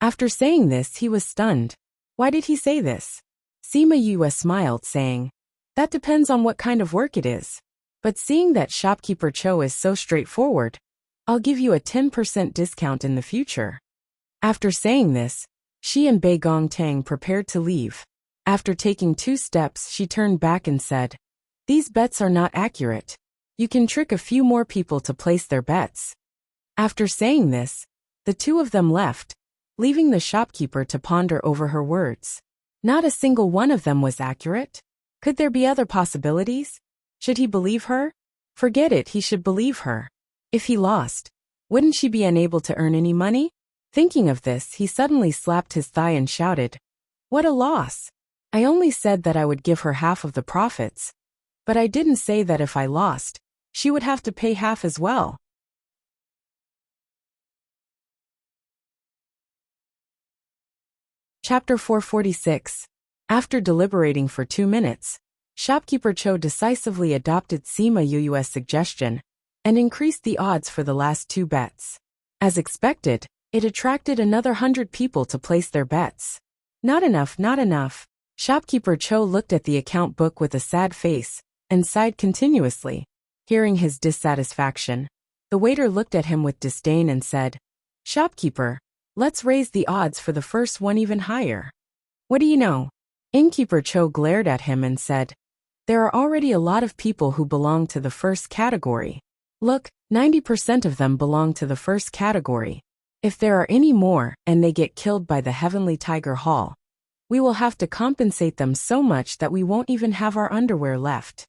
S1: After saying this, he was stunned. Why did he say this? Sima Yue smiled, saying, That depends on what kind of work it is. But seeing that Shopkeeper Cho is so straightforward, I'll give you a 10% discount in the future. After saying this, she and Bei Gongtang prepared to leave. After taking 2 steps, she turned back and said, These bets are not accurate. You can trick a few more people to place their bets. After saying this, the 2 of them left, leaving the shopkeeper to ponder over her words. Not a single one of them was accurate. Could there be other possibilities? Should he believe her? Forget it, he should believe her. If he lost, wouldn't she be unable to earn any money? Thinking of this, he suddenly slapped his thigh and shouted, What a loss! I only said that I would give her half of the profits. But I didn't say that if I lost, she would have to pay half as well. Chapter 446. After deliberating for 2 minutes, Shopkeeper Cho decisively adopted Sima Yue's suggestion and increased the odds for the last 2 bets. As expected, it attracted another 100 people to place their bets. Not enough. Shopkeeper Cho looked at the account book with a sad face and sighed continuously. Hearing his dissatisfaction, the waiter looked at him with disdain and said, Shopkeeper, let's raise the odds for the first one even higher. What do you know? Innkeeper Cho glared at him and said, There are already a lot of people who belong to the first category. Look, 90% of them belong to the first category. If there are any more and they get killed by the Heavenly Tiger Hall, we will have to compensate them so much that we won't even have our underwear left.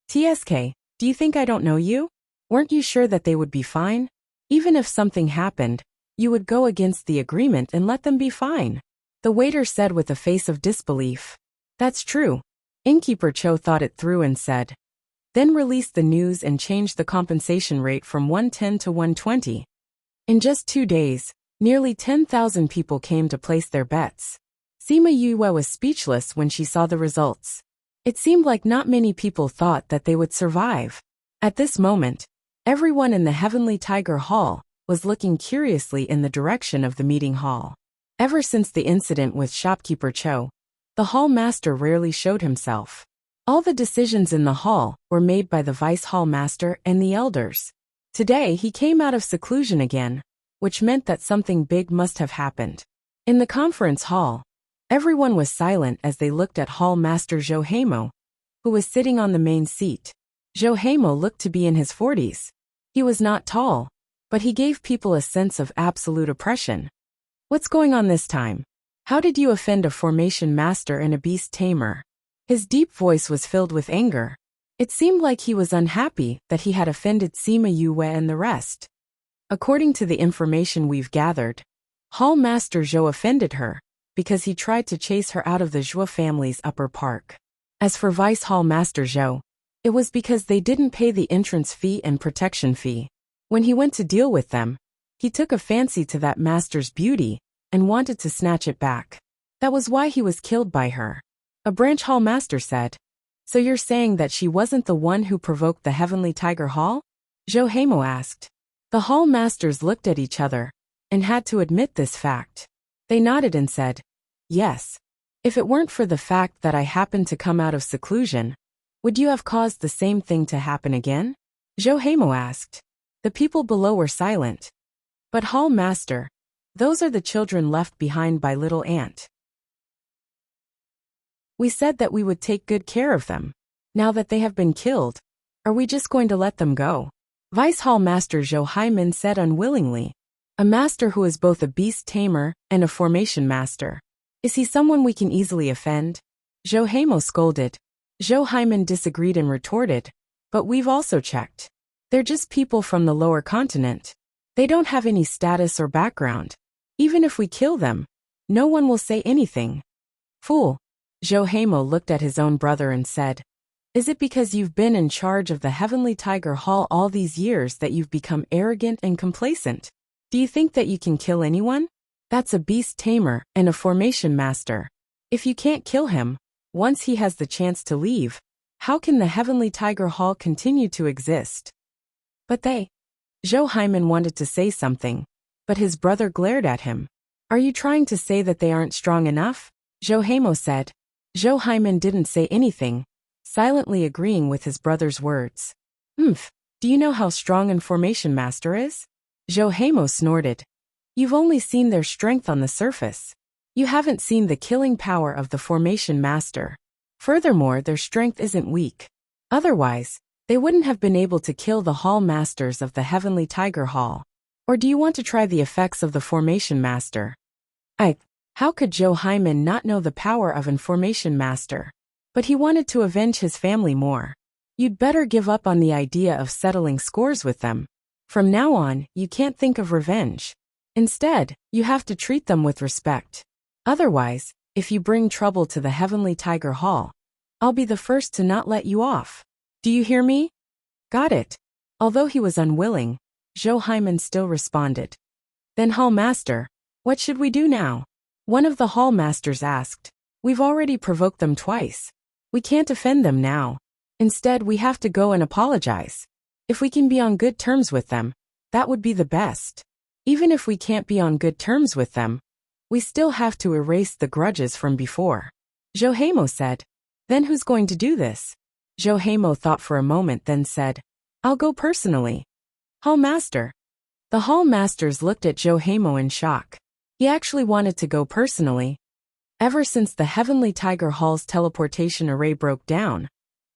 S1: TSK, do you think I don't know you? Weren't you sure that they would be fine? Even if something happened, you would go against the agreement and let them be fine. The waiter said with a face of disbelief. That's true. Innkeeper Cho thought it through and said, Then release the news and change the compensation rate from 110 to 120. In just 2 days, nearly 10,000 people came to place their bets. Sima Yue was speechless when she saw the results. It seemed like not many people thought that they would survive. At this moment, everyone in the Heavenly Tiger Hall was looking curiously in the direction of the meeting hall. Ever since the incident with Shopkeeper Cho, the hall master rarely showed himself. All the decisions in the hall were made by the vice hall master and the elders. Today he came out of seclusion again, which meant that something big must have happened. In the conference hall, everyone was silent as they looked at Hall Master Zhou Heimo, who was sitting on the main seat. Zhou Heimo looked to be in his 40s. He was not tall, but he gave people a sense of absolute oppression. What's going on this time? How did you offend a formation master and a beast tamer? His deep voice was filled with anger. It seemed like he was unhappy that he had offended Sima Yue and the rest. According to the information we've gathered, Hall Master Zhou offended her because he tried to chase her out of the Zhou family's upper park. As for Vice Hall Master Zhou, it was because they didn't pay the entrance fee and protection fee. When he went to deal with them, he took a fancy to that master's beauty and wanted to snatch it back. That was why he was killed by her. A branch hall master said, So you're saying that she wasn't the one who provoked the Heavenly Tiger Hall? Zhou Heimo asked. The hall masters looked at each other and had to admit this fact. They nodded and said, Yes. If it weren't for the fact that I happened to come out of seclusion, would you have caused the same thing to happen again? Zhou Heimo asked. The people below were silent. But Hall Master, Those are the children left behind by little Ant. We said that we would take good care of them. Now that they have been killed, are we just going to let them go? Vice Hall Master Zhou Haimin said unwillingly. A master who is both a beast tamer and a formation master. Is he someone we can easily offend? Zhou Heimo scolded. Zhou Haimin disagreed and retorted. But we've also checked. They're just people from the lower continent. They don't have any status or background. Even if we kill them, no one will say anything. Fool. Zhou Heimo looked at his own brother and said, is it because you've been in charge of the Heavenly Tiger Hall all these years that you've become arrogant and complacent? Do you think that you can kill anyone? That's a beast tamer and a formation master. If you can't kill him, once he has the chance to leave, how can the Heavenly Tiger Hall continue to exist? But Zhou Haimin wanted to say something, but his brother glared at him. Are you trying to say that they aren't strong enough? Zhou Heimo said. Zhou Haimin didn't say anything, silently agreeing with his brother's words. Do you know how strong a formation master is? Zhou Heimo snorted. You've only seen their strength on the surface. You haven't seen the killing power of the formation master. Furthermore, their strength isn't weak. Otherwise, they wouldn't have been able to kill the hall masters of the Heavenly Tiger Hall. Or do you want to try the effects of the formation master? How could Zhou Haimin not know the power of an formation master? But he wanted to avenge his family more. You'd better give up on the idea of settling scores with them. From now on, you can't think of revenge. Instead, you have to treat them with respect. Otherwise, if you bring trouble to the Heavenly Tiger Hall, I'll be the first to not let you off. Do you hear me? Got it. Although he was unwilling, Zhou Haimin still responded. Then Hall Master, what should we do now? One of the Hall Masters asked. We've already provoked them twice. We can't offend them now. Instead, we have to go and apologize. If we can be on good terms with them, that would be the best. Even if we can't be on good terms with them, we still have to erase the grudges from before. Zhou Heimo said. Then who's going to do this? Zhou Heimo thought for a moment, then said, I'll go personally. Hall Master. The Hall Masters looked at Zhou Heimo in shock. He actually wanted to go personally. Ever since the Heavenly Tiger Hall's teleportation array broke down,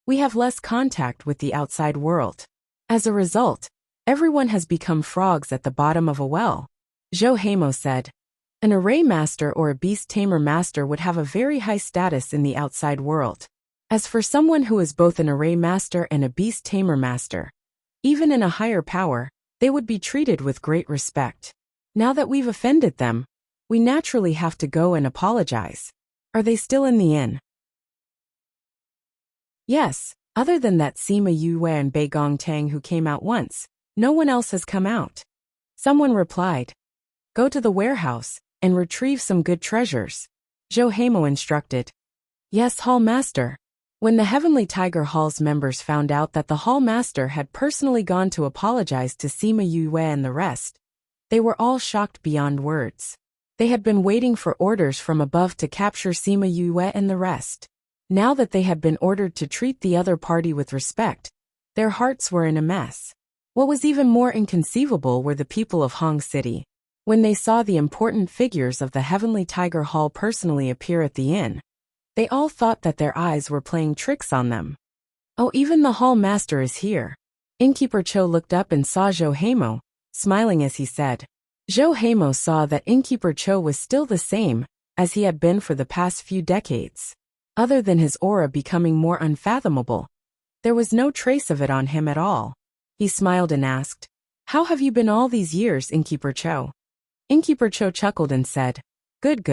S1: we have less contact with the outside world. As a result, everyone has become frogs at the bottom of a well. Zhou Heimo said. An array master or a beast tamer master would have a very high status in the outside world. As for someone who is both an array master and a beast tamer master, even in a higher power, they would be treated with great respect. Now that we've offended them, we naturally have to go and apologize. Are they still in the inn? Yes, other than that Sima Yue and Bei Gong Tang who came out once, no one else has come out. Someone replied. Go to the warehouse and retrieve some good treasures. Zhou Heimo instructed. Yes, Hall Master. When the Heavenly Tiger Hall's members found out that the Hall Master had personally gone to apologize to Sima Yue and the rest, they were all shocked beyond words. They had been waiting for orders from above to capture Sima Yue and the rest. Now that they had been ordered to treat the other party with respect, their hearts were in a mess. What was even more inconceivable were the people of Hong City. When they saw the important figures of the Heavenly Tiger Hall personally appear at the inn, they all thought that their eyes were playing tricks on them. Oh, even the Hall Master is here. Innkeeper Cho looked up and saw Zhou Heimo, smiling as he said. Zhou Heimo saw that Innkeeper Cho was still the same as he had been for the past few decades. Other than his aura becoming more unfathomable, there was no trace of it on him at all. He smiled and asked, How have you been all these years, Innkeeper Cho? Innkeeper Cho chuckled and said, Good.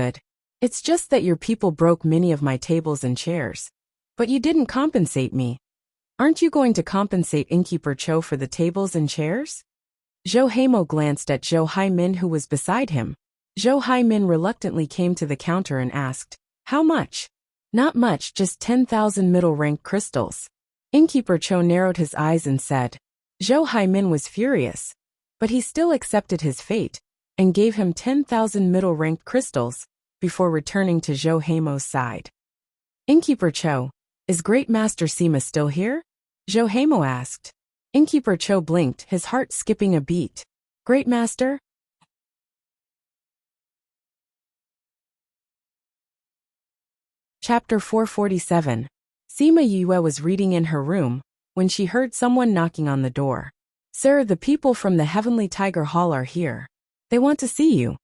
S1: It's just that your people broke many of my tables and chairs. But you didn't compensate me. Aren't you going to compensate Innkeeper Cho for the tables and chairs? Zhou Heimo glanced at Zhou Haimin who was beside him. Zhou Haimin reluctantly came to the counter and asked, How much? Not much, just 10,000 middle-rank crystals. Innkeeper Cho narrowed his eyes and said. Zhou Haimin was furious, but he still accepted his fate and gave him 10,000 middle-ranked crystals before returning to Zhou Heimo's side. Innkeeper Cho, is Great Master Sima still here? Zhou Heimo asked. Innkeeper Cho blinked, his heart skipping a beat. Great Master? Chapter 447. Sima Yue was reading in her room when she heard someone knocking on the door. Sir, the people from the Heavenly Tiger Hall are here. They want to see you,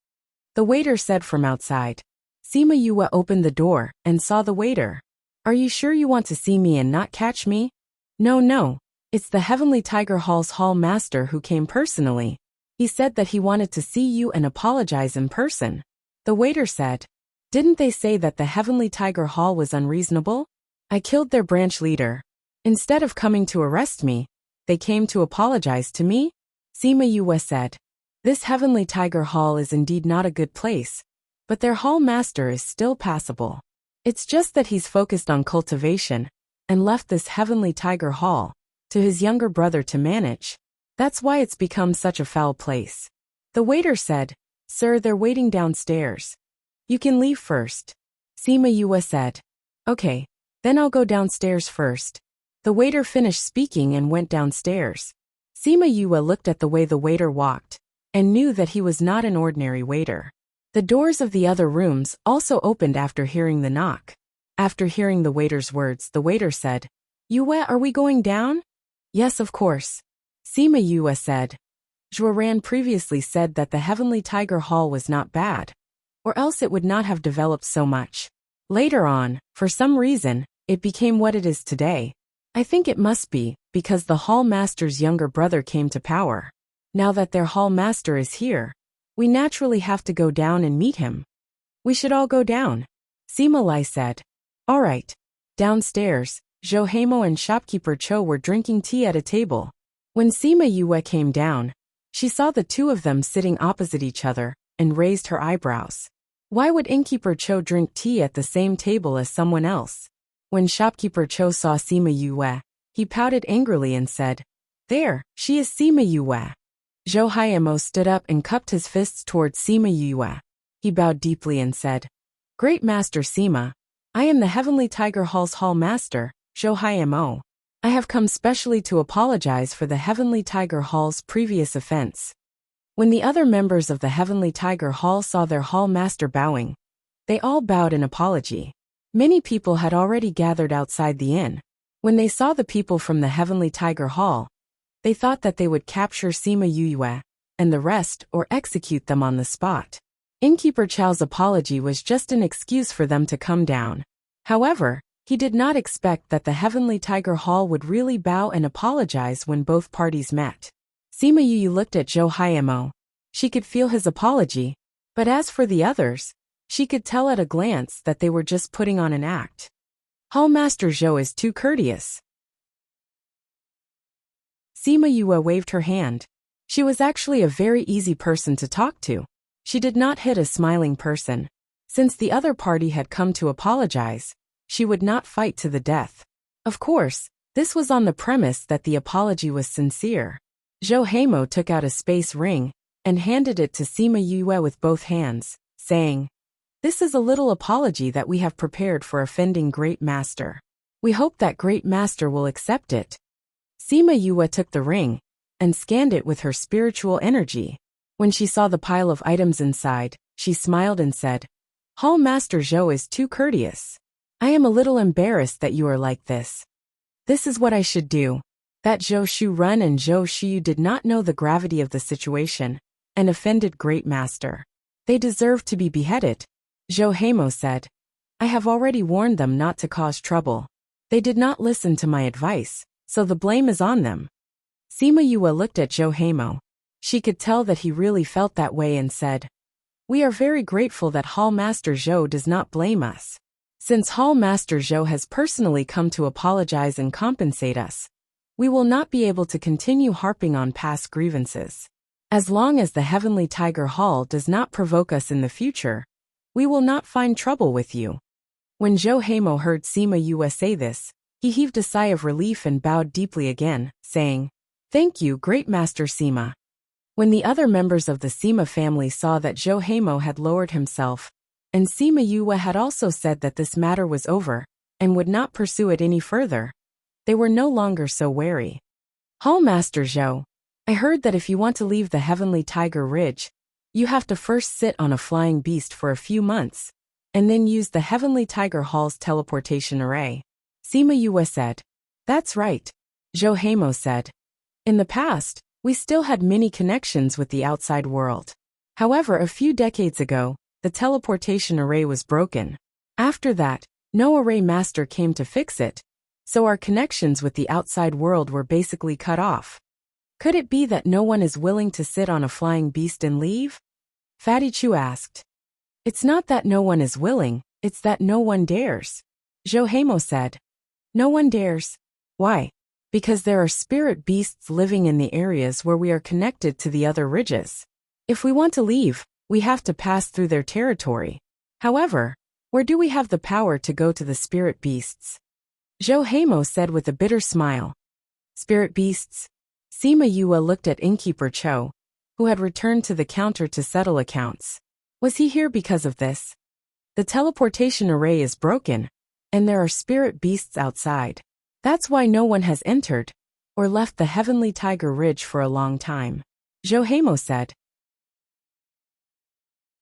S1: the waiter said from outside. Sima Yue opened the door and saw the waiter. Are you sure you want to see me and not catch me? No. It's the Heavenly Tiger Hall's hall master who came personally. He said that he wanted to see you and apologize in person. The waiter said. Didn't they say that the Heavenly Tiger Hall was unreasonable? I killed their branch leader. Instead of coming to arrest me, they came to apologize to me? Sima Yue said. This Heavenly Tiger Hall is indeed not a good place, but their hall master is still passable. It's just that he's focused on cultivation and left this Heavenly Tiger Hall to his younger brother to manage. That's why it's become such a foul place. The waiter said, Sir, they're waiting downstairs. You can leave first. Sima Yue said. Okay, then I'll go downstairs first. The waiter finished speaking and went downstairs. Sima Yue looked at the way the waiter walked and knew that he was not an ordinary waiter. The doors of the other rooms also opened after hearing the knock. After hearing the waiter's words, the waiter said, Yue, are we going down? Yes, of course. Sima Yue said. Zhuoran previously said that the Heavenly Tiger Hall was not bad, or else it would not have developed so much. Later on, for some reason, it became what it is today. I think it must be because the hall master's younger brother came to power. Now that their hall master is here, we naturally have to go down and meet him. We should all go down. Sima Lai said. All right. Downstairs, Zhou Heimo and shopkeeper Cho were drinking tea at a table. When Sima Yue came down, she saw the two of them sitting opposite each other and raised her eyebrows. Why would innkeeper Cho drink tea at the same table as someone else? When shopkeeper Cho saw Sima Yue, he pouted angrily and said, There, she is Sima Yue. Zhou Heimo stood up and cupped his fists towards Sima Yue. He bowed deeply and said, Great Master Sima, I am the Heavenly Tiger Hall's hall master, Zhou Heimo. I have come specially to apologize for the Heavenly Tiger Hall's previous offense. When the other members of the Heavenly Tiger Hall saw their hall master bowing, they all bowed in apology. Many people had already gathered outside the inn. When they saw the people from the Heavenly Tiger Hall, they thought that they would capture Sima Yue and the rest or execute them on the spot. Innkeeper Chao's apology was just an excuse for them to come down. However, he did not expect that the Heavenly Tiger Hall would really bow and apologize when both parties met. Sima Yue looked at Zhou Heimo. She could feel his apology, but as for the others, she could tell at a glance that they were just putting on an act. Hall Master Zhou is too courteous. Sima Yue waved her hand. She was actually a very easy person to talk to. She did not hit a smiling person. Since the other party had come to apologize, she would not fight to the death. Of course, this was on the premise that the apology was sincere. Zhou Heimo took out a space ring and handed it to Sima Yue with both hands, saying, This is a little apology that we have prepared for offending Great Master. We hope that Great Master will accept it. Sima Yue took the ring and scanned it with her spiritual energy. When she saw the pile of items inside, she smiled and said, Hall Master Zhou is too courteous. I am a little embarrassed that you are like this. This is what I should do. That Zhou Shuren and Zhou Shiyu did not know the gravity of the situation and offended Great Master. They deserve to be beheaded. Zhou Heimo said, I have already warned them not to cause trouble. They did not listen to my advice, so the blame is on them. Sima Yue looked at Zhou Heimo. She could tell that he really felt that way and said, We are very grateful that Hall Master Zhou does not blame us. Since Hall Master Zhou has personally come to apologize and compensate us, we will not be able to continue harping on past grievances. As long as the Heavenly Tiger Hall does not provoke us in the future, we will not find trouble with you. When Zhou Heimo heard Sima Yue say this, he heaved a sigh of relief and bowed deeply again, saying, Thank you, Great Master Sima. When the other members of the Sima family saw that Zhou Heimo had lowered himself, and Sima Yue had also said that this matter was over and would not pursue it any further, they were no longer so wary. Hall Master Zhou, I heard that if you want to leave the Heavenly Tiger Ridge, you have to first sit on a flying beast for a few months. and then used the Heavenly Tiger Hall's teleportation array. Sima Yue said. That's right. Zhou Heimo said. In the past, we still had many connections with the outside world. However, a few decades ago, the teleportation array was broken. After that, no array master came to fix it, so our connections with the outside world were basically cut off. Could it be that no one is willing to sit on a flying beast and leave? Fatty Chu asked. It's not that no one is willing, it's that no one dares. Zhou Heimo said. No one dares. Why? Because there are spirit beasts living in the areas where we are connected to the other ridges. If we want to leave, we have to pass through their territory. However, where do we have the power to go to the spirit beasts? Zhou Heimo said with a bitter smile. Spirit beasts? Sima Yue looked at Innkeeper Cho, who had returned to the counter to settle accounts. Was he here because of this? The teleportation array is broken, and there are spirit beasts outside. That's why no one has entered or left the Heavenly Tiger Ridge for a long time. Zhou Heimo said.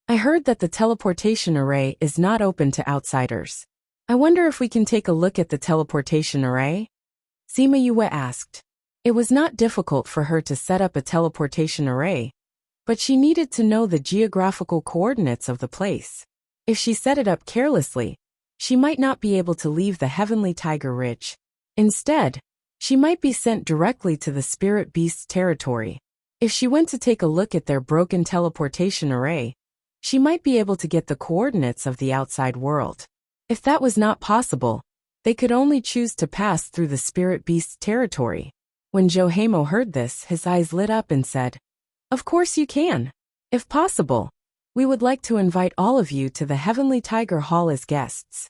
S1: I heard that the teleportation array is not open to outsiders. I wonder if we can take a look at the teleportation array? Sima Yue asked. It was not difficult for her to set up a teleportation array, but she needed to know the geographical coordinates of the place. If she set it up carelessly, she might not be able to leave the Heavenly Tiger Ridge. Instead, she might be sent directly to the spirit beast's territory. If she went to take a look at their broken teleportation array, she might be able to get the coordinates of the outside world. If that was not possible, they could only choose to pass through the spirit beast's territory. When Zhou Heimo heard this, his eyes lit up and said, Of course you can. If possible, we would like to invite all of you to the Heavenly Tiger Hall as guests.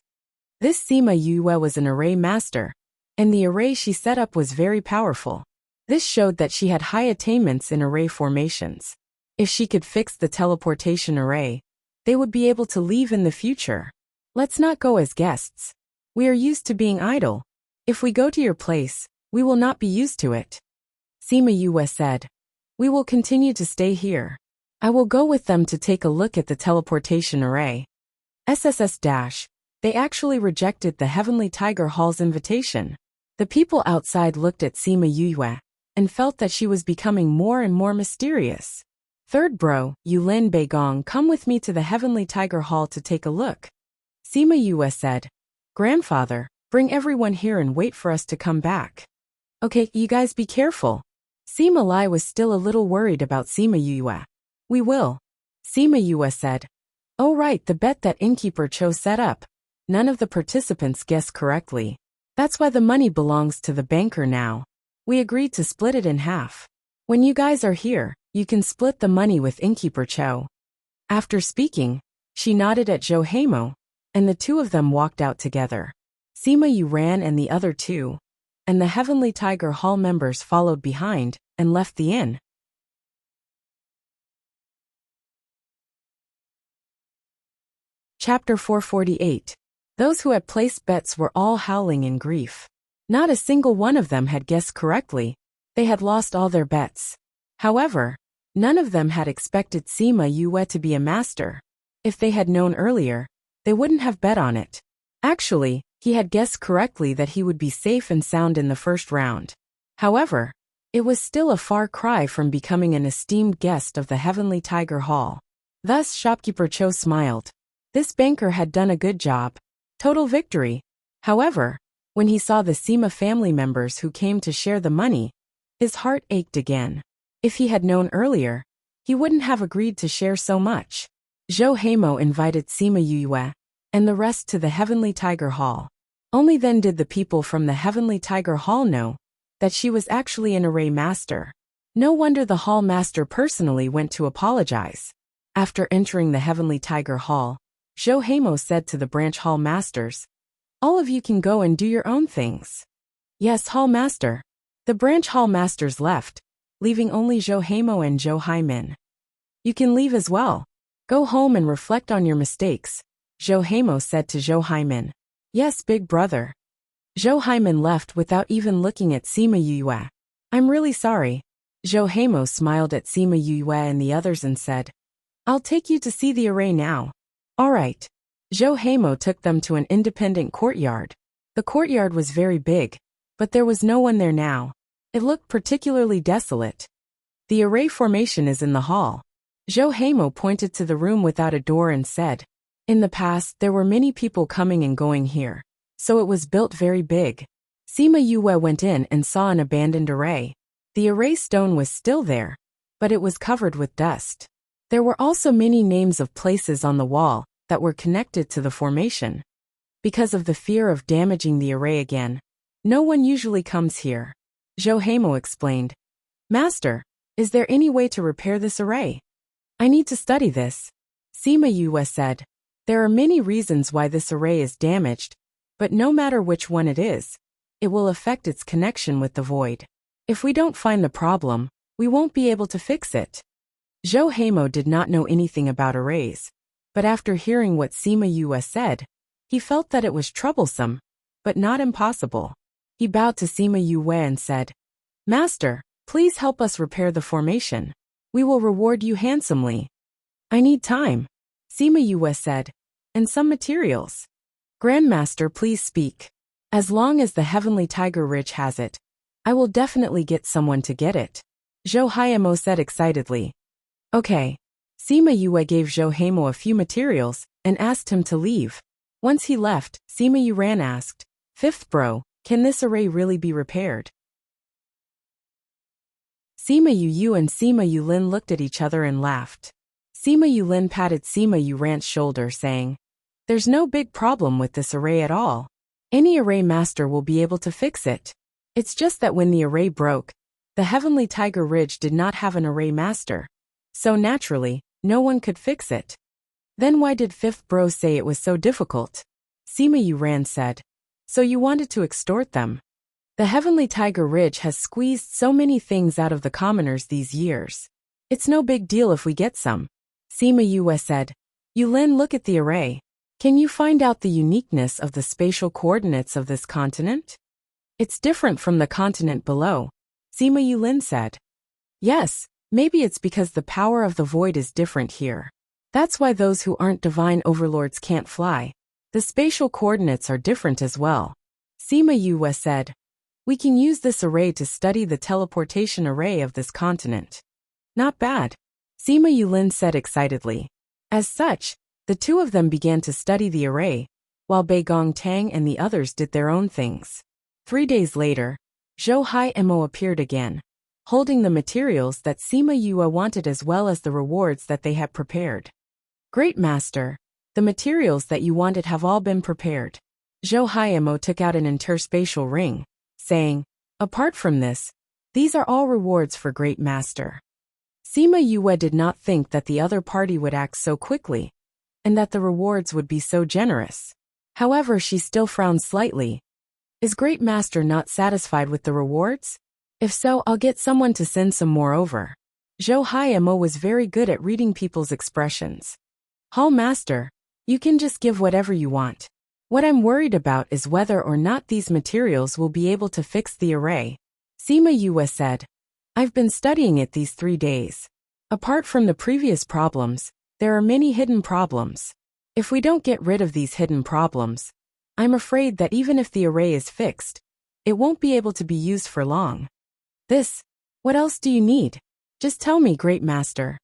S1: This Sima Yue was an array master, and the array she set up was very powerful. This showed that she had high attainments in array formations. If she could fix the teleportation array, they would be able to leave in the future. Let's not go as guests. We are used to being idle. If we go to your place, we will not be used to it. Sima Yue said. We will continue to stay here. I will go with them to take a look at the teleportation array. SSS-. They actually rejected the Heavenly Tiger Hall's invitation. The people outside looked at Sima Yue and felt that she was becoming more and more mysterious. Third bro, Yulin Beigong, come with me to the Heavenly Tiger Hall to take a look. Sima Yue said. Grandfather, bring everyone here and wait for us to come back. Okay, you guys be careful. Sima Lai was still a little worried about Sima Yue. We will. Sima Yue said. Oh right, the bet that Innkeeper Cho set up. None of the participants guessed correctly. That's why the money belongs to the banker now. We agreed to split it in half. When you guys are here, you can split the money with Innkeeper Cho. After speaking, she nodded at Zhou Heimo, and the two of them walked out together. Sima Yu ran and the other two, and the Heavenly Tiger Hall members followed behind and left the inn. Chapter 448. Those who had placed bets were all howling in grief. Not a single one of them had guessed correctly. They had lost all their bets. However, none of them had expected Sima Yue to be a master. If they had known earlier, they wouldn't have bet on it. Actually, he had guessed correctly that he would be safe and sound in the first round. However, it was still a far cry from becoming an esteemed guest of the Heavenly Tiger Hall. Thus shopkeeper Cho smiled. This banker had done a good job. Total victory. However, when he saw the Sima family members who came to share the money, his heart ached again. If he had known earlier, he wouldn't have agreed to share so much. Zhou Heimo invited Sima Yue and the rest to the Heavenly Tiger Hall. Only then did the people from the Heavenly Tiger Hall know that she was actually an array master. No wonder the hall master personally went to apologize. After entering the Heavenly Tiger Hall, Zhou Heimo said to the branch hall masters, all of you can go and do your own things. Yes, hall master. The branch hall masters left, leaving only Zhou Heimo and Zhou Haimin. You can leave as well. Go home and reflect on your mistakes, Zhou Heimo said to Zhou Haimin. Yes, big brother. Zhou Haimin left without even looking at Sima Yue. I'm really sorry. Zhou Heimo smiled at Sima Yue and the others and said, I'll take you to see the array now. All right. Zhou Heimo took them to an independent courtyard. The courtyard was very big, but there was no one there now. It looked particularly desolate. The array formation is in the hall. Zhou Heimo pointed to the room without a door and said, "In the past, there were many people coming and going here, so it was built very big." Sima Yue went in and saw an abandoned array. The array stone was still there, but it was covered with dust. There were also many names of places on the wall that were connected to the formation. Because of the fear of damaging the array again, no one usually comes here. Zhou Heimo explained. "Master, is there any way to repair this array? I need to study this." Sima Yue said. "There are many reasons why this array is damaged, but no matter which one it is, it will affect its connection with the void. If we don't find the problem, we won't be able to fix it." Zhou Heimo did not know anything about arrays, but after hearing what Sima Yue said, he felt that it was troublesome, but not impossible. He bowed to Sima Yue and said, "Master, please help us repair the formation. We will reward you handsomely." "I need time," Sima Yue said, "and some materials." "Grandmaster, please speak. As long as the Heavenly Tiger Ridge has it, I will definitely get someone to get it," Zhou Heimo said excitedly. "Okay." Sima Yue gave Zhou Heimo a few materials and asked him to leave. Once he left, Sima Yue asked, "Fifth bro, can this array really be repaired?" Sima Yu and Sima Yulin looked at each other and laughed. Sima Yulin patted Sima Yuran's shoulder, saying, "There's no big problem with this array at all. Any array master will be able to fix it. It's just that when the array broke, the Heavenly Tiger Ridge did not have an array master. So naturally, no one could fix it." "Then why did Fifth Bro say it was so difficult?" Sima Yuran said. "So you wanted to extort them. The Heavenly Tiger Ridge has squeezed so many things out of the commoners these years. It's no big deal if we get some." Sima Yue said. "Yulin, look at the array. Can you find out the uniqueness of the spatial coordinates of this continent? It's different from the continent below," Sima Yulin said. "Yes, maybe it's because the power of the void is different here. That's why those who aren't divine overlords can't fly. The spatial coordinates are different as well," Sima Yue said. "We can use this array to study the teleportation array of this continent." "Not bad," Sima Yulin said excitedly. As such, the two of them began to study the array, while Beigong Tang and the others did their own things. 3 days later, Zhou Heimo appeared again, holding the materials that Sima Yue wanted as well as the rewards that they had prepared. "Great Master, the materials that you wanted have all been prepared." Zhou Heimo took out an interspatial ring, saying, "Apart from this, these are all rewards for Great Master." Sima Yue did not think that the other party would act so quickly, and that the rewards would be so generous. However, she still frowned slightly. "Is Great Master not satisfied with the rewards? If so, I'll get someone to send some more over." Zhou Heimo was very good at reading people's expressions. "Hall Master, you can just give whatever you want. What I'm worried about is whether or not these materials will be able to fix the array," Sima Yue said. "I've been studying it these 3 days. Apart from the previous problems, there are many hidden problems. If we don't get rid of these hidden problems, I'm afraid that even if the array is fixed, it won't be able to be used for long." What else do you need? Just tell me, Great Master,"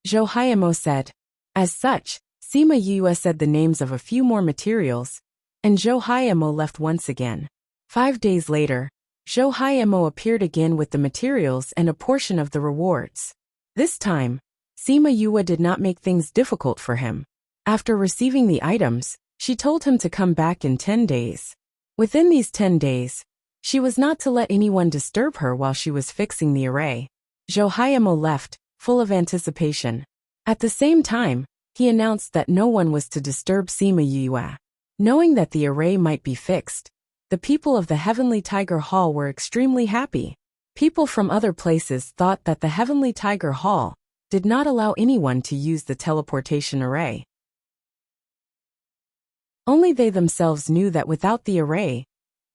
S1: Zhou Heimo said. As such, Sima Yue said the names of a few more materials, and Zhou Heimo left once again. 5 days later, Zhou Heimo appeared again with the materials and a portion of the rewards. This time, Sima Yue did not make things difficult for him. After receiving the items, she told him to come back in 10 days. Within these 10 days, she was not to let anyone disturb her while she was fixing the array. Zhou Heimo left, full of anticipation. At the same time, he announced that no one was to disturb Sima Yue. Knowing that the array might be fixed, the people of the Heavenly Tiger Hall were extremely happy. People from other places thought that the Heavenly Tiger Hall did not allow anyone to use the teleportation array. Only they themselves knew that without the array,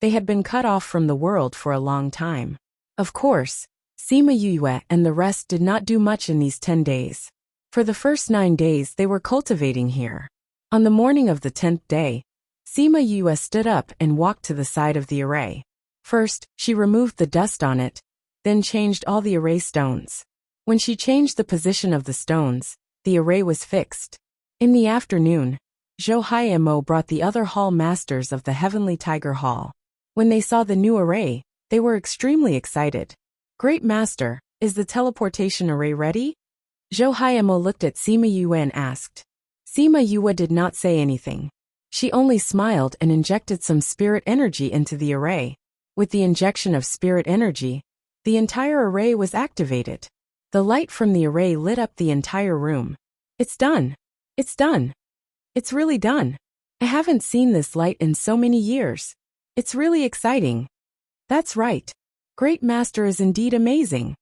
S1: they had been cut off from the world for a long time. Of course, Sima Yue and the rest did not do much in these 10 days. For the first 9 days they were cultivating here. On the morning of the 10th day, Sima Yue stood up and walked to the side of the array. First, she removed the dust on it, then changed all the array stones. When she changed the position of the stones, the array was fixed. In the afternoon, Zhou Hai and Mo brought the other hall masters of the Heavenly Tiger Hall. When they saw the new array, they were extremely excited. Great Master, is the teleportation array ready? Zhou Hai and Mo looked at Sima Yue and asked. Sima Yue did not say anything. She only smiled and injected some spirit energy into the array. With the injection of spirit energy, the entire array was activated. The light from the array lit up the entire room. It's done. It's done. It's really done. I haven't seen this light in so many years. It's really exciting. That's right. Great Master is indeed amazing.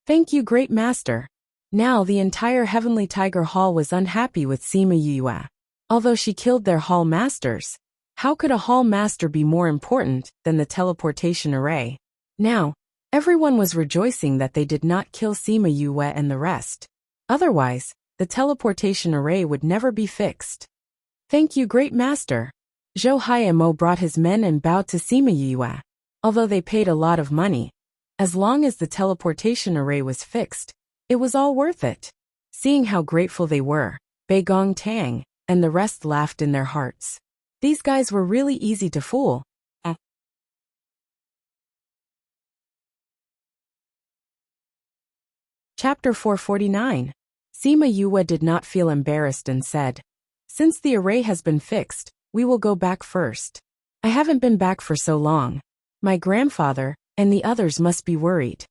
S1: Thank you, Great Master. Now the entire Heavenly Tiger Hall was unhappy with Sima Yue. Although she killed their hall masters, how could a hall master be more important than the teleportation array? Now, everyone was rejoicing that they did not kill Sima Yue and the rest. Otherwise, the teleportation array would never be fixed. Thank you, Great Master. Zhou Hai and Mo brought his men and bowed to Sima Yue. Although they paid a lot of money, as long as the teleportation array was fixed, it was all worth it. Seeing how grateful they were, Bei Gong Tang and the rest laughed in their hearts. These guys were really easy to fool. Chapter 449. Sima Yue did not feel embarrassed and said, Since the array has been fixed, we will go back first. I haven't been back for so long. My grandfather and the others must be worried.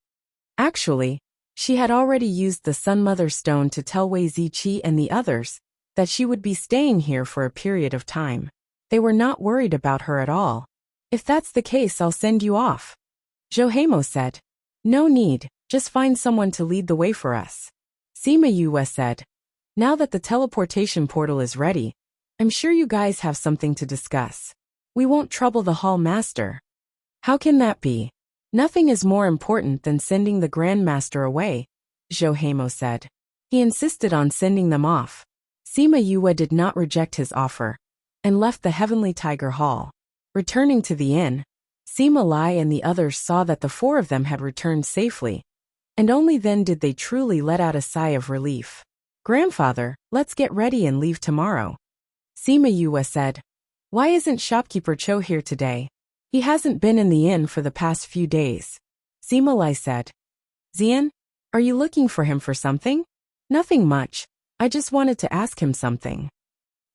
S1: Actually, she had already used the Sun Mother Stone to tell Wei Ziqi and the others that she would be staying here for a period of time. They were not worried about her at all. If that's the case, I'll send you off. Zhou Haimo said. No need, just find someone to lead the way for us. Sima Yue said. Now that the teleportation portal is ready, I'm sure you guys have something to discuss. We won't trouble the hall master. How can that be? Nothing is more important than sending the Grand Master away, Zhou Haimo said. He insisted on sending them off. Sima Yue did not reject his offer, and left the Heavenly Tiger Hall. Returning to the inn, Sima Lai and the others saw that the four of them had returned safely, and only then did they truly let out a sigh of relief. Grandfather, let's get ready and leave tomorrow. Sima Yue said. Why isn't shopkeeper Cho here today? He hasn't been in the inn for the past few days. Sima Lai said. Xian, are you looking for him for something? Nothing much. I just wanted to ask him something.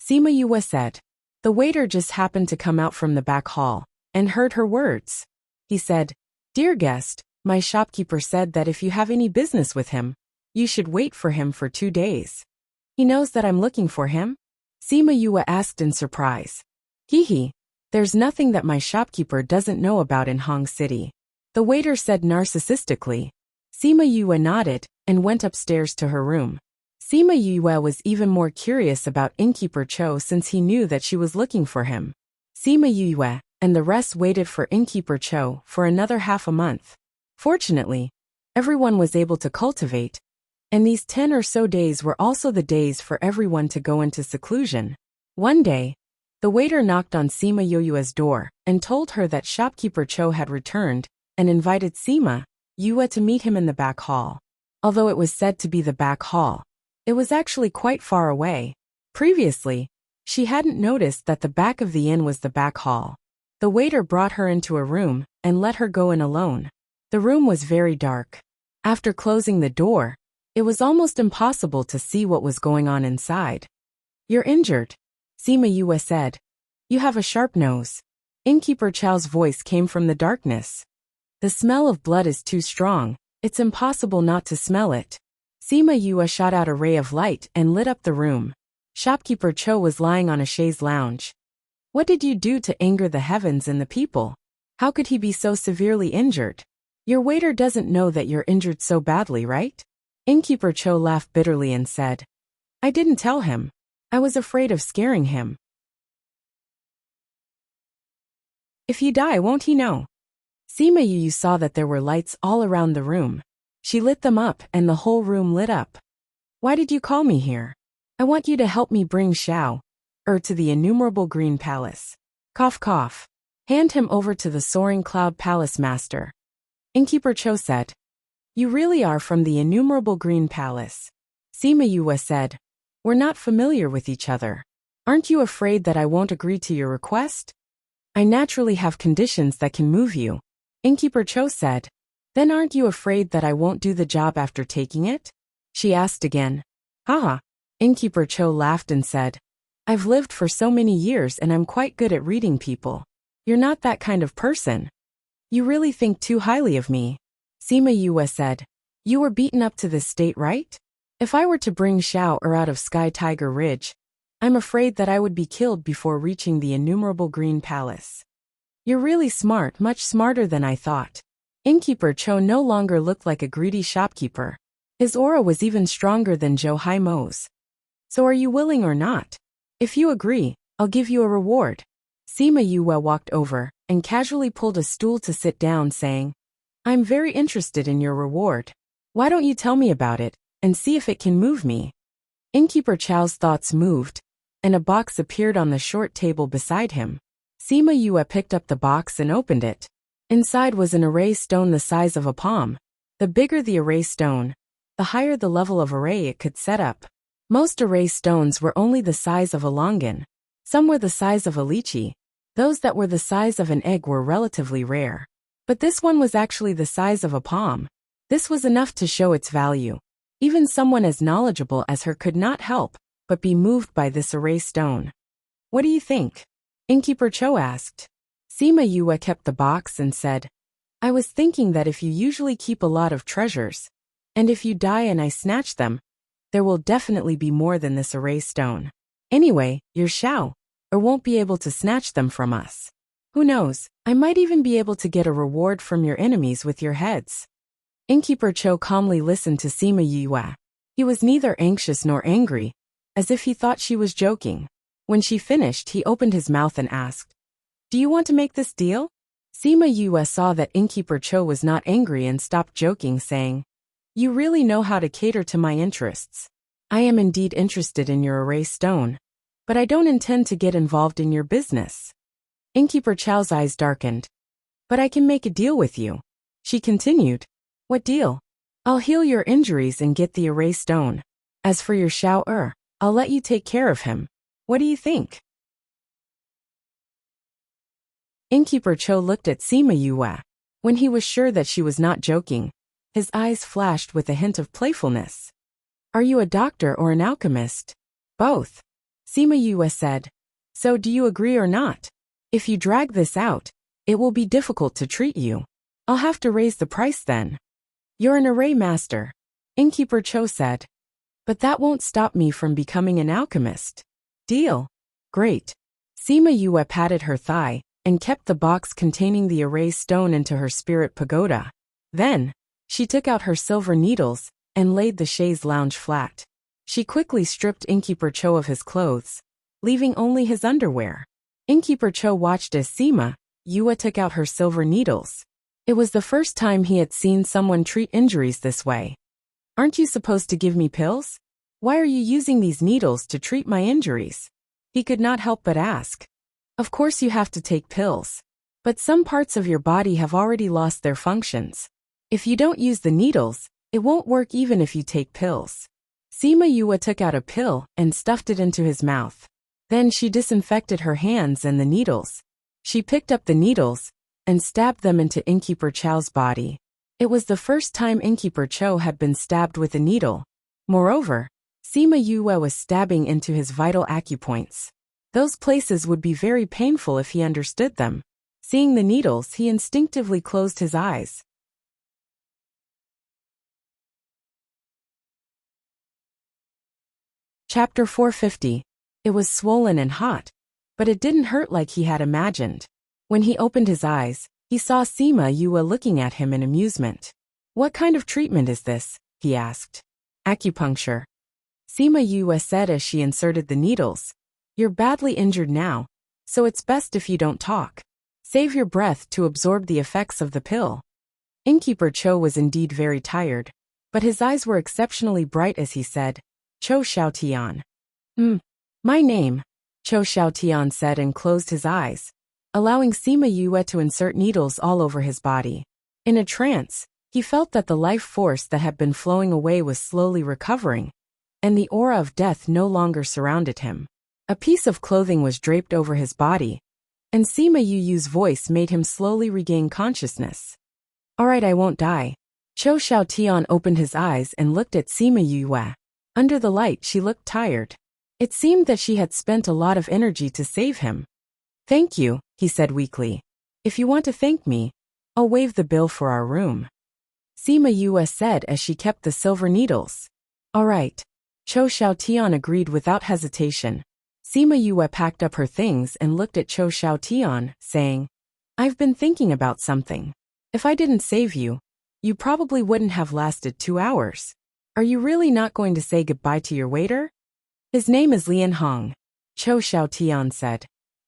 S1: Sima Yue said. The waiter just happened to come out from the back hall and heard her words. He said, Dear guest, my shopkeeper said that if you have any business with him, you should wait for him for 2 days. He knows that I'm looking for him? Sima Yue asked in surprise. Hee, there's nothing that my shopkeeper doesn't know about in Hong City. The waiter said narcissistically. Sima Yue nodded and went upstairs to her room. Sima Yue was even more curious about innkeeper Cho since he knew that she was looking for him. Sima Yue and the rest waited for innkeeper Cho for another half a month. Fortunately, everyone was able to cultivate, and these 10 or so days were also the days for everyone to go into seclusion. One day, the waiter knocked on Sima Yue's door and told her that shopkeeper Cho had returned and invited Sima Yue to meet him in the back hall. Although it was said to be the back hall, it was actually quite far away. Previously, she hadn't noticed that the back of the inn was the back hall. The waiter brought her into a room and let her go in alone. The room was very dark. After closing the door, it was almost impossible to see what was going on inside. You're injured, Sima Yue said. You have a sharp nose. Innkeeper Chao's voice came from the darkness. The smell of blood is too strong, it's impossible not to smell it. Sima Yue shot out a ray of light and lit up the room. Shopkeeper Cho was lying on a chaise lounge. What did you do to anger the heavens and the people? How could he be so severely injured? Your waiter doesn't know that you're injured so badly, right? Innkeeper Cho laughed bitterly and said. I didn't tell him. I was afraid of scaring him. If you die, won't he know? Sima Yue saw that there were lights all around the room. She lit them up and the whole room lit up. Why did you call me here? I want you to help me bring Xiao, to the innumerable green palace. Cough cough. Hand him over to the soaring cloud palace master. Innkeeper Cho said. You really are from the innumerable green palace. Sima Yue said. We're not familiar with each other. Aren't you afraid that I won't agree to your request? I naturally have conditions that can move you. Innkeeper Cho said. Then aren't you afraid that I won't do the job after taking it? She asked again. Haha. Innkeeper Cho laughed and said. I've lived for so many years and I'm quite good at reading people. You're not that kind of person. You really think too highly of me. Sima Yue said. You were beaten up to this state, right? If I were to bring Xiao out of Sky Tiger Ridge, I'm afraid that I would be killed before reaching the innumerable green palace. You're really smart, much smarter than I thought. Innkeeper Cho no longer looked like a greedy shopkeeper. His aura was even stronger than Zhou Haimo's. So are you willing or not? If you agree, I'll give you a reward. Sima Yue walked over and casually pulled a stool to sit down, saying, I'm very interested in your reward. Why don't you tell me about it, and see if it can move me? Innkeeper Chao's thoughts moved, and a box appeared on the short table beside him. Sima Yue picked up the box and opened it. Inside was an array stone the size of a palm. The bigger the array stone, the higher the level of array it could set up. Most array stones were only the size of a longan. Some were the size of a lychee. Those that were the size of an egg were relatively rare. But this one was actually the size of a palm. This was enough to show its value. Even someone as knowledgeable as her could not help but be moved by this array stone. What do you think? Innkeeper Cho asked. Sima Yue kept the box and said, I was thinking that if you usually keep a lot of treasures, and if you die and I snatch them, there will definitely be more than this array stone. Anyway, you're Xiao, or won't be able to snatch them from us. Who knows, I might even be able to get a reward from your enemies with your heads. Innkeeper Cho calmly listened to Sima Yue. He was neither anxious nor angry, as if he thought she was joking. When she finished, he opened his mouth and asked, Do you want to make this deal? Sima Yue saw that Innkeeper Cho was not angry and stopped joking, saying, You really know how to cater to my interests. I am indeed interested in your array stone, but I don't intend to get involved in your business. Innkeeper Chao's eyes darkened. But I can make a deal with you. She continued. What deal? I'll heal your injuries and get the array stone. As for your Xiao, I'll let you take care of him. What do you think? Innkeeper Cho looked at Sima Yue. When he was sure that she was not joking, his eyes flashed with a hint of playfulness. Are you a doctor or an alchemist? Both. Sima Yue said. So do you agree or not? If you drag this out, it will be difficult to treat you. I'll have to raise the price then. You're an array master, Innkeeper Cho said. But that won't stop me from becoming an alchemist. Deal. Great. Sima Yue patted her thigh and kept the box containing the array stone into her spirit pagoda. Then, she took out her silver needles and laid the chaise lounge flat. She quickly stripped Innkeeper Cho of his clothes, leaving only his underwear. Innkeeper Cho watched as Sima Yue took out her silver needles. It was the first time he had seen someone treat injuries this way. Aren't you supposed to give me pills? Why are you using these needles to treat my injuries? He could not help but ask. Of course you have to take pills. But some parts of your body have already lost their functions. If you don't use the needles, it won't work even if you take pills. Sima Yue took out a pill and stuffed it into his mouth. Then she disinfected her hands and the needles. She picked up the needles and stabbed them into Innkeeper Chao's body. It was the first time Innkeeper Cho had been stabbed with a needle. Moreover, Sima Yue was stabbing into his vital acupoints. Those places would be very painful if he understood them. Seeing the needles, he instinctively closed his eyes. Chapter 450. It was swollen and hot, but it didn't hurt like he had imagined. When he opened his eyes, he saw Sima Yue looking at him in amusement. What kind of treatment is this? He asked. Acupuncture. Sima Yue said as she inserted the needles. You're badly injured now, so it's best if you don't talk. Save your breath to absorb the effects of the pill. Innkeeper Cho was indeed very tired, but his eyes were exceptionally bright as he said, Cho Xiaotian. My name, Cho Xiaotian said and closed his eyes, allowing Sima Yue to insert needles all over his body. In a trance, he felt that the life force that had been flowing away was slowly recovering, and the aura of death no longer surrounded him. A piece of clothing was draped over his body, and Sima Yu's voice made him slowly regain consciousness. "All right, I won't die." Cho Xiaotian opened his eyes and looked at Sima Yue. Under the light, she looked tired. It seemed that she had spent a lot of energy to save him. "Thank you," he said weakly. "If you want to thank me, I'll waive the bill for our room," Sima Yue said as she kept the silver needles. "All right." Cho Xiaotian agreed without hesitation. Sima Yue packed up her things and looked at Cho Xiaotian, saying, "I've been thinking about something. If I didn't save you, you probably wouldn't have lasted 2 hours. Are you really not going to say goodbye to your waiter?" "His name is Lian Hong," Cho Xiaotian said.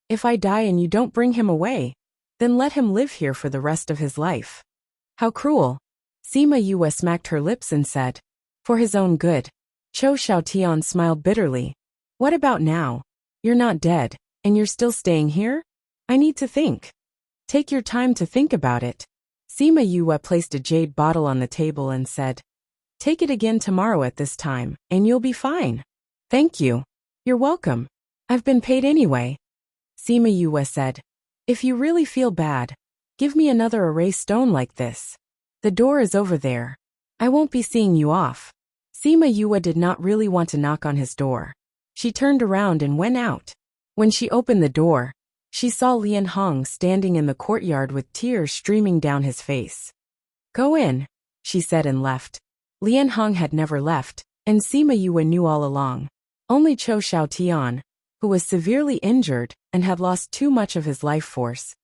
S1: "If I die and you don't bring him away, then let him live here for the rest of his life." "How cruel." Sima Yue smacked her lips and said, "For his own good." Cho Xiaotian smiled bitterly. "What about now? You're not dead, and you're still staying here? I need to think." "Take your time to think about it." Sima Yue placed a jade bottle on the table and said, "Take it again tomorrow at this time, and you'll be fine." "Thank you." "You're welcome. I've been paid anyway." Sima Yue said, "If you really feel bad, give me another erase stone like this. The door is over there. I won't be seeing you off." Sima Yue did not really want to knock on his door. She turned around and went out. When she opened the door, she saw Lian Hong standing in the courtyard with tears streaming down his face. "Go in," she said and left. Lian Hong had never left, and Sima Yue knew all along. Only Cho Xiaotian, who was severely injured and had lost too much of his life force,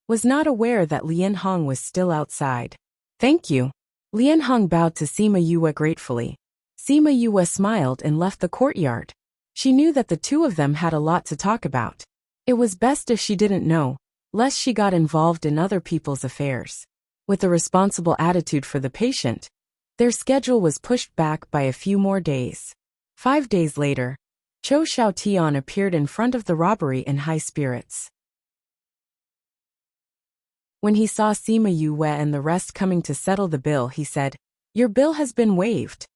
S1: was not aware that Lian Hong was still outside. "Thank you." Lian Hong bowed to Sima Yue gratefully. Sima Yue smiled and left the courtyard. She knew that the two of them had a lot to talk about. It was best if she didn't know, lest she got involved in other people's affairs. With a responsible attitude for the patient, their schedule was pushed back by a few more days. 5 days later, Cho Xiaotian appeared in front of the robbery in high spirits. When he saw Sima Yue and the rest coming to settle the bill, he said, "Your bill has been waived."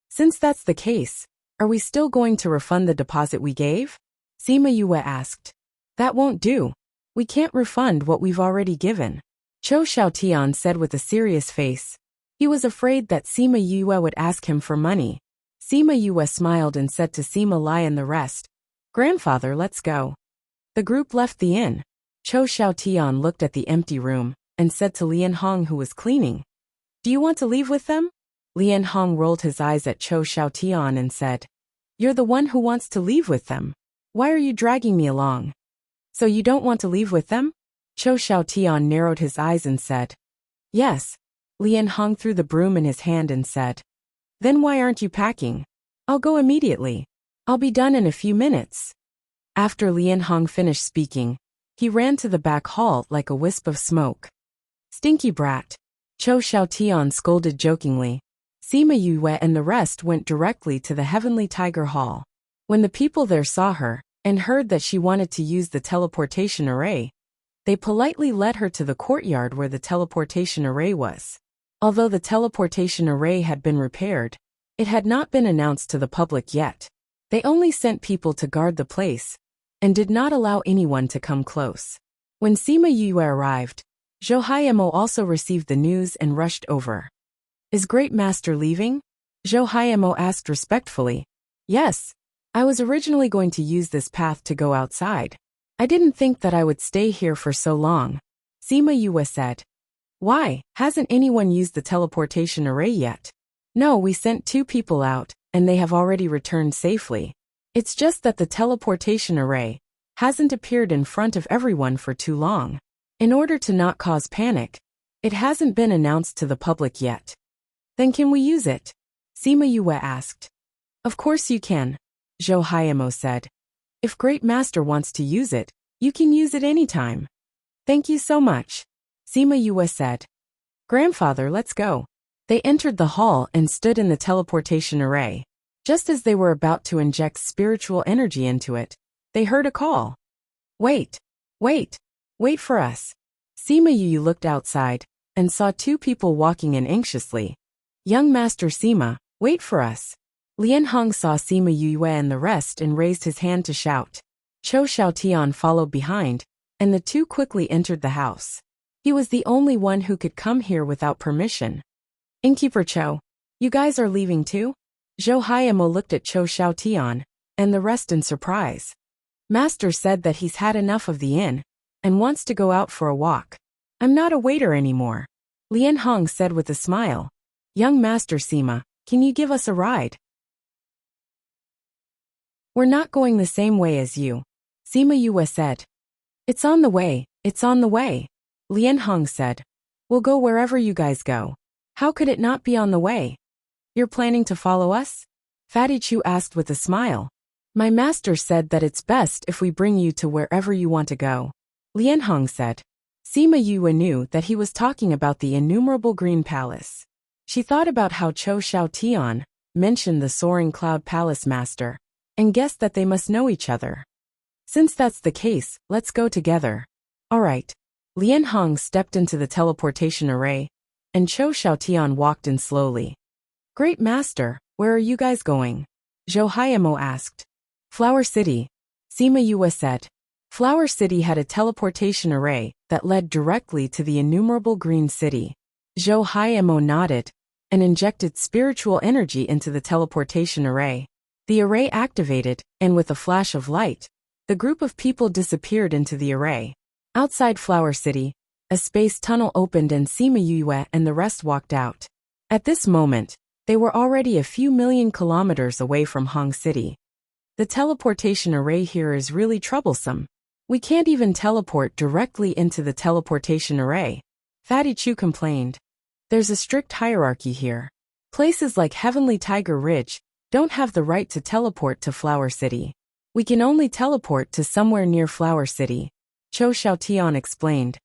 S1: "Since that's the case, are we still going to refund the deposit we gave?" Sima Yue asked. "That won't do. We can't refund what we've already given," Cho Xiaotian said with a serious face. He was afraid that Sima Yue would ask him for money. Sima Yue smiled and said to Sima Lai and the rest, "Grandfather, let's go." The group left the inn. Cho Xiaotian looked at the empty room and said to Lian Hong, who was cleaning, "Do you want to leave with them?" Lian Hong rolled his eyes at Cho Xiaotian and said, "You're the one who wants to leave with them. Why are you dragging me along?" "So you don't want to leave with them?" Cho Xiaotian narrowed his eyes and said, "Yes." Lian Hong threw the broom in his hand and said, "Then why aren't you packing?" "I'll go immediately. I'll be done in a few minutes." After Lian Hong finished speaking, he ran to the back hall like a wisp of smoke. "Stinky brat," Cho Xiaotian scolded jokingly. Sima Yue and the rest went directly to the Heavenly Tiger Hall. When the people there saw her and heard that she wanted to use the teleportation array, they politely led her to the courtyard where the teleportation array was. Although the teleportation array had been repaired, it had not been announced to the public yet. They only sent people to guard the place and did not allow anyone to come close. When Sima Yue arrived, Zhou Haiemo also received the news and rushed over. "Is Great Master leaving?" Zhou Haiemo asked respectfully. "Yes. I was originally going to use this path to go outside. I didn't think that I would stay here for so long," Sima Yue said. "Why, hasn't anyone used the teleportation array yet?" "No, we sent 2 people out, and they have already returned safely. It's just that the teleportation array hasn't appeared in front of everyone for too long. In order to not cause panic, it hasn't been announced to the public yet." "Then can we use it?" Sima Yue asked. "Of course you can," Zhou Haiemo said. "If Great Master wants to use it, you can use it anytime." "Thank you so much," Sima Yue said. "Grandfather, let's go." They entered the hall and stood in the teleportation array. Just as they were about to inject spiritual energy into it, they heard a call. Wait, wait, wait for us. Sima Yu looked outside and saw two people walking in anxiously. Young Master Sima, wait for us. Lian Hong saw Sima Yu and the rest and raised his hand to shout. Cho Xiaotian followed behind, and the two quickly entered the house. He was the only one who could come here without permission. Innkeeper Cho, you guys are leaving too? Zhou Haiemo looked at Cho Xiaotian and the rest in surprise. Master said that he's had enough of the inn and wants to go out for a walk. I'm not a waiter anymore. Lian Hong said with a smile. Young Master Sima, can you give us a ride? We're not going the same way as you. Sima Yue said. It's on the way, it's on the way. Lian Hong said. We'll go wherever you guys go. How could it not be on the way? You're planning to follow us? Fatty Chu asked with a smile. My master said that it's best if we bring you to wherever you want to go. Lian Hong said. Sima Yue knew that he was talking about the innumerable green palace. She thought about how Cho Xiaotian mentioned the soaring cloud palace master and guessed that they must know each other. Since that's the case, let's go together. All right. Lian Hong stepped into the teleportation array, and Cho Xiaotian walked in slowly. Great Master, where are you guys going? Zhou Haiemo asked. Flower City. Sima Yue said. Flower City had a teleportation array that led directly to the innumerable green city. Zhou Haiemo nodded and injected spiritual energy into the teleportation array. The array activated, and with a flash of light, the group of people disappeared into the array. Outside Flower City, a space tunnel opened and Sima Yue and the rest walked out. At this moment, they were already a few million kilometers away from Hong City. The teleportation array here is really troublesome. We can't even teleport directly into the teleportation array. Fatty Chu complained. There's a strict hierarchy here. Places like Heavenly Tiger Ridge don't have the right to teleport to Flower City. We can only teleport to somewhere near Flower City. Cho Xiaotian explained.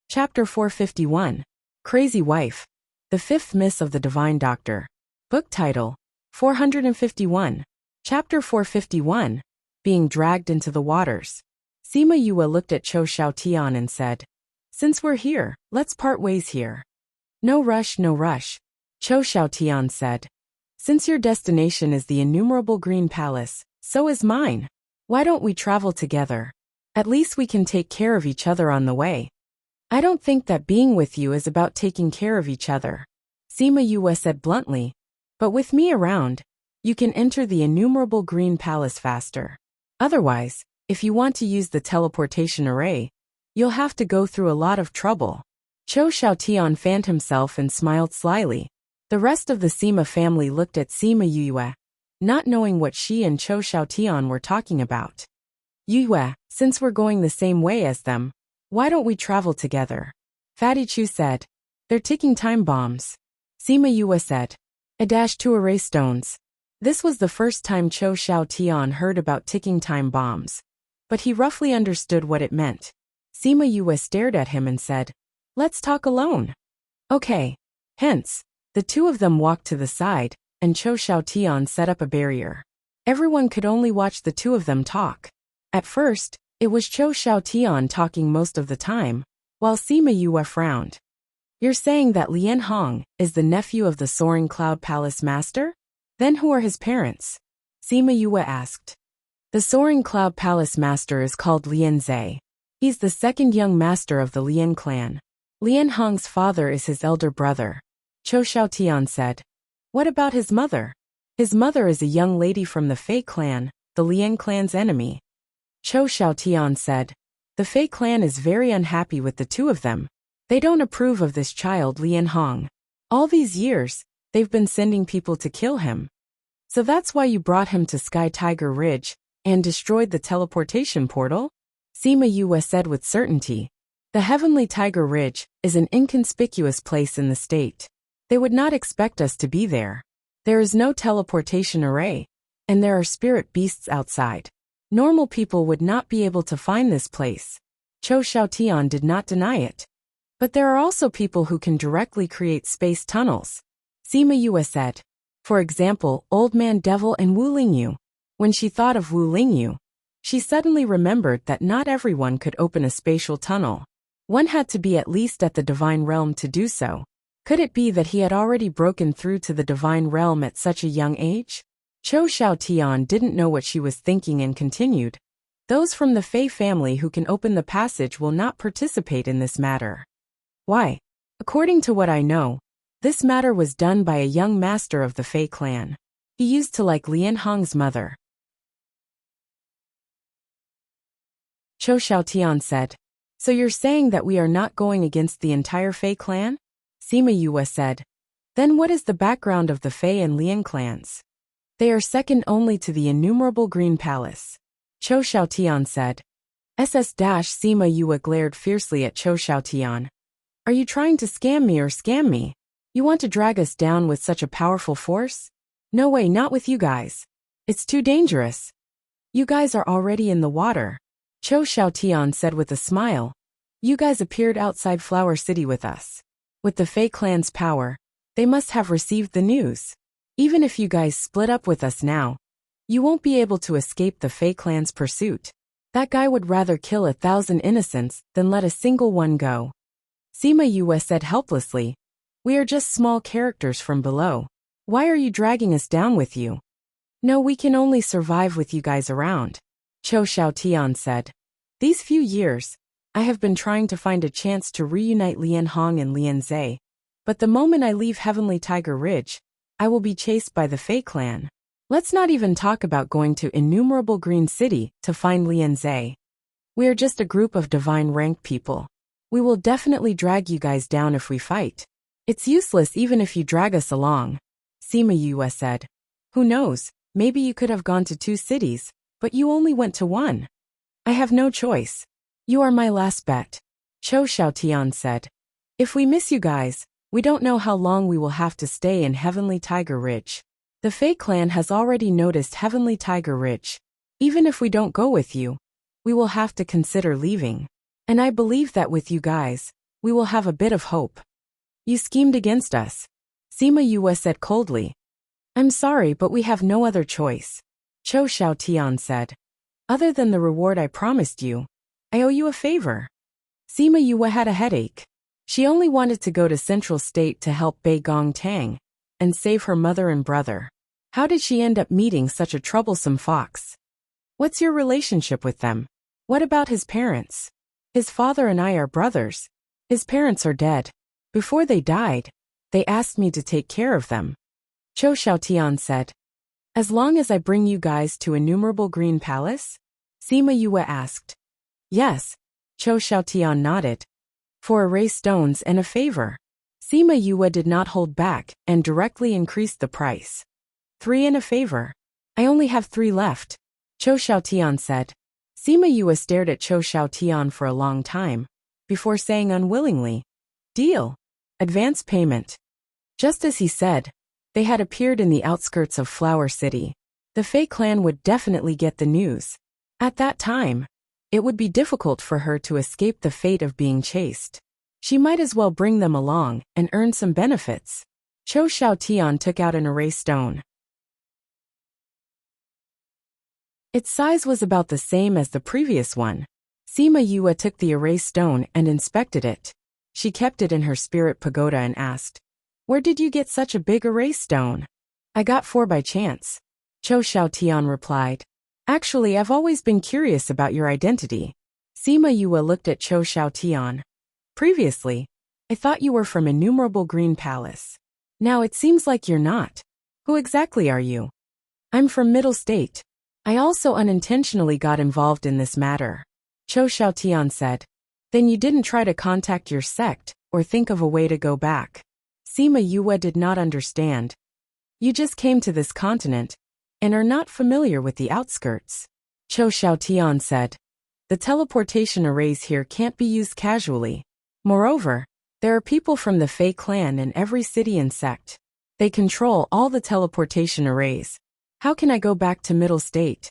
S1: Chapter 451. Crazy Wife. The Fifth Miss of the Divine Doctor. Book title. 451. Chapter 451. Being Dragged into the Waters. Sima Yue looked at Cho Xiaotian and said, Since we're here, let's part ways here. No rush, no rush. Cho Xiaotian said. Since your destination is the innumerable green palace, so is mine. Why don't we travel together? At least we can take care of each other on the way. I don't think that being with you is about taking care of each other. Sima Yue said bluntly. But with me around, you can enter the innumerable green palace faster. Otherwise, if you want to use the teleportation array, you'll have to go through a lot of trouble. Cho Xiaotian fanned himself and smiled slyly. The rest of the Sima family looked at Sima Yue, not knowing what she and Cho Xiaotian were talking about. Yue, since we're going the same way as them, why don't we travel together? Fatty Chu said. They're ticking time bombs. Sima Yue said. -2 array stones. This was the first time Cho Xiaotian heard about ticking time bombs, but he roughly understood what it meant. Sima Yue stared at him and said, Let's talk alone. Okay. Hence, the two of them walked to the side, and Cho Xiaotian set up a barrier. Everyone could only watch the two of them talk. At first, it was Cho Xiaotian talking most of the time, while Sima Yue frowned. You're saying that Lian Hong is the nephew of the Soaring Cloud Palace Master? Then who are his parents? Sima Yue asked. The Soaring Cloud Palace Master is called Lian Zhe. He's the second young master of the Lian clan. Lian Hong's father is his elder brother. Cho Xiaotian said. What about his mother? His mother is a young lady from the Fei clan, the Lian clan's enemy. Cho Xiaotian said. The Fei clan is very unhappy with the two of them. They don't approve of this child Lian Hong. All these years, they've been sending people to kill him. So that's why you brought him to Sky Tiger Ridge and destroyed the teleportation portal? Sima Yue said with certainty. The Heavenly Tiger Ridge is an inconspicuous place in the state. They would not expect us to be there. There is no teleportation array, and there are spirit beasts outside. Normal people would not be able to find this place. Cho Xiaotian did not deny it. But there are also people who can directly create space tunnels. Sima Yue said. For example, Old Man Devil and Wu Lingyu. When she thought of Wu Lingyu, she suddenly remembered that not everyone could open a spatial tunnel. One had to be at least at the divine realm to do so. Could it be that he had already broken through to the divine realm at such a young age? Chou Xiaotian didn't know what she was thinking and continued. Those from the Fei family who can open the passage will not participate in this matter. Why? According to what I know, this matter was done by a young master of the Fei clan. He used to like Lian Hong's mother. Chou Xiaotian said. So you're saying that we are not going against the entire Fei clan? Sima Yue said. Then what is the background of the Fei and Lian clans? They are second only to the innumerable Green Palace. Chou Xiaotian said. Sima Yue glared fiercely at Chou Xiaotian. Are you trying to scam me or scam me? You want to drag us down with such a powerful force? No way, not with you guys. It's too dangerous. You guys are already in the water. Chou Xiaotian said with a smile. You guys appeared outside Flower City with us. With the Fei clan's power, they must have received the news. Even if you guys split up with us now, you won't be able to escape the Fei clan's pursuit. That guy would rather kill 1,000 innocents than let a single one go. Sima Yue said helplessly. We are just small characters from below. Why are you dragging us down with you? No, we can only survive with you guys around. Chou Xiaotian said. These few years, I have been trying to find a chance to reunite Lian Hong and Lian Zhe. But the moment I leave Heavenly Tiger Ridge, I will be chased by the Fei clan. Let's not even talk about going to innumerable Green City to find Lian Zhe. We are just a group of divine rank people. We will definitely drag you guys down if we fight. It's useless even if you drag us along. Sima Yue said. Who knows, maybe you could have gone to 2 cities, but you only went to 1. I have no choice. You are my last bet. Chou Xiaotian said. If we miss you guys, we don't know how long we will have to stay in Heavenly Tiger Ridge. The Fei clan has already noticed Heavenly Tiger Ridge. Even if we don't go with you, we will have to consider leaving. And I believe that with you guys, we will have a bit of hope. You schemed against us. Sima Yue said coldly. I'm sorry, but we have no other choice. Chou Xiaotian said. Other than the reward I promised you, I owe you a favor. Sima Yue had a headache. She only wanted to go to Central State to help Bei Gong Tang and save her mother and brother. How did she end up meeting such a troublesome fox? What's your relationship with them? What about his parents? His father and I are brothers. His parents are dead. Before they died, they asked me to take care of them. Chou Xiaotian said. As long as I bring you guys to innumerable Green Palace? Sima Yue asked. Yes. Chou Xiaotian nodded. For array stones and a favor. Sima Yue did not hold back and directly increased the price. 3 and a favor. I only have 3 left. Chou Xiaotian said. Sima Yue stared at Chou Xiaotian for a long time, before saying unwillingly. Deal. Advance payment. Just as he said, they had appeared in the outskirts of Flower City. The Fei clan would definitely get the news. At that time, it would be difficult for her to escape the fate of being chased. She might as well bring them along and earn some benefits. Chou Xiaotian took out an array stone. Its size was about the same as the previous one. Sima Yue took the array stone and inspected it. She kept it in her spirit pagoda and asked, Where did you get such a big array stone? I got 4 by chance. Chou Xiaotian replied. Actually, I've always been curious about your identity. Sima Yue looked at Chou Xiaotian. Previously, I thought you were from innumerable Green Palace. Now it seems like you're not. Who exactly are you? I'm from Middle State. I also unintentionally got involved in this matter. Chou Xiaotian said. Then you didn't try to contact your sect or think of a way to go back. Sima Yue did not understand. You just came to this continent and are not familiar with the outskirts. Chou Xiaotian said. The teleportation arrays here can't be used casually. Moreover, there are people from the Fei clan in every city and sect. They control all the teleportation arrays. How can I go back to Middle State?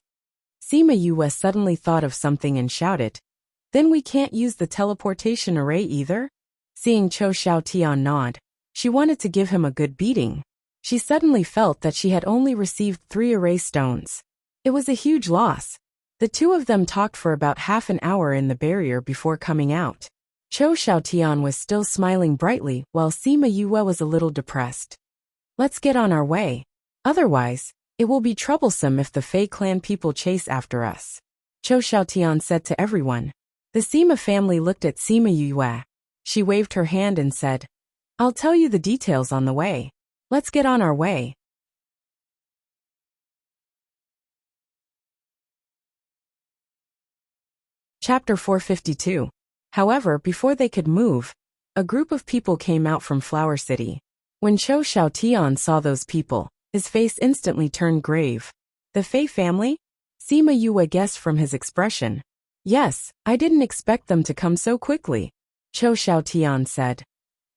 S1: Sima Yue suddenly thought of something and shouted. Then we can't use the teleportation array either? Seeing Chou Xiaotian nod, she wanted to give him a good beating. She suddenly felt that she had only received 3 array stones. It was a huge loss. The two of them talked for about half an hour in the barrier before coming out. Cho Xiaotian was still smiling brightly while Sima Yue was a little depressed. Let's get on our way. Otherwise, it will be troublesome if the Fei clan people chase after us. Cho Xiaotian said to everyone. The Sima family looked at Sima Yue. She waved her hand and said, I'll tell you the details on the way. Let's get on our way. Chapter 452. However, before they could move, a group of people came out from Flower City. When Cho Xiaotian saw those people, his face instantly turned grave. The Fei family? Sima Yue guessed from his expression. Yes, I didn't expect them to come so quickly. Cho Xiaotian said.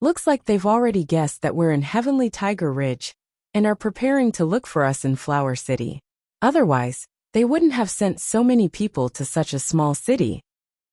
S1: Looks like they've already guessed that we're in Heavenly Tiger Ridge and are preparing to look for us in Flower City. Otherwise, they wouldn't have sent so many people to such a small city.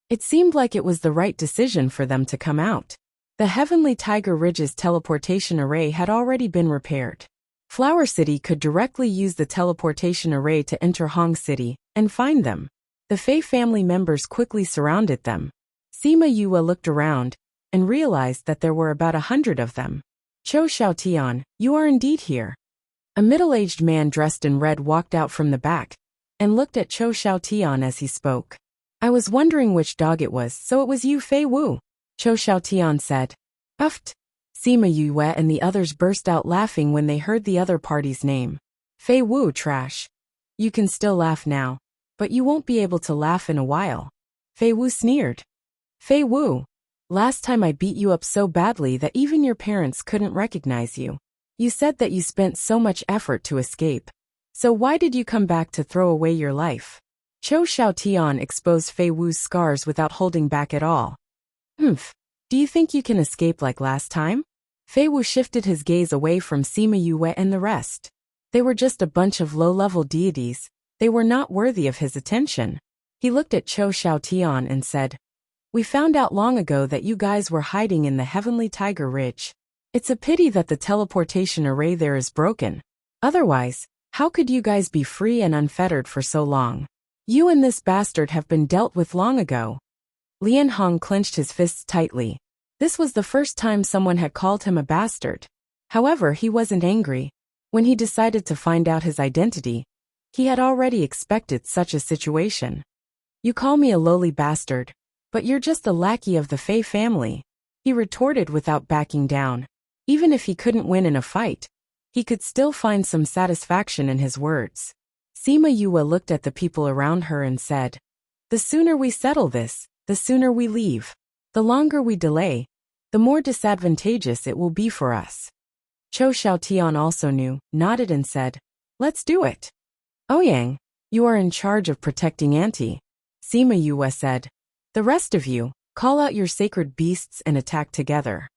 S1: It seemed like it was the right decision for them to come out. The Heavenly Tiger Ridge's teleportation array had already been repaired. Flower City could directly use the teleportation array to enter Hong City and find them. The Fei family members quickly surrounded them. Sima Yue looked around and realized that there were about 100 of them. Cho Xiaotian, you are indeed here. A middle-aged man dressed in red walked out from the back and looked at Cho Xiaotian as he spoke. I was wondering which dog it was, so it was you, Fei Wu. Cho Xiaotian said. Uft. Sima Yue and the others burst out laughing when they heard the other party's name. Fei Wu, trash. You can still laugh now, but you won't be able to laugh in a while. Fei Wu sneered. Fei Wu. Last time I beat you up so badly that even your parents couldn't recognize you. You said that you spent so much effort to escape. So why did you come back to throw away your life? Cho Xiaotian exposed Fei Wu's scars without holding back at all. Humph. Do you think you can escape like last time? Fei Wu shifted his gaze away from Sima Yue and the rest. They were just a bunch of low-level deities. They were not worthy of his attention. He looked at Cho Xiaotian and said, We found out long ago that you guys were hiding in the Heavenly Tiger Ridge. It's a pity that the teleportation array there is broken. Otherwise, how could you guys be free and unfettered for so long? You and this bastard have been dealt with long ago. Lian Hong clenched his fists tightly. This was the first time someone had called him a bastard. However, he wasn't angry. When he decided to find out his identity, he had already expected such a situation. You call me a lowly bastard, but you're just a lackey of the Fei family, he retorted without backing down. Even if he couldn't win in a fight, he could still find some satisfaction in his words. Sima Yue looked at the people around her and said, The sooner we settle this, the sooner we leave. The longer we delay, the more disadvantageous it will be for us. Cho Xiaotian also knew, nodded and said, Let's do it. Ouyang, you are in charge of protecting Auntie. Sima Yue said. The rest of you, call out your sacred beasts and attack together.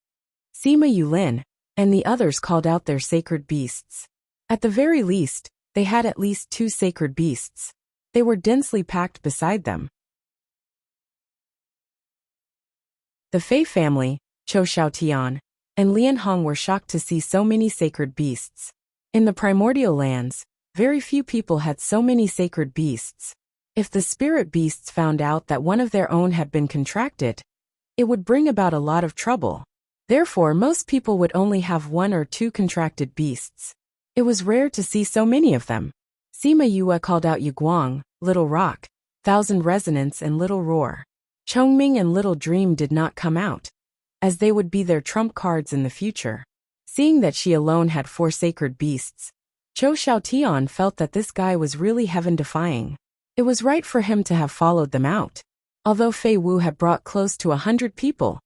S1: Sima Yulin and the others called out their sacred beasts. At the very least, they had at least 2 sacred beasts. They were densely packed beside them. The Fei family, Cho Xiaotian, and Lian Hong were shocked to see so many sacred beasts. In the primordial lands, very few people had so many sacred beasts. If the spirit beasts found out that one of their own had been contracted, it would bring about a lot of trouble. Therefore, most people would only have 1 or 2 contracted beasts. It was rare to see so many of them. Sima Yue called out Yiguang, Little Rock, Thousand Resonance and Little Roar. Chongming and Little Dream did not come out, as they would be their trump cards in the future. Seeing that she alone had 4 sacred beasts, Cho Xiaotian felt that this guy was really heaven-defying. It was right for him to have followed them out. Although Fei Wu had brought close to 100 people,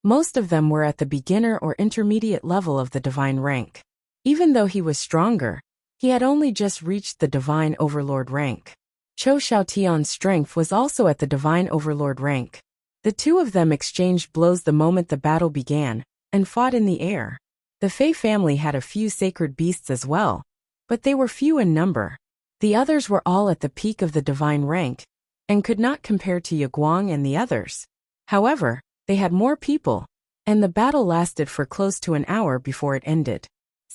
S1: most of them were at the beginner or intermediate level of the divine rank. Even though he was stronger, he had only just reached the divine overlord rank. Cho Xiaotian's strength was also at the divine overlord rank. The two of them exchanged blows the moment the battle began, and fought in the air. The Fei family had a few sacred beasts as well, but they were few in number. The others were all at the peak of the divine rank, and could not compare to Yiguang and the others. However, they had more people, and the battle lasted for close to an hour before it ended.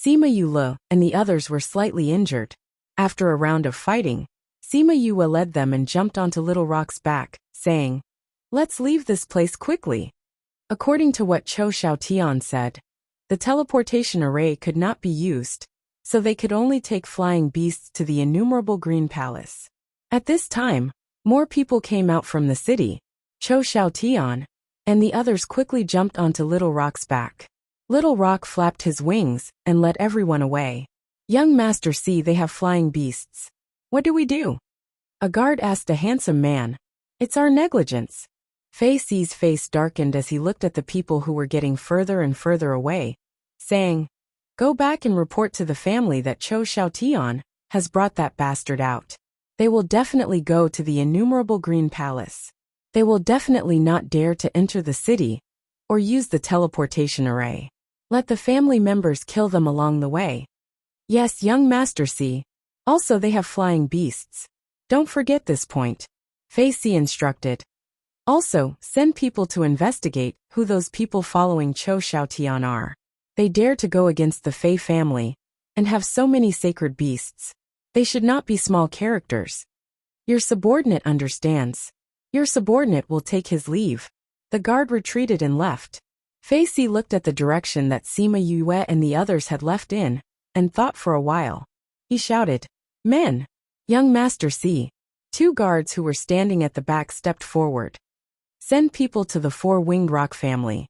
S1: Sima Yue and the others were slightly injured. After a round of fighting, Sima Yue led them and jumped onto Little Rock's back, saying, "Let's leave this place quickly." According to what Chou Xiaotian said, the teleportation array could not be used, so they could only take flying beasts to the innumerable Green Palace. At this time, more people came out from the city. Chou Xiaotian and the others quickly jumped onto Little Rock's back. Little Rock flapped his wings and led everyone away. "Young Master, see, they have flying beasts. What do we do?" A guard asked a handsome man. "It's our negligence." Fei Si's face darkened as he looked at the people who were getting further and further away, saying, "Go back and report to the family that Chou Xiaotian has brought that bastard out. They will definitely go to the innumerable Green Palace. They will definitely not dare to enter the city or use the teleportation array. Let the family members kill them along the way." "Yes, young Master C. Also they have flying beasts. Don't forget this point," Fei Si instructed. "Also, send people to investigate who those people following Chou Xiaotian are. They dare to go against the Fei family and have so many sacred beasts. They should not be small characters. Your subordinate understands. Your subordinate will take his leave." The guard retreated and left. Fei Si looked at the direction that Sima Yue and the others had left in, and thought for a while. He shouted, "Men! Young Master C." Two guards who were standing at the back stepped forward. "Send people to the Four-Winged Rock family.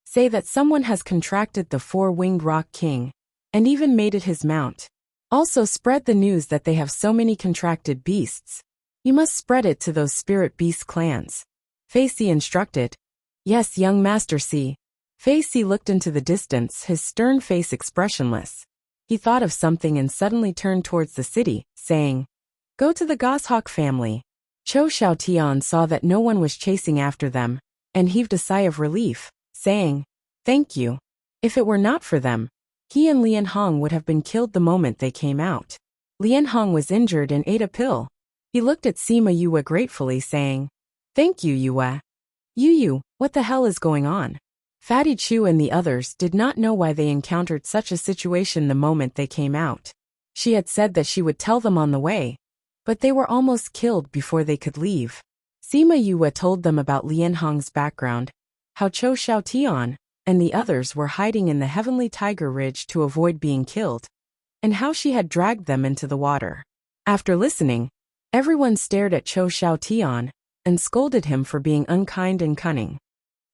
S1: Say that someone has contracted the Four-Winged Rock King, and even made it his mount. Also spread the news that they have so many contracted beasts. You must spread it to those spirit beast clans." Fei Si instructed. "Yes, young Master C." Fei Si looked into the distance, his stern face expressionless. He thought of something and suddenly turned towards the city, saying, "Go to the Goshawk family." Chou Xiaotian saw that no one was chasing after them, and heaved a sigh of relief, saying, "Thank you. If it were not for them, he and Lian Hong would have been killed the moment they came out." Lian Hong was injured and ate a pill. He looked at Sima Yue gratefully, saying, "Thank you, Yue." "Yu, what the hell is going on?" Fatty Chu and the others did not know why they encountered such a situation the moment they came out. She had said that she would tell them on the way, but they were almost killed before they could leave. Sima Yue told them about Lian Hong's background, how Chou Xiaotian and the others were hiding in the Heavenly Tiger Ridge to avoid being killed, and how she had dragged them into the water. After listening, everyone stared at Chou Xiaotian and scolded him for being unkind and cunning.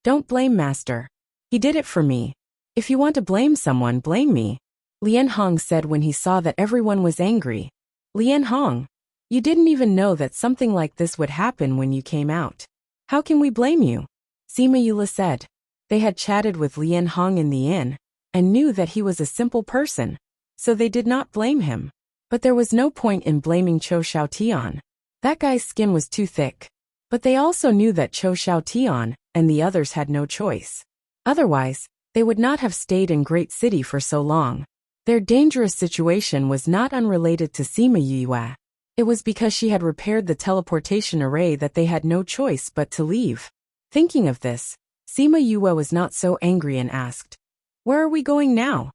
S1: "Don't blame Master. He did it for me. If you want to blame someone, blame me," Lian Hong said when he saw that everyone was angry. "Lian Hong, you didn't even know that something like this would happen when you came out. How can we blame you?" Sima Yue said. They had chatted with Lian Hong in the inn, and knew that he was a simple person, so they did not blame him. But there was no point in blaming Chou Xiaotian. That guy's skin was too thick. But they also knew that Chou Xiaotian and the others had no choice. Otherwise, they would not have stayed in Great City for so long. Their dangerous situation was not unrelated to Sima Yue. It was because she had repaired the teleportation array that they had no choice but to leave. Thinking of this, Sima Yue was not so angry and asked, "Where are we going now?"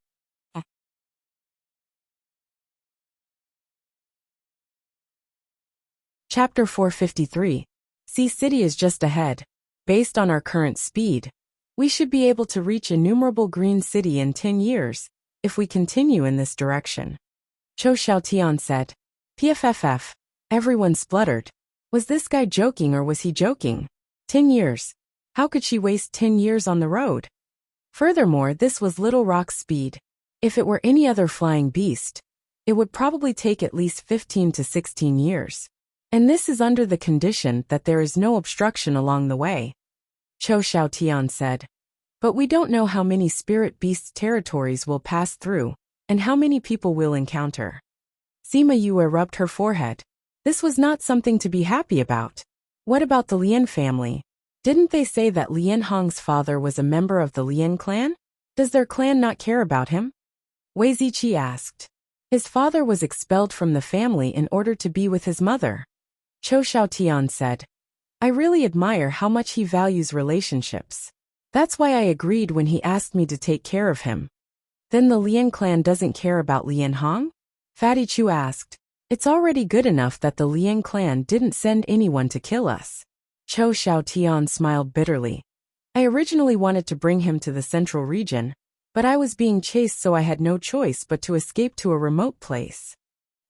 S1: Chapter 453. Sea City is just ahead. Based on our current speed, we should be able to reach innumerable Green City in 10 years, if we continue in this direction. Chou Xiaotian said. PFFF. Everyone spluttered. Was this guy joking or was he joking? 10 years. How could she waste 10 years on the road? Furthermore, this was Little Rock's speed. If it were any other flying beast, it would probably take at least 15 to 16 years. And this is under the condition that there is no obstruction along the way. Chou Xiaotian said. But we don't know how many spirit beasts' territories we'll pass through, and how many people we'll encounter. Sima Yue rubbed her forehead. This was not something to be happy about. What about the Lian family? Didn't they say that Lian Hong's father was a member of the Lian clan? Does their clan not care about him? Wei Ziqi asked. His father was expelled from the family in order to be with his mother. Chou Xiaotian said. I really admire how much he values relationships. That's why I agreed when he asked me to take care of him. Then the Lian clan doesn't care about Lian Hong? Fatty Chu asked. It's already good enough that the Lian clan didn't send anyone to kill us. Cho Xiaotian smiled bitterly. I originally wanted to bring him to the central region, but I was being chased, so I had no choice but to escape to a remote place.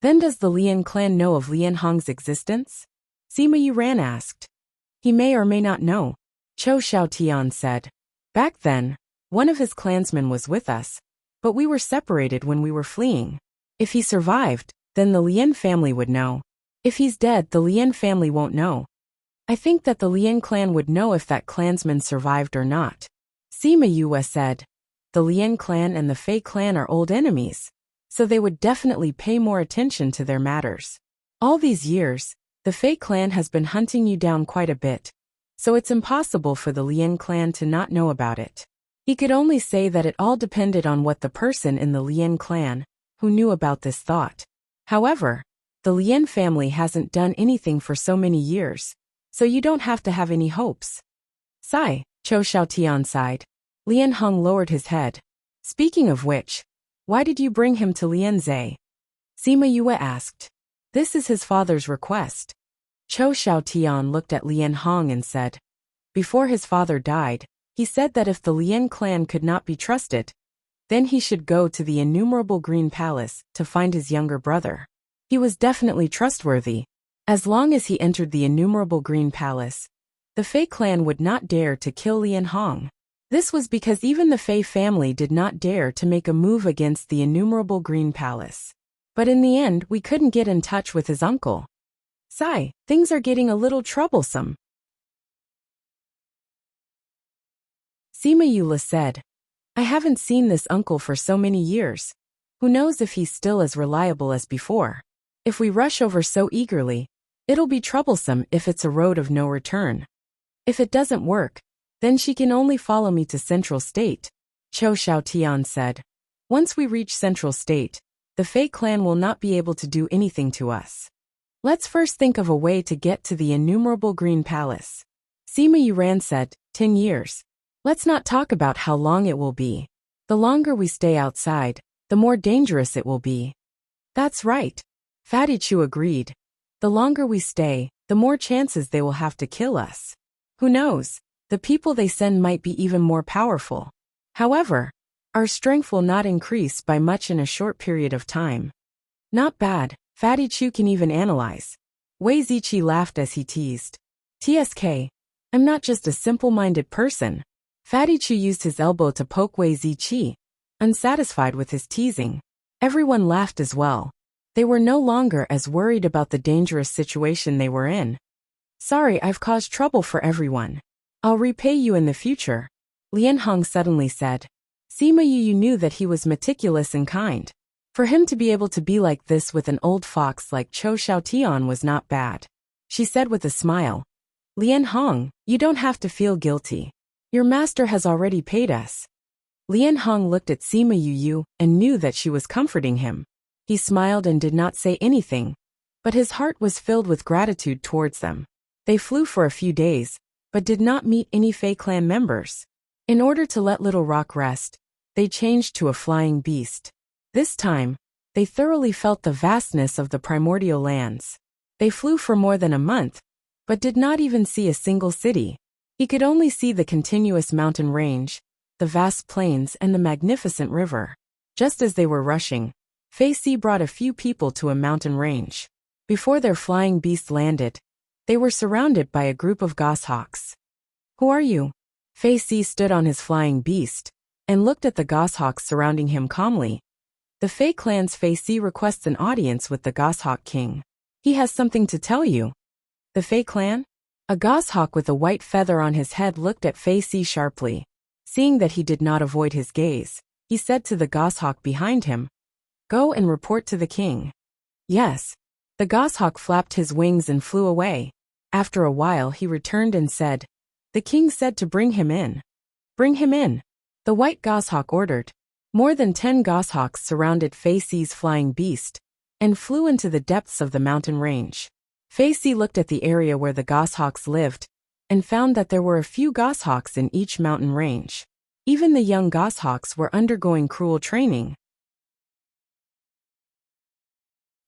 S1: Then does the Lian clan know of Lian Hong's existence? Sima Yuran asked. He may or may not know, Cho Xiaotian said. Back then, one of his clansmen was with us, but we were separated when we were fleeing. If he survived, then the Lian family would know. If he's dead, the Lian family won't know. I think that the Lian clan would know if that clansman survived or not. Sima Yue said. The Lian clan and the Fei clan are old enemies, so they would definitely pay more attention to their matters. All these years, the Fei clan has been hunting you down quite a bit, so it's impossible for the Lian clan to not know about it. He could only say that it all depended on what the person in the Lian clan, who knew about this thought. However, the Lian family hasn't done anything for so many years, so you don't have to have any hopes. Sigh, Cho Xiaotian sighed. Lian Hong lowered his head. Speaking of which, why did you bring him to Lianzhe? Sima Yue asked. This is his father's request. Cho Xiaotian looked at Lian Hong and said. Before his father died, he said that if the Lian clan could not be trusted, then he should go to the innumerable Green Palace to find his younger brother. He was definitely trustworthy. As long as he entered the innumerable Green Palace, the Fei clan would not dare to kill Lian Hong. This was because even the Fei family did not dare to make a move against the innumerable Green Palace. But in the end, we couldn't get in touch with his uncle. Sigh, things are getting a little troublesome. Sima Yue said. I haven't seen this uncle for so many years. Who knows if he's still as reliable as before? If we rush over so eagerly, it'll be troublesome if it's a road of no return. If it doesn't work, then she can only follow me to Central State, Cho Xiaotian said. Once we reach Central State, the Fei clan will not be able to do anything to us. Let's first think of a way to get to the innumerable Green Palace. Sima Yuran said, 10 years. Let's not talk about how long it will be. The longer we stay outside, the more dangerous it will be. That's right. Fatty Chu agreed. The longer we stay, the more chances they will have to kill us. Who knows? The people they send might be even more powerful. However, our strength will not increase by much in a short period of time. Not bad, Fatty Chu can even analyze. Wei Ziqi laughed as he teased. TSK, I'm not just a simple-minded person. Fatty Chu used his elbow to poke Wei Ziqi, unsatisfied with his teasing. Everyone laughed as well. They were no longer as worried about the dangerous situation they were in. Sorry, I've caused trouble for everyone. I'll repay you in the future, Lian Hong suddenly said. Sima Yu knew that he was meticulous and kind. For him to be able to be like this with an old fox like Cho Xiaotian was not bad. She said with a smile, Lian Hong, you don't have to feel guilty. Your master has already paid us. Lian Hong looked at Sima Yu and knew that she was comforting him. He smiled and did not say anything, but his heart was filled with gratitude towards them. They flew for a few days, but did not meet any Fei clan members. In order to let Little Rock rest, they changed to a flying beast. This time, they thoroughly felt the vastness of the primordial lands. They flew for more than a month, but did not even see a single city. He could only see the continuous mountain range, the vast plains and the magnificent river. Just as they were rushing, Fei Si brought a few people to a mountain range. Before their flying beast landed, they were surrounded by a group of goshawks. Who are you? Fei Si stood on his flying beast and looked at the goshawks surrounding him calmly. The Fei clan's Fei Si requests an audience with the goshawk king. He has something to tell you. The Fei clan? A goshawk with a white feather on his head looked at Fei Si sharply. Seeing that he did not avoid his gaze, he said to the goshawk behind him, Go and report to the king. Yes. The goshawk flapped his wings and flew away. After a while he returned and said, The king said to bring him in. Bring him in. The white goshawk ordered. More than 10 goshawks surrounded Fei Si's flying beast and flew into the depths of the mountain range. Fei Si looked at the area where the goshawks lived and found that there were a few goshawks in each mountain range. Even the young goshawks were undergoing cruel training.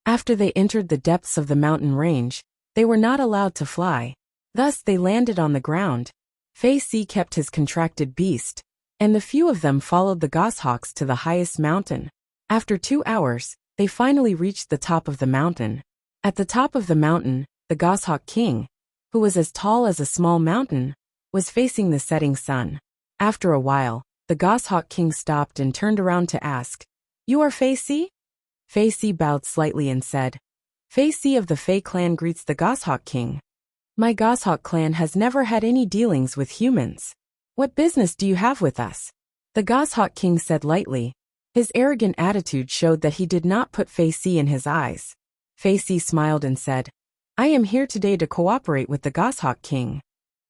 S1: After they entered the depths of the mountain range, they were not allowed to fly. Thus they landed on the ground. Fei Si kept his contracted beast, and the few of them followed the goshawks to the highest mountain. After 2 hours, they finally reached the top of the mountain. At the top of the mountain, the goshawk king, who was as tall as a small mountain, was facing the setting sun. After a while, the goshawk king stopped and turned around to ask, "You are Fei Si?" Fei Si bowed slightly and said, "Fei Si of the Fei clan greets the goshawk king. My goshawk clan has never had any dealings with humans. What business do you have with us?" The goshawk king said lightly. His arrogant attitude showed that he did not put Fei Si in his eyes. Fei Si smiled and said, "I am here today to cooperate with the goshawk king."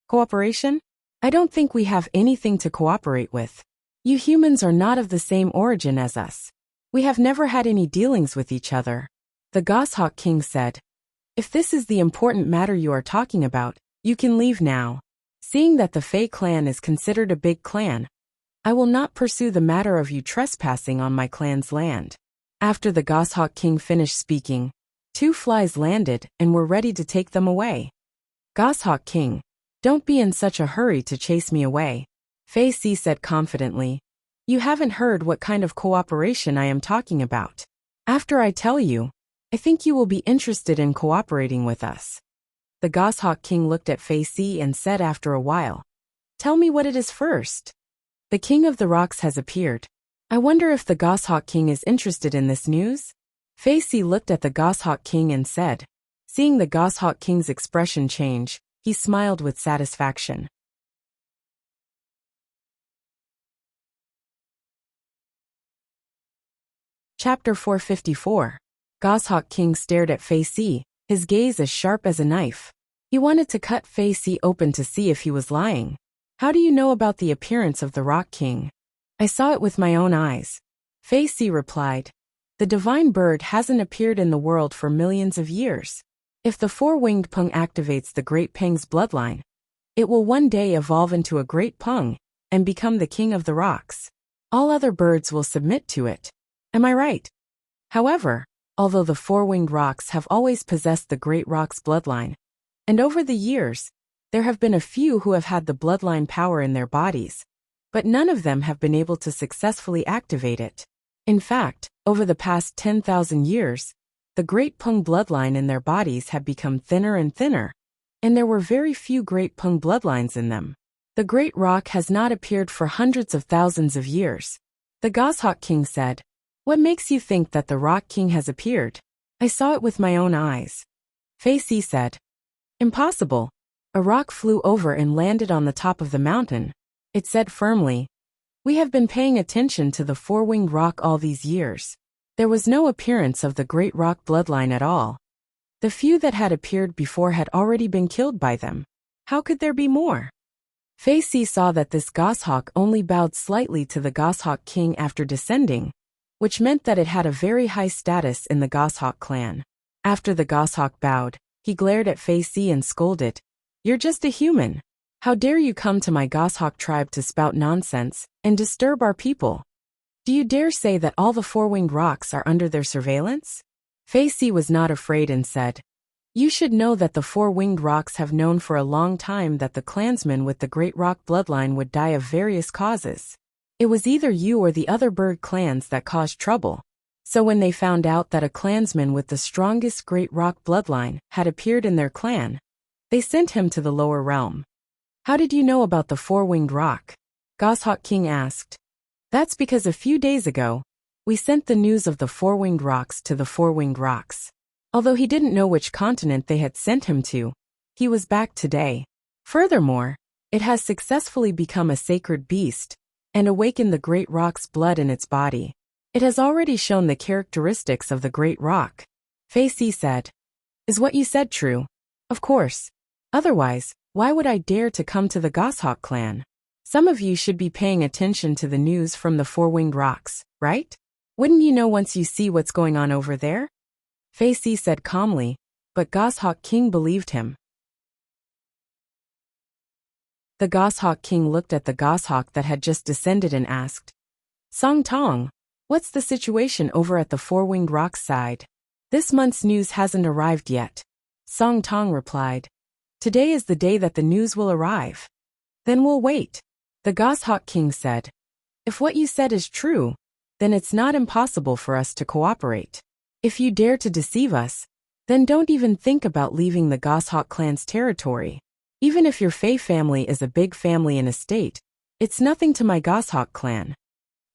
S1: "Cooperation? I don't think we have anything to cooperate with. You humans are not of the same origin as us. We have never had any dealings with each other." The goshawk king said, "If this is the important matter you are talking about, you can leave now. Seeing that the Fei clan is considered a big clan, I will not pursue the matter of you trespassing on my clan's land." After the goshawk king finished speaking, 2 flies landed and were ready to take them away. "Goshawk king, don't be in such a hurry to chase me away," Fei Si said confidently. "You haven't heard what kind of cooperation I am talking about. After I tell you, I think you will be interested in cooperating with us." The goshawk king looked at Fei Si and said after a while, "Tell me what it is first." "The king of the rocks has appeared. I wonder if the goshawk king is interested in this news?" Fei Si looked at the goshawk king and said. Seeing the goshawk king's expression change, he smiled with satisfaction. Chapter 454. Goshawk King stared at Fei Si, his gaze as sharp as a knife. He wanted to cut Fei Si open to see if he was lying. "How do you know about the appearance of the Rock King?" "I saw it with my own eyes," Fei Si replied. "The divine bird hasn't appeared in the world for millions of years. If the 4-winged Peng activates the Great Peng's bloodline, it will one day evolve into a Great Peng and become the king of the rocks. All other birds will submit to it. Am I right? However, although the 4-winged rocks have always possessed the Great Rock's bloodline, and over the years, there have been a few who have had the bloodline power in their bodies, but none of them have been able to successfully activate it. In fact, over the past 10,000 years, the Great Peng bloodline in their bodies had become thinner and thinner, and there were very few Great Peng bloodlines in them. The Great Rock has not appeared for hundreds of thousands of years." The goshawk king said, "What makes you think that the Rock King has appeared?" "I saw it with my own eyes," Fei Si said. "Impossible. A rock flew over and landed on the top of the mountain," it said firmly. "We have been paying attention to the 4-winged rock all these years. There was no appearance of the Great Rock bloodline at all. The few that had appeared before had already been killed by them. How could there be more?" Fei Si saw that this goshawk only bowed slightly to the goshawk king after descending, which meant that it had a very high status in the goshawk clan. After the goshawk bowed, he glared at Fei Si and scolded, "You're just a human. How dare you come to my goshawk tribe to spout nonsense and disturb our people? Do you dare say that all the 4-winged rocks are under their surveillance?" Fei Si was not afraid and said, "You should know that the 4-winged rocks have known for a long time that the clansmen with the Great Rock bloodline would die of various causes. It was either you or the other bird clans that caused trouble. So when they found out that a clansman with the strongest Great Rock bloodline had appeared in their clan, they sent him to the lower realm." "How did you know about the 4-winged rock?" Goshawk King asked. "That's because a few days ago, we sent the news of the 4-winged rocks to the 4-winged rocks. Although he didn't know which continent they had sent him to, he was back today. Furthermore, it has successfully become a sacred beast and awakened the Great Rock's blood in its body. It has already shown the characteristics of the Great Rock." Fei Si said, "Is what you said true?" "Of course. Otherwise, why would I dare to come to the goshawk clan? Some of you should be paying attention to the news from the 4-winged rocks, right? Wouldn't you know once you see what's going on over there?" Fei Si said calmly, but Goshawk King believed him. The Goshawk King looked at the goshawk that had just descended and asked, Song Tong, what's the situation over at the Four-Winged Rock's side? This month's news hasn't arrived yet. Song Tong replied, Today is the day that the news will arrive. Then we'll wait. The Goshawk King said, If what you said is true, then it's not impossible for us to cooperate. If you dare to deceive us, then don't even think about leaving the Goshawk clan's territory. Even if your Fei family is a big family in a state, it's nothing to my Goshawk clan.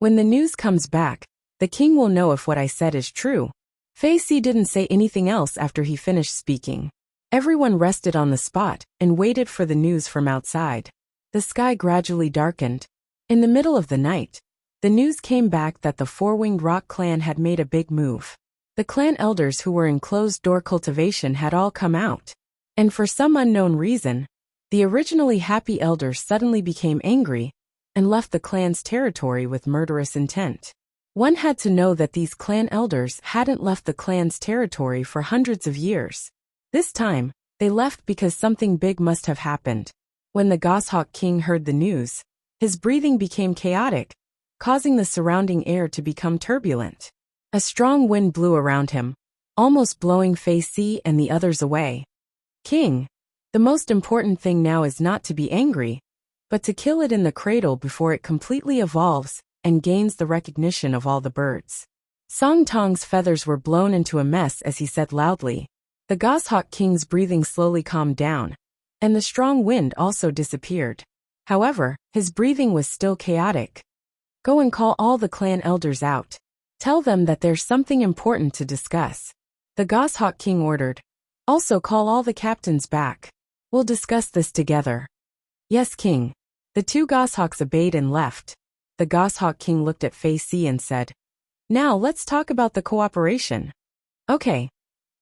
S1: When the news comes back, the king will know if what I said is true. Fei Si didn't say anything else after he finished speaking. Everyone rested on the spot and waited for the news from outside. The sky gradually darkened. In the middle of the night, the news came back that the Four-Winged Rock clan had made a big move. The clan elders who were in closed-door cultivation had all come out. And for some unknown reason, the originally happy elders suddenly became angry and left the clan's territory with murderous intent. One had to know that these clan elders hadn't left the clan's territory for hundreds of years. This time, they left because something big must have happened. When the Goshawk King heard the news, his breathing became chaotic, causing the surrounding air to become turbulent. A strong wind blew around him, almost blowing Fei Si and the others away. King, the most important thing now is not to be angry, but to kill it in the cradle before it completely evolves and gains the recognition of all the birds. Song Tong's feathers were blown into a mess as he said loudly. The Goshawk King's breathing slowly calmed down, and the strong wind also disappeared. However, his breathing was still chaotic. Go and call all the clan elders out. Tell them that there's something important to discuss. The Goshawk King ordered. Also call all the captains back. We'll discuss this together. Yes, King. The two goshawks obeyed and left. The Goshawk King looked at Fei Si and said, Now let's talk about the cooperation. Okay.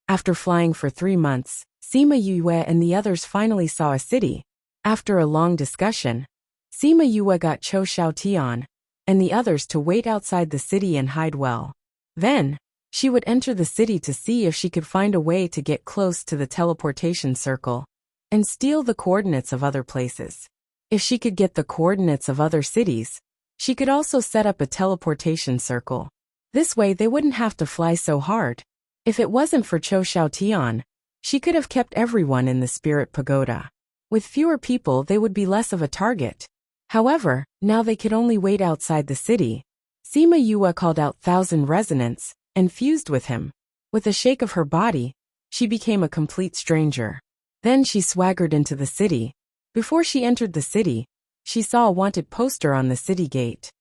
S1: After flying for 3 months, Sima Yue and the others finally saw a city. After a long discussion, Sima Yue got Cho Xiaotian and the others to wait outside the city and hide well. Then, she would enter the city to see if she could find a way to get close to the teleportation circle and steal the coordinates of other places. If she could get the coordinates of other cities, she could also set up a teleportation circle. This way they wouldn't have to fly so hard. If it wasn't for Cho Xiaotian, she could have kept everyone in the Spirit Pagoda. With fewer people they would be less of a target. However, now they could only wait outside the city. Sima Yue called out 1,000 resonants and fused with him. With a shake of her body, she became a complete stranger. Then she swaggered into the city. Before she entered the city, she saw a wanted poster on the city gate.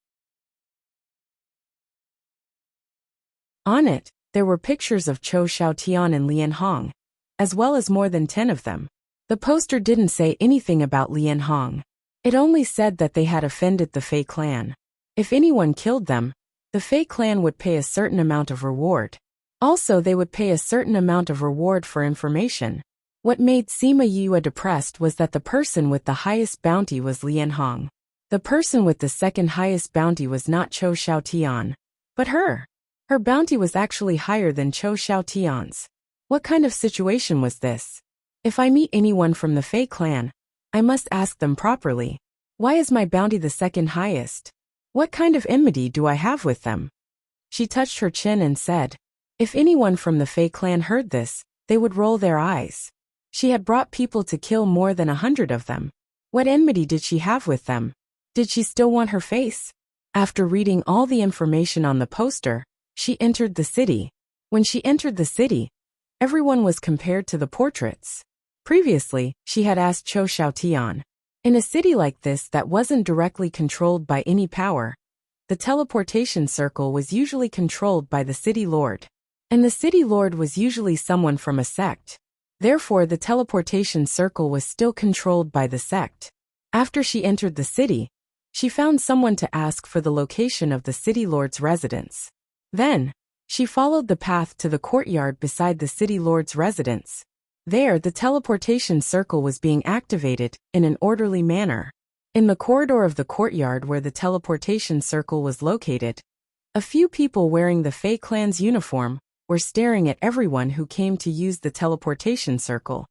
S1: On it, there were pictures of Cho Xiaotian and Lian Hong, as well as more than 10 of them. The poster didn't say anything about Lian Hong. It only said that they had offended the Fei clan. If anyone killed them, the Fei clan would pay a certain amount of reward. Also, they would pay a certain amount of reward for information. What made Sima Yue depressed was that the person with the highest bounty was Lian Hong. The person with the second highest bounty was not Cho Xiaotian, but her. Her bounty was actually higher than Cho Xiaotian's. What kind of situation was this? If I meet anyone from the Fei clan, I must ask them properly. Why is my bounty the second highest? What kind of enmity do I have with them? She touched her chin and said, if anyone from the Fei clan heard this, they would roll their eyes. She had brought people to kill more than 100 of them. What enmity did she have with them? Did she still want her face? After reading all the information on the poster, she entered the city. When she entered the city, everyone was compared to the portraits. Previously, she had asked Cho Xiaotian. In a city like this that wasn't directly controlled by any power, the teleportation circle was usually controlled by the city lord. And the city lord was usually someone from a sect. Therefore, the teleportation circle was still controlled by the sect. After she entered the city, she found someone to ask for the location of the city lord's residence. Then, she followed the path to the courtyard beside the city lord's residence. There, the teleportation circle was being activated in an orderly manner. In the corridor of the courtyard where the teleportation circle was located, a few people wearing the Fei clan's uniform were staring at everyone who came to use the teleportation circle.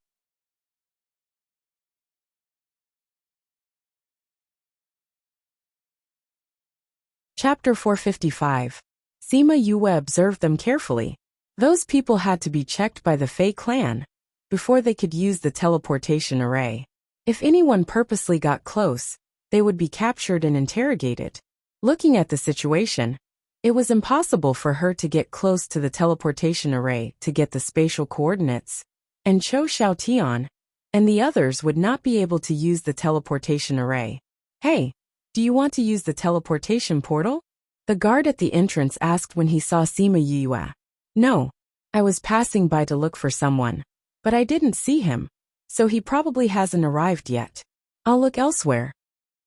S1: Chapter 455. Sima Yue observed them carefully. Those people had to be checked by the Fei clan before they could use the teleportation array. If anyone purposely got close, they would be captured and interrogated. Looking at the situation, it was impossible for her to get close to the teleportation array to get the spatial coordinates, and Chou Xiaotian and the others would not be able to use the teleportation array. Hey, do you want to use the teleportation portal? The guard at the entrance asked when he saw Sima Yue. No, I was passing by to look for someone, but I didn't see him, so he probably hasn't arrived yet. I'll look elsewhere.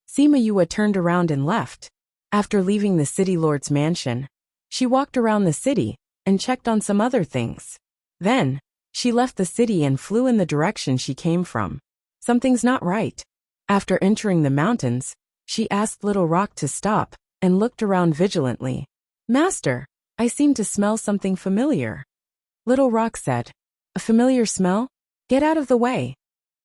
S1: Sima Yue turned around and left. After leaving the city lord's mansion, she walked around the city and checked on some other things. Then, she left the city and flew in the direction she came from. Something's not right. After entering the mountains, she asked Little Rock to stop and looked around vigilantly. Master, I seem to smell something familiar. Little Rock said. A familiar smell? Get out of the way.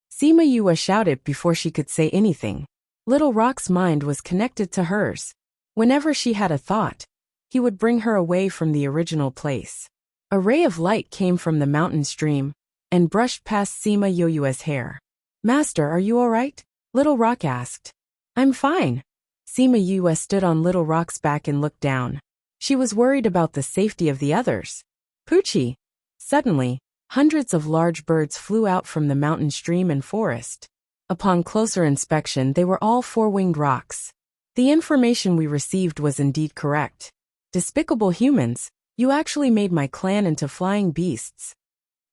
S1: Sima Yue shouted before she could say anything. Little Rock's mind was connected to hers. Whenever she had a thought, he would bring her away from the original place. A ray of light came from the mountain stream and brushed past Sima Yue's hair. Master, are you all right? Little Rock asked. I'm fine. Sima Yue stood on Little Rock's back and looked down. She was worried about the safety of the others. Poochie! Suddenly, hundreds of large birds flew out from the mountain stream and forest. Upon closer inspection, they were all four-winged rocks. The information we received was indeed correct. Despicable humans, you actually made my clan into flying beasts.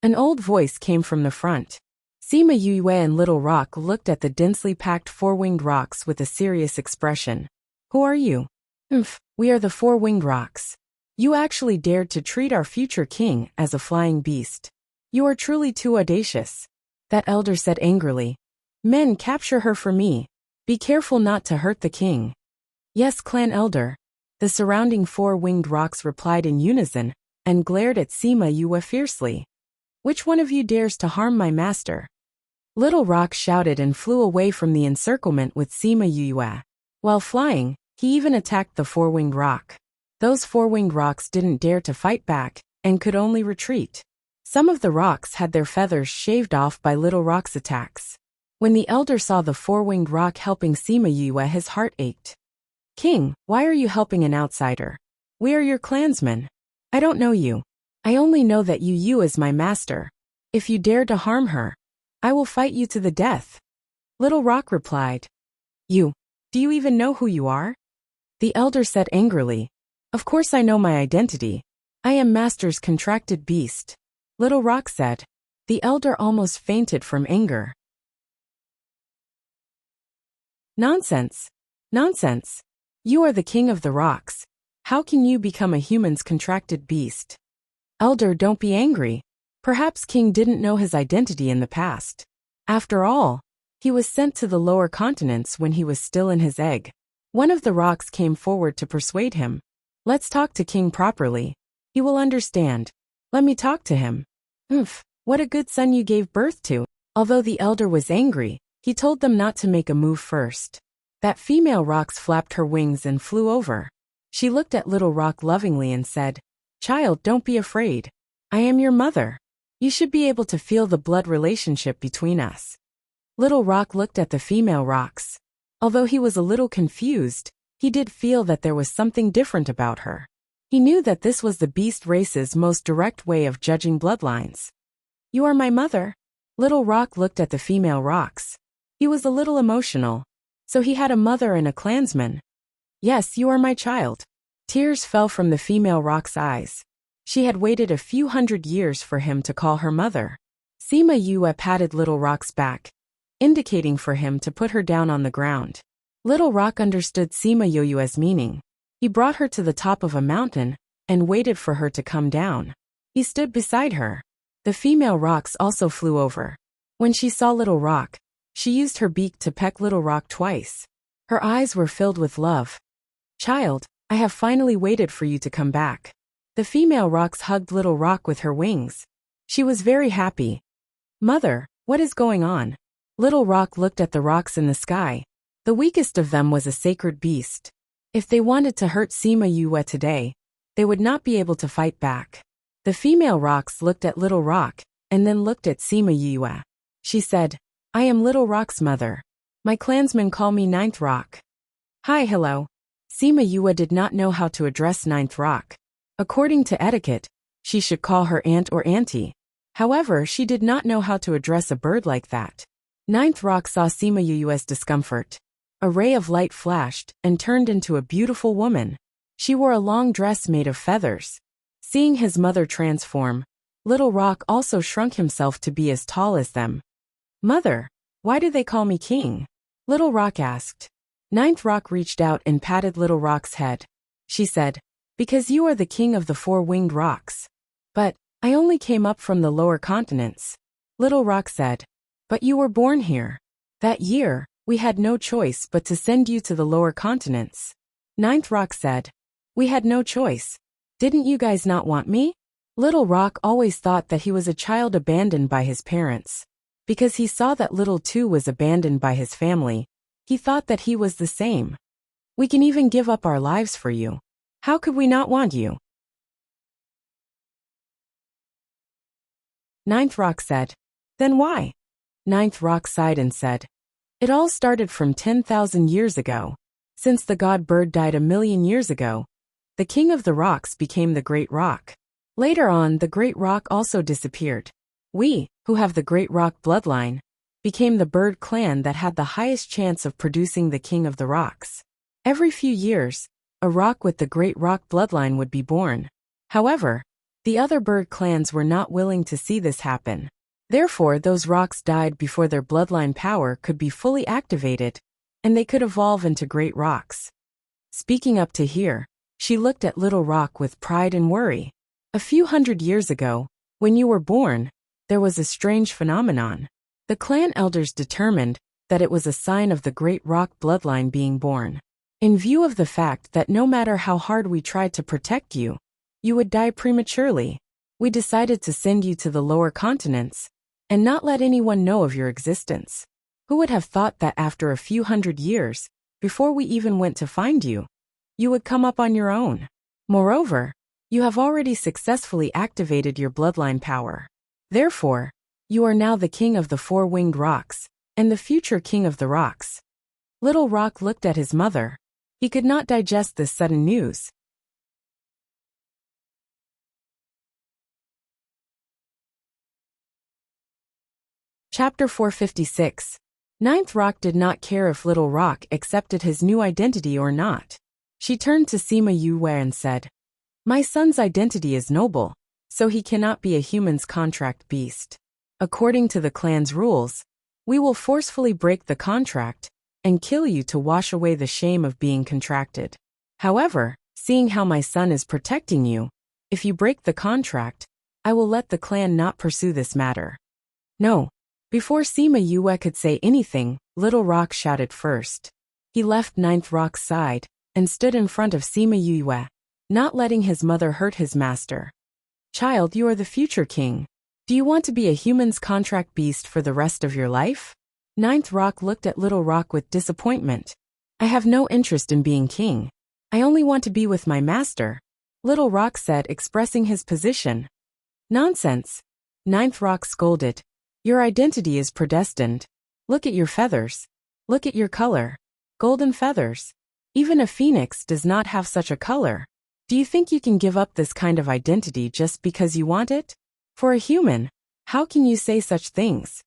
S1: An old voice came from the front. Sima Yue and Little Rock looked at the densely packed four-winged rocks with a serious expression. Who are you? We are the four-winged rocks. You actually dared to treat our future king as a flying beast. You are truly too audacious. That elder said angrily. Men, capture her for me. Be careful not to hurt the king. Yes, clan elder. The surrounding four-winged rocks replied in unison and glared at Sima Yue fiercely. Which one of you dares to harm my master? Little Rock shouted and flew away from the encirclement with Sima Yue. While flying, he even attacked the four-winged rock. Those four-winged rocks didn't dare to fight back and could only retreat. Some of the rocks had their feathers shaved off by Little Rock's attacks. When the elder saw the four-winged rock helping Sima Yue, his heart ached. King, why are you helping an outsider? We are your clansmen. I don't know you. I only know that you is my master. If you dare to harm her, I will fight you to the death. Little Rock replied. Do you even know who you are? The elder said angrily. Of course I know my identity. I am Master's contracted beast. Little Rock said. The elder almost fainted from anger. Nonsense. Nonsense. You are the king of the rocks. How can you become a human's contracted beast? Elder, don't be angry. Perhaps King didn't know his identity in the past. After all, he was sent to the lower continents when he was still in his egg. One of the rocks came forward to persuade him. Let's talk to King properly. He will understand. Let me talk to him. What a good son you gave birth to. Although the elder was angry, he told them not to make a move first. That female rock flapped her wings and flew over. She looked at Little Rock lovingly and said, Child, don't be afraid. I am your mother. You should be able to feel the blood relationship between us. Little Rock looked at the female rocks. Although he was a little confused, he did feel that there was something different about her. He knew that this was the beast race's most direct way of judging bloodlines. You are my mother. Little Rock looked at the female rocks. He was a little emotional. So he had a mother and a clansman. Yes, you are my child. Tears fell from the female rock's eyes. She had waited a few hundred years for him to call her mother. Sima Yue patted Little Rock's back, indicating for him to put her down on the ground. Little Rock understood Sima Yue's meaning. He brought her to the top of a mountain and waited for her to come down. He stood beside her. The female rocks also flew over. When she saw Little Rock, she used her beak to peck Little Rock twice. Her eyes were filled with love. Child, I have finally waited for you to come back. The female rocks hugged Little Rock with her wings. She was very happy. Mother, what is going on? Little Rock looked at the rocks in the sky. The weakest of them was a sacred beast. If they wanted to hurt Sima Yue today, they would not be able to fight back. The female rocks looked at Little Rock, and then looked at Sima Yue. She said, I am Little Rock's mother. My clansmen call me Ninth Rock. Hi, hello. Sima Yue did not know how to address Ninth Rock. According to etiquette, she should call her aunt or auntie. However, she did not know how to address a bird like that. Ninth Rock saw Sima Yue's discomfort. A ray of light flashed and turned into a beautiful woman. She wore a long dress made of feathers. Seeing his mother transform, Little Rock also shrunk himself to be as tall as them. Mother, why do they call me king? Little Rock asked. Ninth Rock reached out and patted Little Rock's head. She said, because you are the king of the four-winged rocks. But, I only came up from the lower continents. Little Rock said, but you were born here. That year, we had no choice but to send you to the lower continents. Ninth Rock said, we had no choice. Didn't you guys not want me? Little Rock always thought that he was a child abandoned by his parents. Because he saw that Little Two was abandoned by his family, he thought that he was the same. We can even give up our lives for you. How could we not want you? Ninth Rock said, then why? Ninth Rock sighed and said, it all started from 10,000 years ago. Since the god bird died 1,000,000 years ago, the king of the rocks became the Great Rock. Later on, the Great Rock also disappeared. We, who have the Great Rock bloodline, became the bird clan that had the highest chance of producing the king of the rocks. Every few years, a rock with the Great Rock bloodline would be born. However, the other bird clans were not willing to see this happen. Therefore, those rocks died before their bloodline power could be fully activated, and they could evolve into great rocks. Speaking up to here, she looked at Little Rock with pride and worry. A few hundred years ago, when you were born, there was a strange phenomenon. The clan elders determined that it was a sign of the Great Rock bloodline being born. In view of the fact that no matter how hard we tried to protect you, you would die prematurely, we decided to send you to the lower continents and not let anyone know of your existence. Who would have thought that after a few hundred years, before we even went to find you, you would come up on your own? Moreover, you have already successfully activated your bloodline power. Therefore, you are now the king of the four-winged rocks, and the future king of the rocks. Little Rock looked at his mother. He could not digest this sudden news. Chapter 456. Ninth Rock did not care if Little Rock accepted his new identity or not. She turned to Sima Yue and said, my son's identity is noble, so he cannot be a human's contract beast. According to the clan's rules, we will forcefully break the contract and kill you to wash away the shame of being contracted. However, seeing how my son is protecting you, if you break the contract, I will let the clan not pursue this matter. No. Before Sima Yue could say anything, Little Rock shouted first. He left Ninth Rock's side and stood in front of Sima Yue, not letting his mother hurt his master. Child, you are the future king. Do you want to be a human's contract beast for the rest of your life? Ninth Rock looked at Little Rock with disappointment. I have no interest in being king. I only want to be with my master, Little Rock said, expressing his position. Nonsense. Ninth Rock scolded. Your identity is predestined. Look at your feathers. Look at your color. Golden feathers. Even a phoenix does not have such a color. Do you think you can give up this kind of identity just because you want it? For a human, how can you say such things?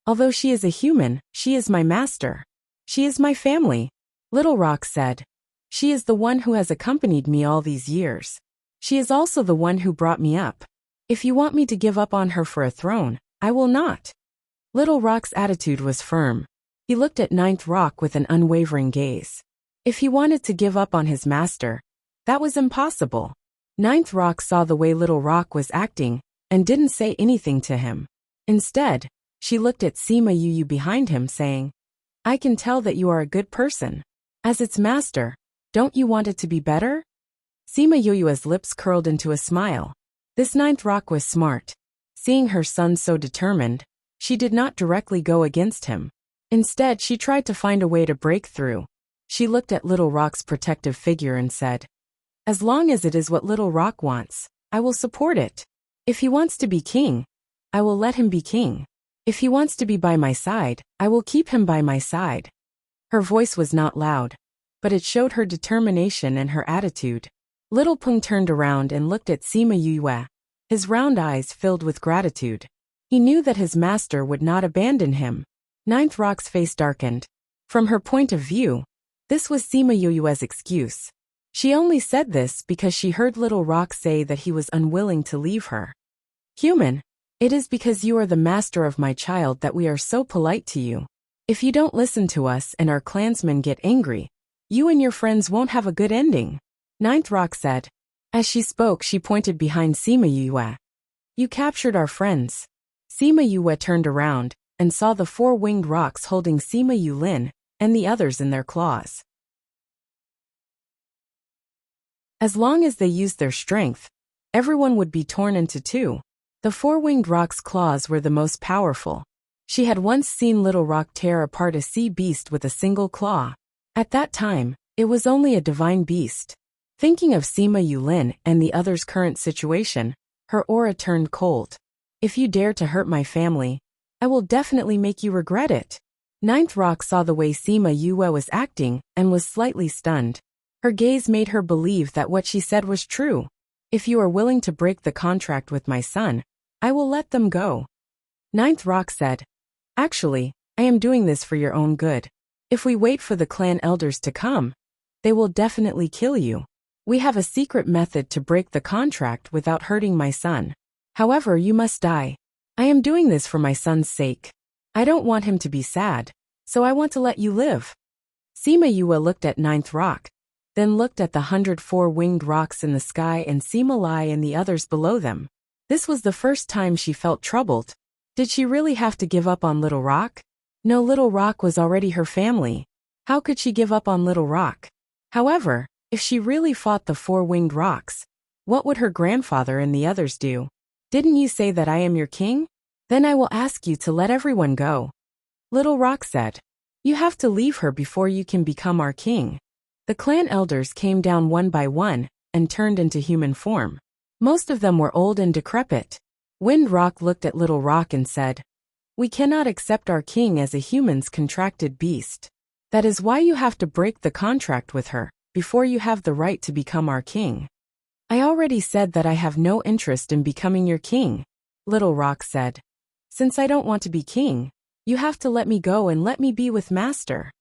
S1: Although she is a human, she is my master. She is my family, Little Rock said. She is the one who has accompanied me all these years. She is also the one who brought me up. If you want me to give up on her for a throne, I will not. Little Rock's attitude was firm. He looked at Ninth Rock with an unwavering gaze. If he wanted to give up on his master, that was impossible. Ninth Rock saw the way Little Rock was acting and didn't say anything to him. Instead, she looked at Sima Yue behind him, saying, I can tell that you are a good person. As its master, don't you want it to be better? Sima Yue's lips curled into a smile. This Ninth Rock was smart. Seeing her son so determined, she did not directly go against him. Instead, she tried to find a way to break through. She looked at Little Rock's protective figure and said, "As long as it is what Little Rock wants, I will support it. If he wants to be king, I will let him be king. If he wants to be by my side, I will keep him by my side." Her voice was not loud, but it showed her determination and her attitude. Little Pung turned around and looked at Sima Yue, his round eyes filled with gratitude. He knew that his master would not abandon him. Ninth Rock's face darkened. From her point of view, this was Sima Yue's excuse. She only said this because she heard Little Rock say that he was unwilling to leave her. "Human, it is because you are the master of my child that we are so polite to you. If you don't listen to us and our clansmen get angry, you and your friends won't have a good ending," Ninth Rock said. As she spoke, she pointed behind Sima Yue. "You captured our friends." Sima Yue turned around and saw the four-winged rocks holding Sima Yulin and the others in their claws. As long as they used their strength, everyone would be torn into two. The four-winged rock's claws were the most powerful. She had once seen Little Rock tear apart a sea beast with a single claw. At that time, it was only a divine beast. Thinking of Sima Yulin and the others' current situation, her aura turned cold. "If you dare to hurt my family, I will definitely make you regret it." Ninth Rock saw the way Sima Yue was acting and was slightly stunned. Her gaze made her believe that what she said was true. "If you are willing to break the contract with my son, I will let them go." Ninth Rock said, "Actually, I am doing this for your own good. If we wait for the clan elders to come, they will definitely kill you. We have a secret method to break the contract without hurting my son. However, you must die. I am doing this for my son's sake. I don't want him to be sad, so I want to let you live." Sima Yue looked at Ninth Rock, then looked at the 104-winged rocks in the sky and Sima Lai and the others below them. This was the first time she felt troubled. Did she really have to give up on Little Rock? No, Little Rock was already her family. How could she give up on Little Rock? However, if she really fought the four-winged rocks, what would her grandfather and the others do? "Didn't you say that I am your king? Then I will ask you to let everyone go." Little Rock said, "You have to leave her before you can become our king." The clan elders came down one by one and turned into human form. Most of them were old and decrepit. Wind Rock looked at Little Rock and said, "We cannot accept our king as a human's contracted beast. That is why you have to break the contract with her before you have the right to become our king." "I already said that I have no interest in becoming your king," Little Rock said. "Since I don't want to be king, you have to let me go and let me be with Master."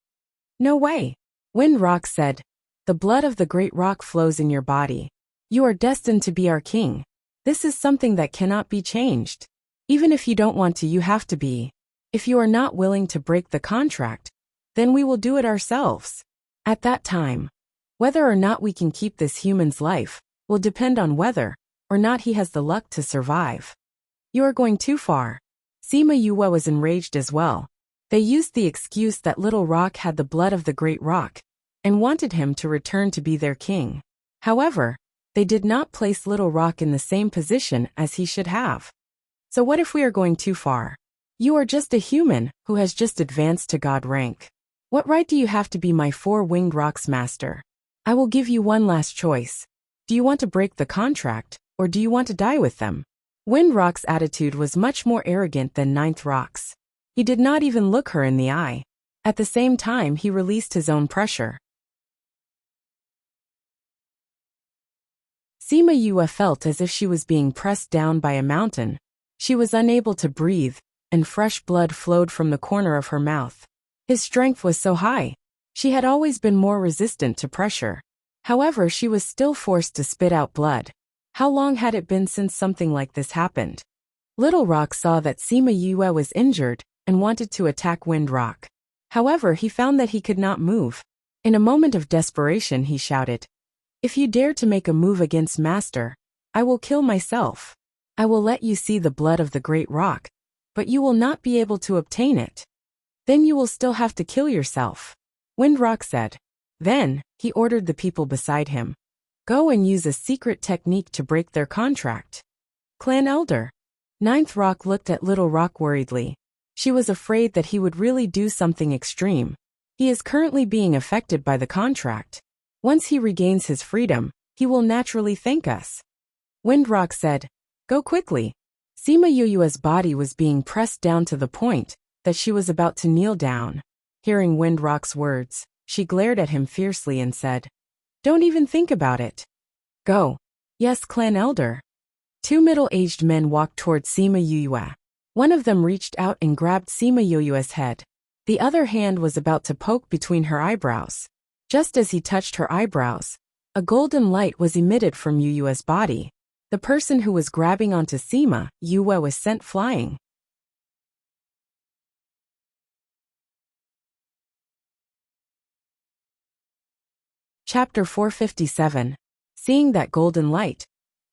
S1: "No way," Wind Rock said. "The blood of the great rock flows in your body. You are destined to be our king. This is something that cannot be changed. Even if you don't want to, you have to be. If you are not willing to break the contract, then we will do it ourselves. At that time, whether or not we can keep this human's life will depend on whether or not he has the luck to survive." "You are going too far." Sima Yue was enraged as well. They used the excuse that Little Rock had the blood of the great rock and wanted him to return to be their king. However, they did not place Little Rock in the same position as he should have. "So what if we are going too far? You are just a human who has just advanced to God rank. What right do you have to be my four-winged rock's master? I will give you one last choice. Do you want to break the contract, or do you want to die with them?" Wind Rock's attitude was much more arrogant than Ninth Rock's. He did not even look her in the eye. At the same time, he released his own pressure. Sima Yue felt as if she was being pressed down by a mountain. She was unable to breathe, and fresh blood flowed from the corner of her mouth. His strength was so high. She had always been more resistant to pressure. However, she was still forced to spit out blood. How long had it been since something like this happened? Little Rock saw that Sima Yue was injured and wanted to attack Wind Rock. However, he found that he could not move. In a moment of desperation, he shouted, "If you dare to make a move against Master, I will kill myself. I will let you see the blood of the great rock, but you will not be able to obtain it. Then you will still have to kill yourself," Wind Rock said. Then, he ordered the people beside him, "Go and use a secret technique to break their contract." Clan Elder. Ninth Rock looked at Little Rock worriedly. She was afraid that he would really do something extreme. He is currently being affected by the contract. Once he regains his freedom, he will naturally thank us. Windrock said, "Go quickly." Sima Yuyua's body was being pressed down to the point that she was about to kneel down. Hearing Windrock's words, she glared at him fiercely and said, "Don't even think about it. Go." "Yes, clan elder." Two middle-aged men walked toward Sima Yuyua. One of them reached out and grabbed Sima Yuyua's head. The other hand was about to poke between her eyebrows. Just as he touched her eyebrows, a golden light was emitted from Yuyua's body. The person who was grabbing onto Sima Yuyua was sent flying. Chapter 457. Seeing that golden light,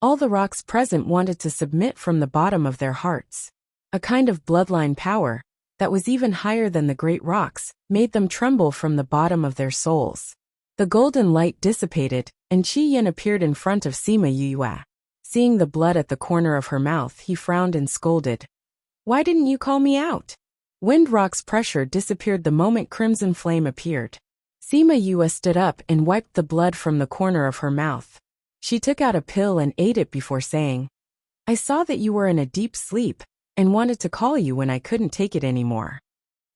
S1: all the rocks present wanted to submit from the bottom of their hearts. A kind of bloodline power, that was even higher than the great rocks, made them tremble from the bottom of their souls. The golden light dissipated, and Qi Yin appeared in front of Sima Yuyua. Seeing the blood at the corner of her mouth, he frowned and scolded. "Why didn't you call me out?" Windrock's pressure disappeared the moment Crimson Flame appeared. Sima Yuyua stood up and wiped the blood from the corner of her mouth. She took out a pill and ate it before saying, "I saw that you were in a deep sleep, and wanted to call you when I couldn't take it anymore."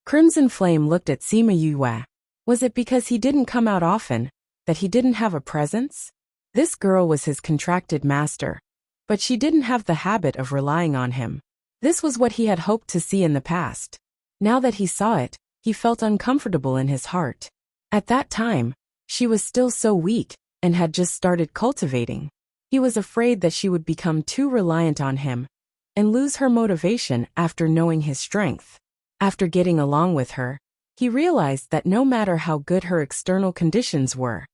S1: Crimson Flame looked at Sima Yuyua. Was it because he didn't come out often, that he didn't have a presence? This girl was his contracted master, but she didn't have the habit of relying on him. This was what he had hoped to see in the past. Now that he saw it, he felt uncomfortable in his heart. At that time, she was still so weak, and had just started cultivating. He was afraid that she would become too reliant on him, and lose her motivation after knowing his strength. After getting along with her, he realized that no matter how good her external conditions were,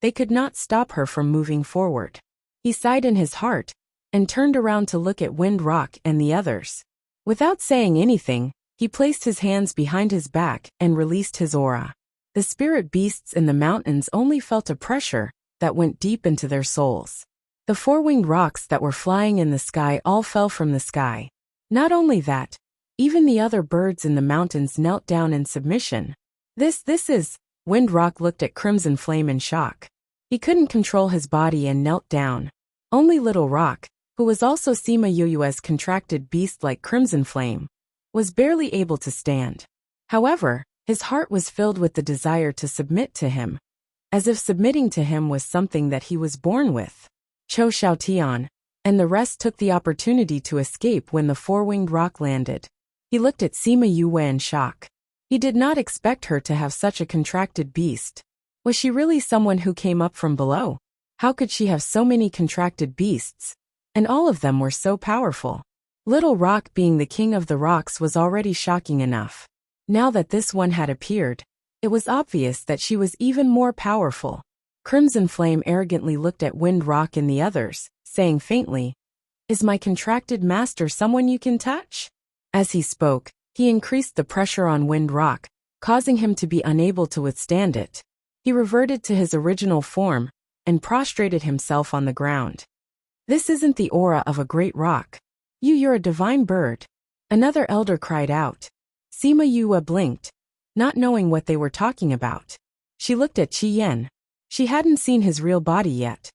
S1: they could not stop her from moving forward. He sighed in his heart, and turned around to look at Windrock and the others. Without saying anything, he placed his hands behind his back and released his aura. The spirit beasts in the mountains only felt a pressure that went deep into their souls. The four-winged rocks that were flying in the sky all fell from the sky. Not only that, even the other birds in the mountains knelt down in submission. This is... Windrock looked at Crimson Flame in shock. He couldn't control his body and knelt down. Only Little Rock, who was also Sima Yuyua's contracted beast like Crimson Flame, was barely able to stand. However, his heart was filled with the desire to submit to him, as if submitting to him was something that he was born with. Cho Xiaotian and the rest took the opportunity to escape when the four-winged rock landed. He looked at Sima Yuyua in shock. He did not expect her to have such a contracted beast. Was she really someone who came up from below? How could she have so many contracted beasts? And all of them were so powerful. Little Rock being the king of the rocks was already shocking enough. Now that this one had appeared, it was obvious that she was even more powerful. Crimson Flame arrogantly looked at Windrock and the others, saying faintly, "Is my contracted master someone you can touch?" As he spoke, he increased the pressure on Windrock, causing him to be unable to withstand it. He reverted to his original form, and prostrated himself on the ground. "This isn't the aura of a great rock. You're a divine bird." Another elder cried out. Sima Yuyua blinked, not knowing what they were talking about. She looked at Qi Yin. She hadn't seen his real body yet.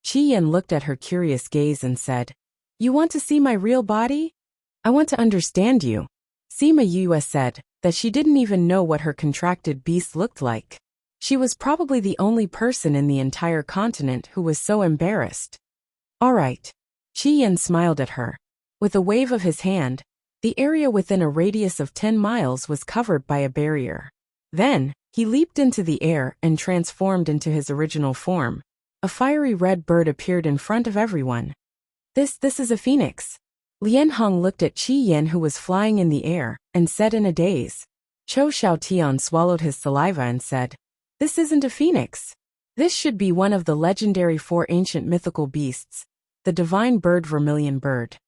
S1: Qi Yin looked at her curious gaze and said, "You want to see my real body? I want to understand you." Sima Yuyua said that she didn't even know what her contracted beast looked like. She was probably the only person in the entire continent who was so embarrassed. "All right." Qi Yin smiled at her. With a wave of his hand, the area within a radius of 10 miles was covered by a barrier. Then, he leaped into the air and transformed into his original form. A fiery red bird appeared in front of everyone. This is a phoenix." Lian Hong looked at Qi Yin, who was flying in the air, and said in a daze. Cho Xiaotian swallowed his saliva and said, "This isn't a phoenix. This should be one of the legendary 4 ancient mythical beasts, the divine bird Vermilion Bird."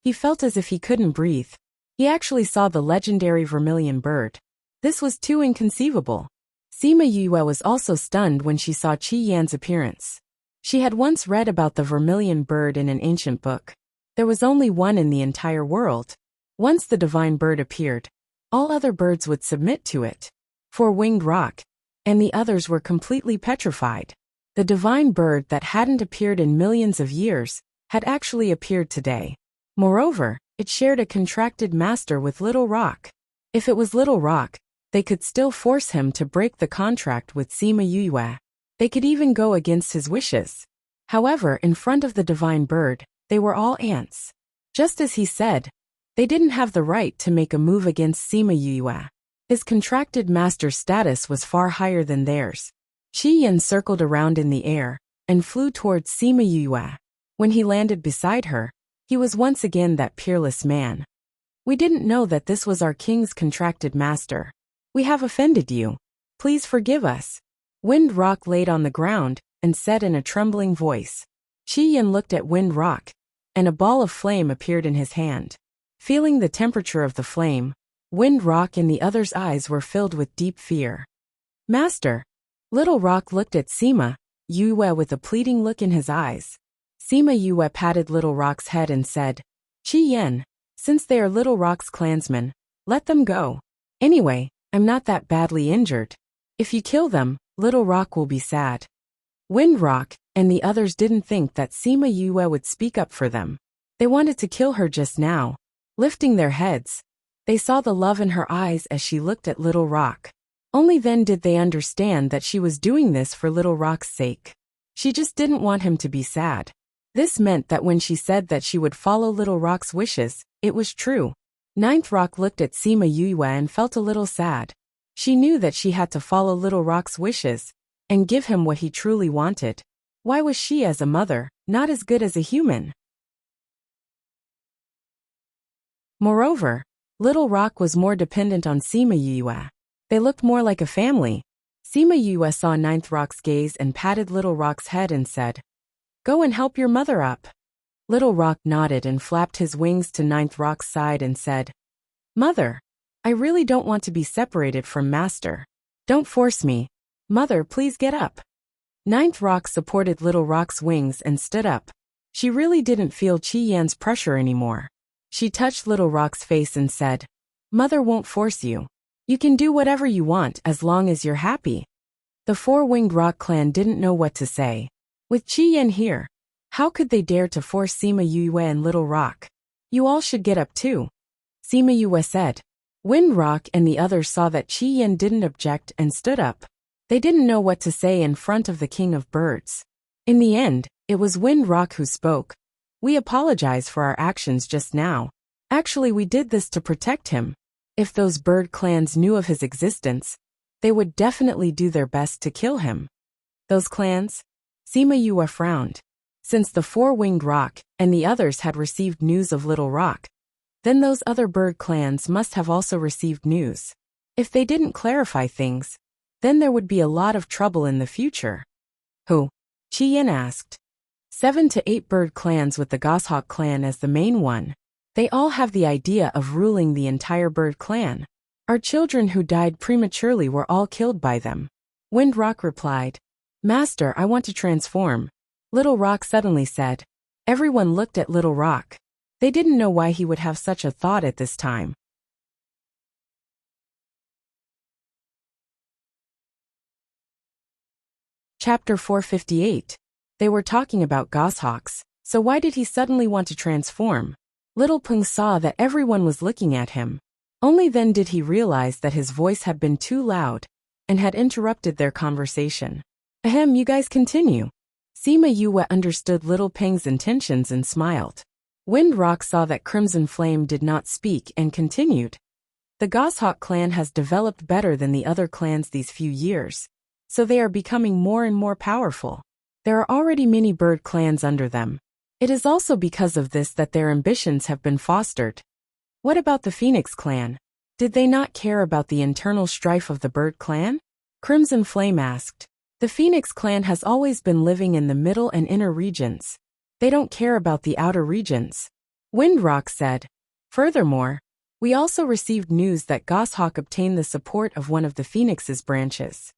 S1: He felt as if he couldn't breathe. He actually saw the legendary Vermilion Bird. This was too inconceivable. Sima Yuyua was also stunned when she saw Qi Yan's appearance. She had once read about the Vermilion Bird in an ancient book. There was only one in the entire world. Once the divine bird appeared, all other birds would submit to it. Four-winged roc and the others were completely petrified. The divine bird that hadn't appeared in millions of years had actually appeared today. Moreover, it shared a contracted master with Little Rock. If it was Little Rock, they could still force him to break the contract with Sima Yue. They could even go against his wishes. However, in front of the divine bird, they were all ants. Just as he said, they didn't have the right to make a move against Sima Yue. His contracted master status was far higher than theirs. Qi Yan circled around in the air and flew towards Sima Yue. When he landed beside her, he was once again that peerless man. We didn't know that this was our king's contracted master. We have offended you. Please forgive us. Wind Rock laid on the ground and said in a trembling voice. Qi Yan looked at Wind Rock, and a ball of flame appeared in his hand. Feeling the temperature of the flame, Wind Rock and the others' eyes were filled with deep fear. Master! Little Rock looked at Sima Yue with a pleading look in his eyes. Sima Yue patted Little Rock's head and said, Qi Yan, since they are Little Rock's clansmen, let them go. Anyway, I'm not that badly injured. If you kill them, Little Rock will be sad. Wind Rock and the others didn't think that Sima Yue would speak up for them. They wanted to kill her just now. Lifting their heads, they saw the love in her eyes as she looked at Little Rock. Only then did they understand that she was doing this for Little Rock's sake. She just didn't want him to be sad. This meant that when she said that she would follow Little Rock's wishes, it was true. Ninth Rock looked at Sima Yue and felt a little sad. She knew that she had to follow Little Rock's wishes and give him what he truly wanted. Why was she as a mother not as good as a human? Moreover, Little Rock was more dependent on Sima Yue. They looked more like a family. Sima Yue saw Ninth Rock's gaze and patted Little Rock's head and said, Go and help your mother up. Little Rock nodded and flapped his wings to Ninth Rock's side and said, Mother, I really don't want to be separated from Master. Don't force me. Mother, please get up. Ninth Rock supported Little Rock's wings and stood up. She really didn't feel Qi Yan's pressure anymore. She touched Little Rock's face and said, Mother won't force you. You can do whatever you want as long as you're happy. The Four-Winged Rock clan didn't know what to say. With Qi Yan here, how could they dare to force Sima Yue and Little Rock? You all should get up too. Sima Yue said. Wind Rock and the others saw that Qi Yan didn't object and stood up. They didn't know what to say in front of the King of Birds. In the end, it was Wind Rock who spoke. We apologize for our actions just now. Actually, we did this to protect him. If those bird clans knew of his existence, they would definitely do their best to kill him. Those clans? Sima Yue frowned. Since the Four-Winged Rock and the others had received news of Little Rock, then those other bird clans must have also received news. If they didn't clarify things, then there would be a lot of trouble in the future. Who? Qi Yan asked. 7 to 8 bird clans with the Goshawk clan as the main one. They all have the idea of ruling the entire bird clan. Our children who died prematurely were all killed by them. Wind Rock replied, Master, I want to transform. Little Rock suddenly said. Everyone looked at Little Rock. They didn't know why he would have such a thought at this time. Chapter 458. They were talking about goshawks, so why did he suddenly want to transform? Little Peng saw that everyone was looking at him. Only then did he realize that his voice had been too loud and had interrupted their conversation. Ahem, you guys continue. Sima Yue understood Little Peng's intentions and smiled. Wind Rock saw that Crimson Flame did not speak and continued. The Goshawk clan has developed better than the other clans these few years, so they are becoming more and more powerful. There are already many bird clans under them. It is also because of this that their ambitions have been fostered. What about the Phoenix clan? Did they not care about the internal strife of the bird clan? Crimson Flame asked. The Phoenix clan has always been living in the middle and inner regions. They don't care about the outer regions. Wind Rock said. Furthermore, we also received news that Goshawk obtained the support of one of the Phoenix's branches.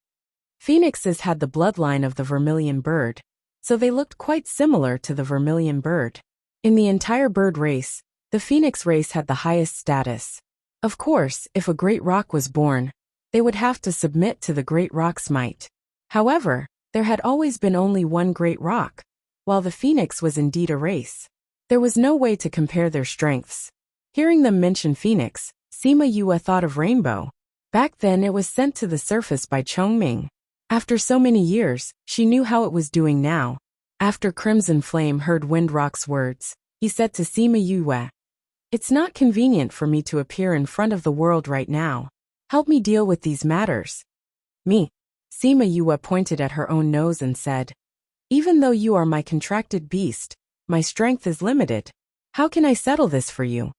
S1: Phoenixes had the bloodline of the vermilion bird, so they looked quite similar to the vermilion bird. In the entire bird race, the Phoenix race had the highest status. Of course, if a great rock was born, they would have to submit to the great rock's might. However, there had always been only one great rock, while the phoenix was indeed a race. There was no way to compare their strengths. Hearing them mention phoenix, Sima Yue thought of rainbow. Back then it was sent to the surface by Chongming. After so many years, she knew how it was doing now. After Crimson Flame heard Windrock's words, he said to Sima Yue, "It's not convenient for me to appear in front of the world right now. Help me deal with these matters." "Me?" Sima Yue pointed at her own nose and said, "Even though you are my contracted beast, my strength is limited. How can I settle this for you?"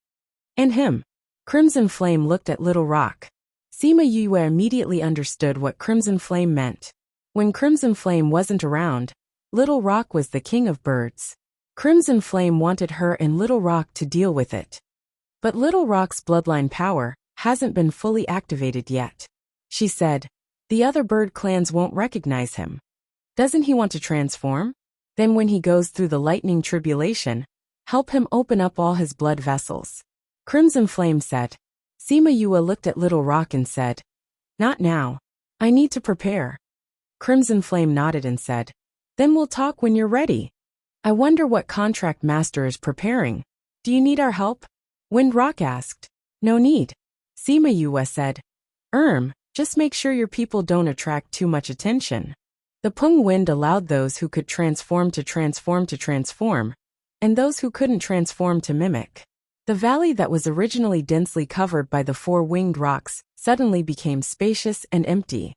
S1: "And him?" Crimson Flame looked at Little Rock. Sima Yue immediately understood what Crimson Flame meant. When Crimson Flame wasn't around, Little Rock was the king of birds. Crimson Flame wanted her and Little Rock to deal with it. But Little Rock's bloodline power hasn't been fully activated yet. She said, "The other bird clans won't recognize him. Doesn't he want to transform? Then when he goes through the lightning tribulation, help him open up all his blood vessels." Crimson Flame said. Sima Yue looked at Little Rock and said, "Not now. I need to prepare." Crimson Flame nodded and said, "Then we'll talk when you're ready. I wonder what contract master is preparing. Do you need our help?" Windrock asked. "No need." Sima Yue said, Just make sure your people don't attract too much attention." The Peng wind allowed those who could transform to transform, and those who couldn't transform to mimic. The valley that was originally densely covered by the four-winged rocks suddenly became spacious and empty.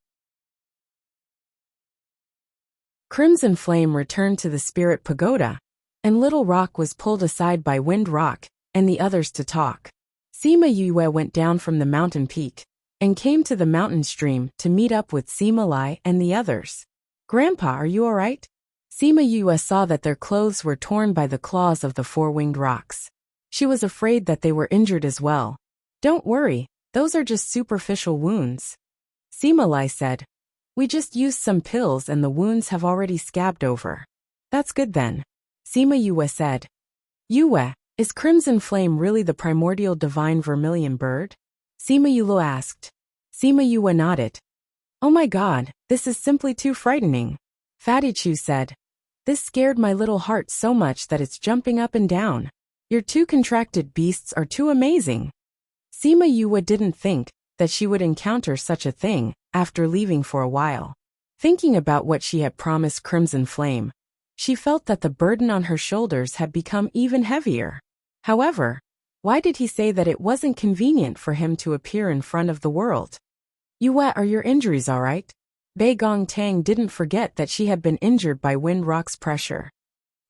S1: Crimson Flame returned to the Spirit Pagoda, and Little Rock was pulled aside by Windrock and the others to talk. Sima Yue went down from the mountain peak and came to the mountain stream to meet up with Sima Lai and the others. "Grandpa, are you all right?" Sima Yue saw that their clothes were torn by the claws of the four-winged rocks. She was afraid that they were injured as well. "Don't worry, those are just superficial wounds." Sima Lai said, "We just used some pills and the wounds have already scabbed over." "That's good then." Sima Yue said. "Yue, is Crimson Flame really the primordial divine vermilion bird?" Sima Yue asked. Sima Yue nodded. "Oh my god, this is simply too frightening." Fatty Chu said, "This scared my little heart so much that it's jumping up and down. Your two contracted beasts are too amazing." Sima Yue didn't think that she would encounter such a thing after leaving for a while. Thinking about what she had promised Crimson Flame, she felt that the burden on her shoulders had become even heavier. However, why did he say that it wasn't convenient for him to appear in front of the world? "Yue, are your injuries all right?" Bei Gong Tang didn't forget that she had been injured by Windrock's pressure.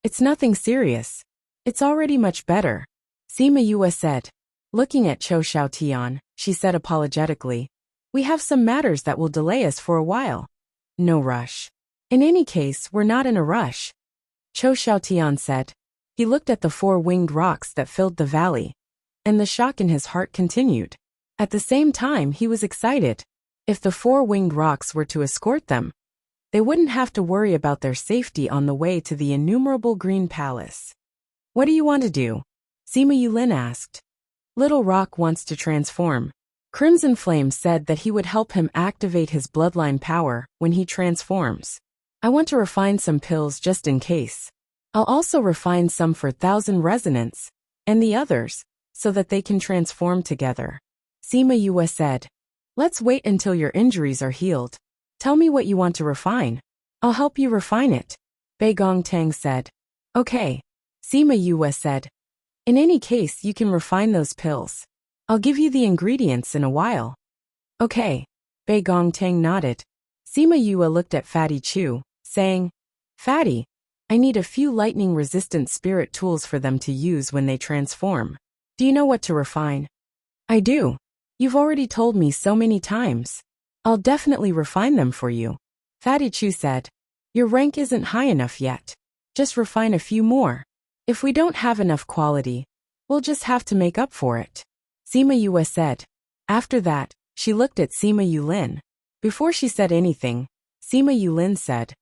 S1: "It's nothing serious. It's already much better," Sima Yue said. Looking at Chou Xiaotian, she said apologetically, "We have some matters that will delay us for a while." "No rush. In any case, we're not in a rush," Chou Xiaotian said. He looked at the four-winged rocks that filled the valley, and the shock in his heart continued. At the same time, he was excited. If the four-winged rocks were to escort them, they wouldn't have to worry about their safety on the way to the innumerable Green Palace. "What do you want to do?" Sima Yulin asked. "Little Rock wants to transform." Crimson Flame said that he would help him activate his bloodline power when he transforms. "I want to refine some pills just in case. I'll also refine some for 1,000 resonance, and the others, so that they can transform together." Sima Yue said, "Let's wait until your injuries are healed. Tell me what you want to refine. I'll help you refine it," Bei Gong Tang said. "Okay," Sima Yue said. "In any case, you can refine those pills. I'll give you the ingredients in a while." "Okay," Bei Gong Tang nodded. Sima Yue looked at Fatty Chu, saying, "Fatty, I need a few lightning-resistant spirit tools for them to use when they transform. Do you know what to refine?" "I do. You've already told me so many times. I'll definitely refine them for you," Fatty Chu said. "Your rank isn't high enough yet. Just refine a few more. If we don't have enough quality, we'll just have to make up for it," Sima Yue said. After that, she looked at Sima Yulin. Before she said anything, Sima Yulin said,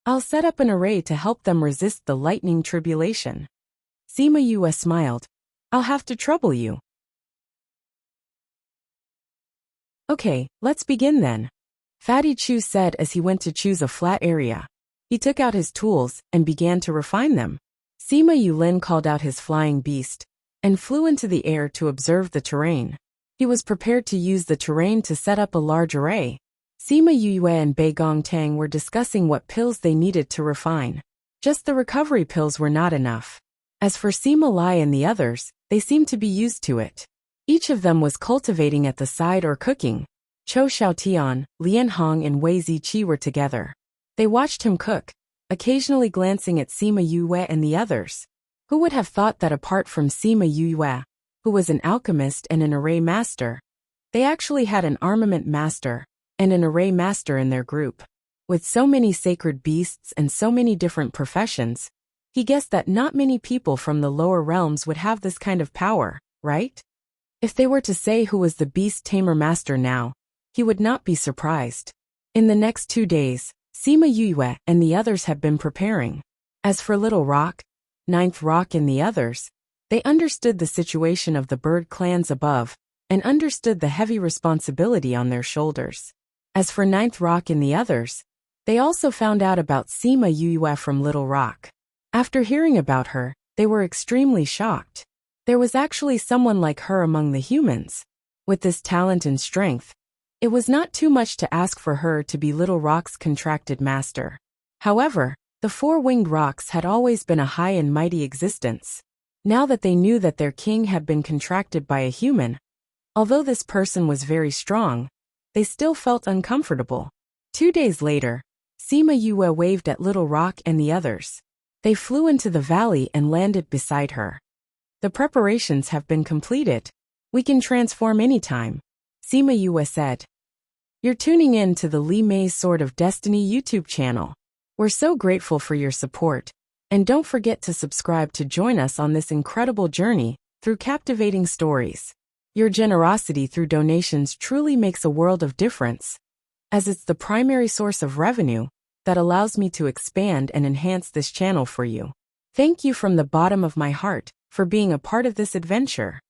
S1: "I'll set up an array to help them resist the lightning tribulation." Sima Yue smiled. "I'll have to trouble you." Okay, let's begin then. Fatty Chu said as he went to choose a flat area. He took out his tools and began to refine them. Sima Yulin called out his flying beast and flew into the air to observe the terrain. He was prepared to use the terrain to set up a large array. Sima Yue and Bei Gongtang were discussing what pills they needed to refine. Just the recovery pills were not enough. As for Sima Lai and the others, they seemed to be used to it. Each of them was cultivating at the side or cooking. Chou Xiaotian, Lian Hong and Wei Ziqi were together. They watched him cook, occasionally glancing at Sima Yue and the others. Who would have thought that apart from Sima Yue, who was an alchemist and an array master, they actually had an armament master and an array master in their group. With so many sacred beasts and so many different professions, he guessed that not many people from the lower realms would have this kind of power, right? If they were to say who was the beast tamer master now, he would not be surprised. In the next 2 days, Sima Yue and the others had been preparing. As for Little Rock, Ninth Rock and the others, they understood the situation of the bird clans above and understood the heavy responsibility on their shoulders. As for Ninth Rock and the others, they also found out about Sima Yue from Little Rock. After hearing about her, they were extremely shocked. There was actually someone like her among the humans. With this talent and strength, it was not too much to ask for her to be Little Rock's contracted master. However, the four-winged rocks had always been a high and mighty existence. Now that they knew that their king had been contracted by a human, although this person was very strong, they still felt uncomfortable. 2 days later, Sima Yue waved at Little Rock and the others. They flew into the valley and landed beside her. The preparations have been completed. We can transform anytime, Sima Yue said. You're tuning in to the Li Mei's Sword of Destiny YouTube channel. We're so grateful for your support, and don't forget to subscribe to join us on this incredible journey through captivating stories. Your generosity through donations truly makes a world of difference, as it's the primary source of revenue that allows me to expand and enhance this channel for you. Thank you from the bottom of my heart for being a part of this adventure.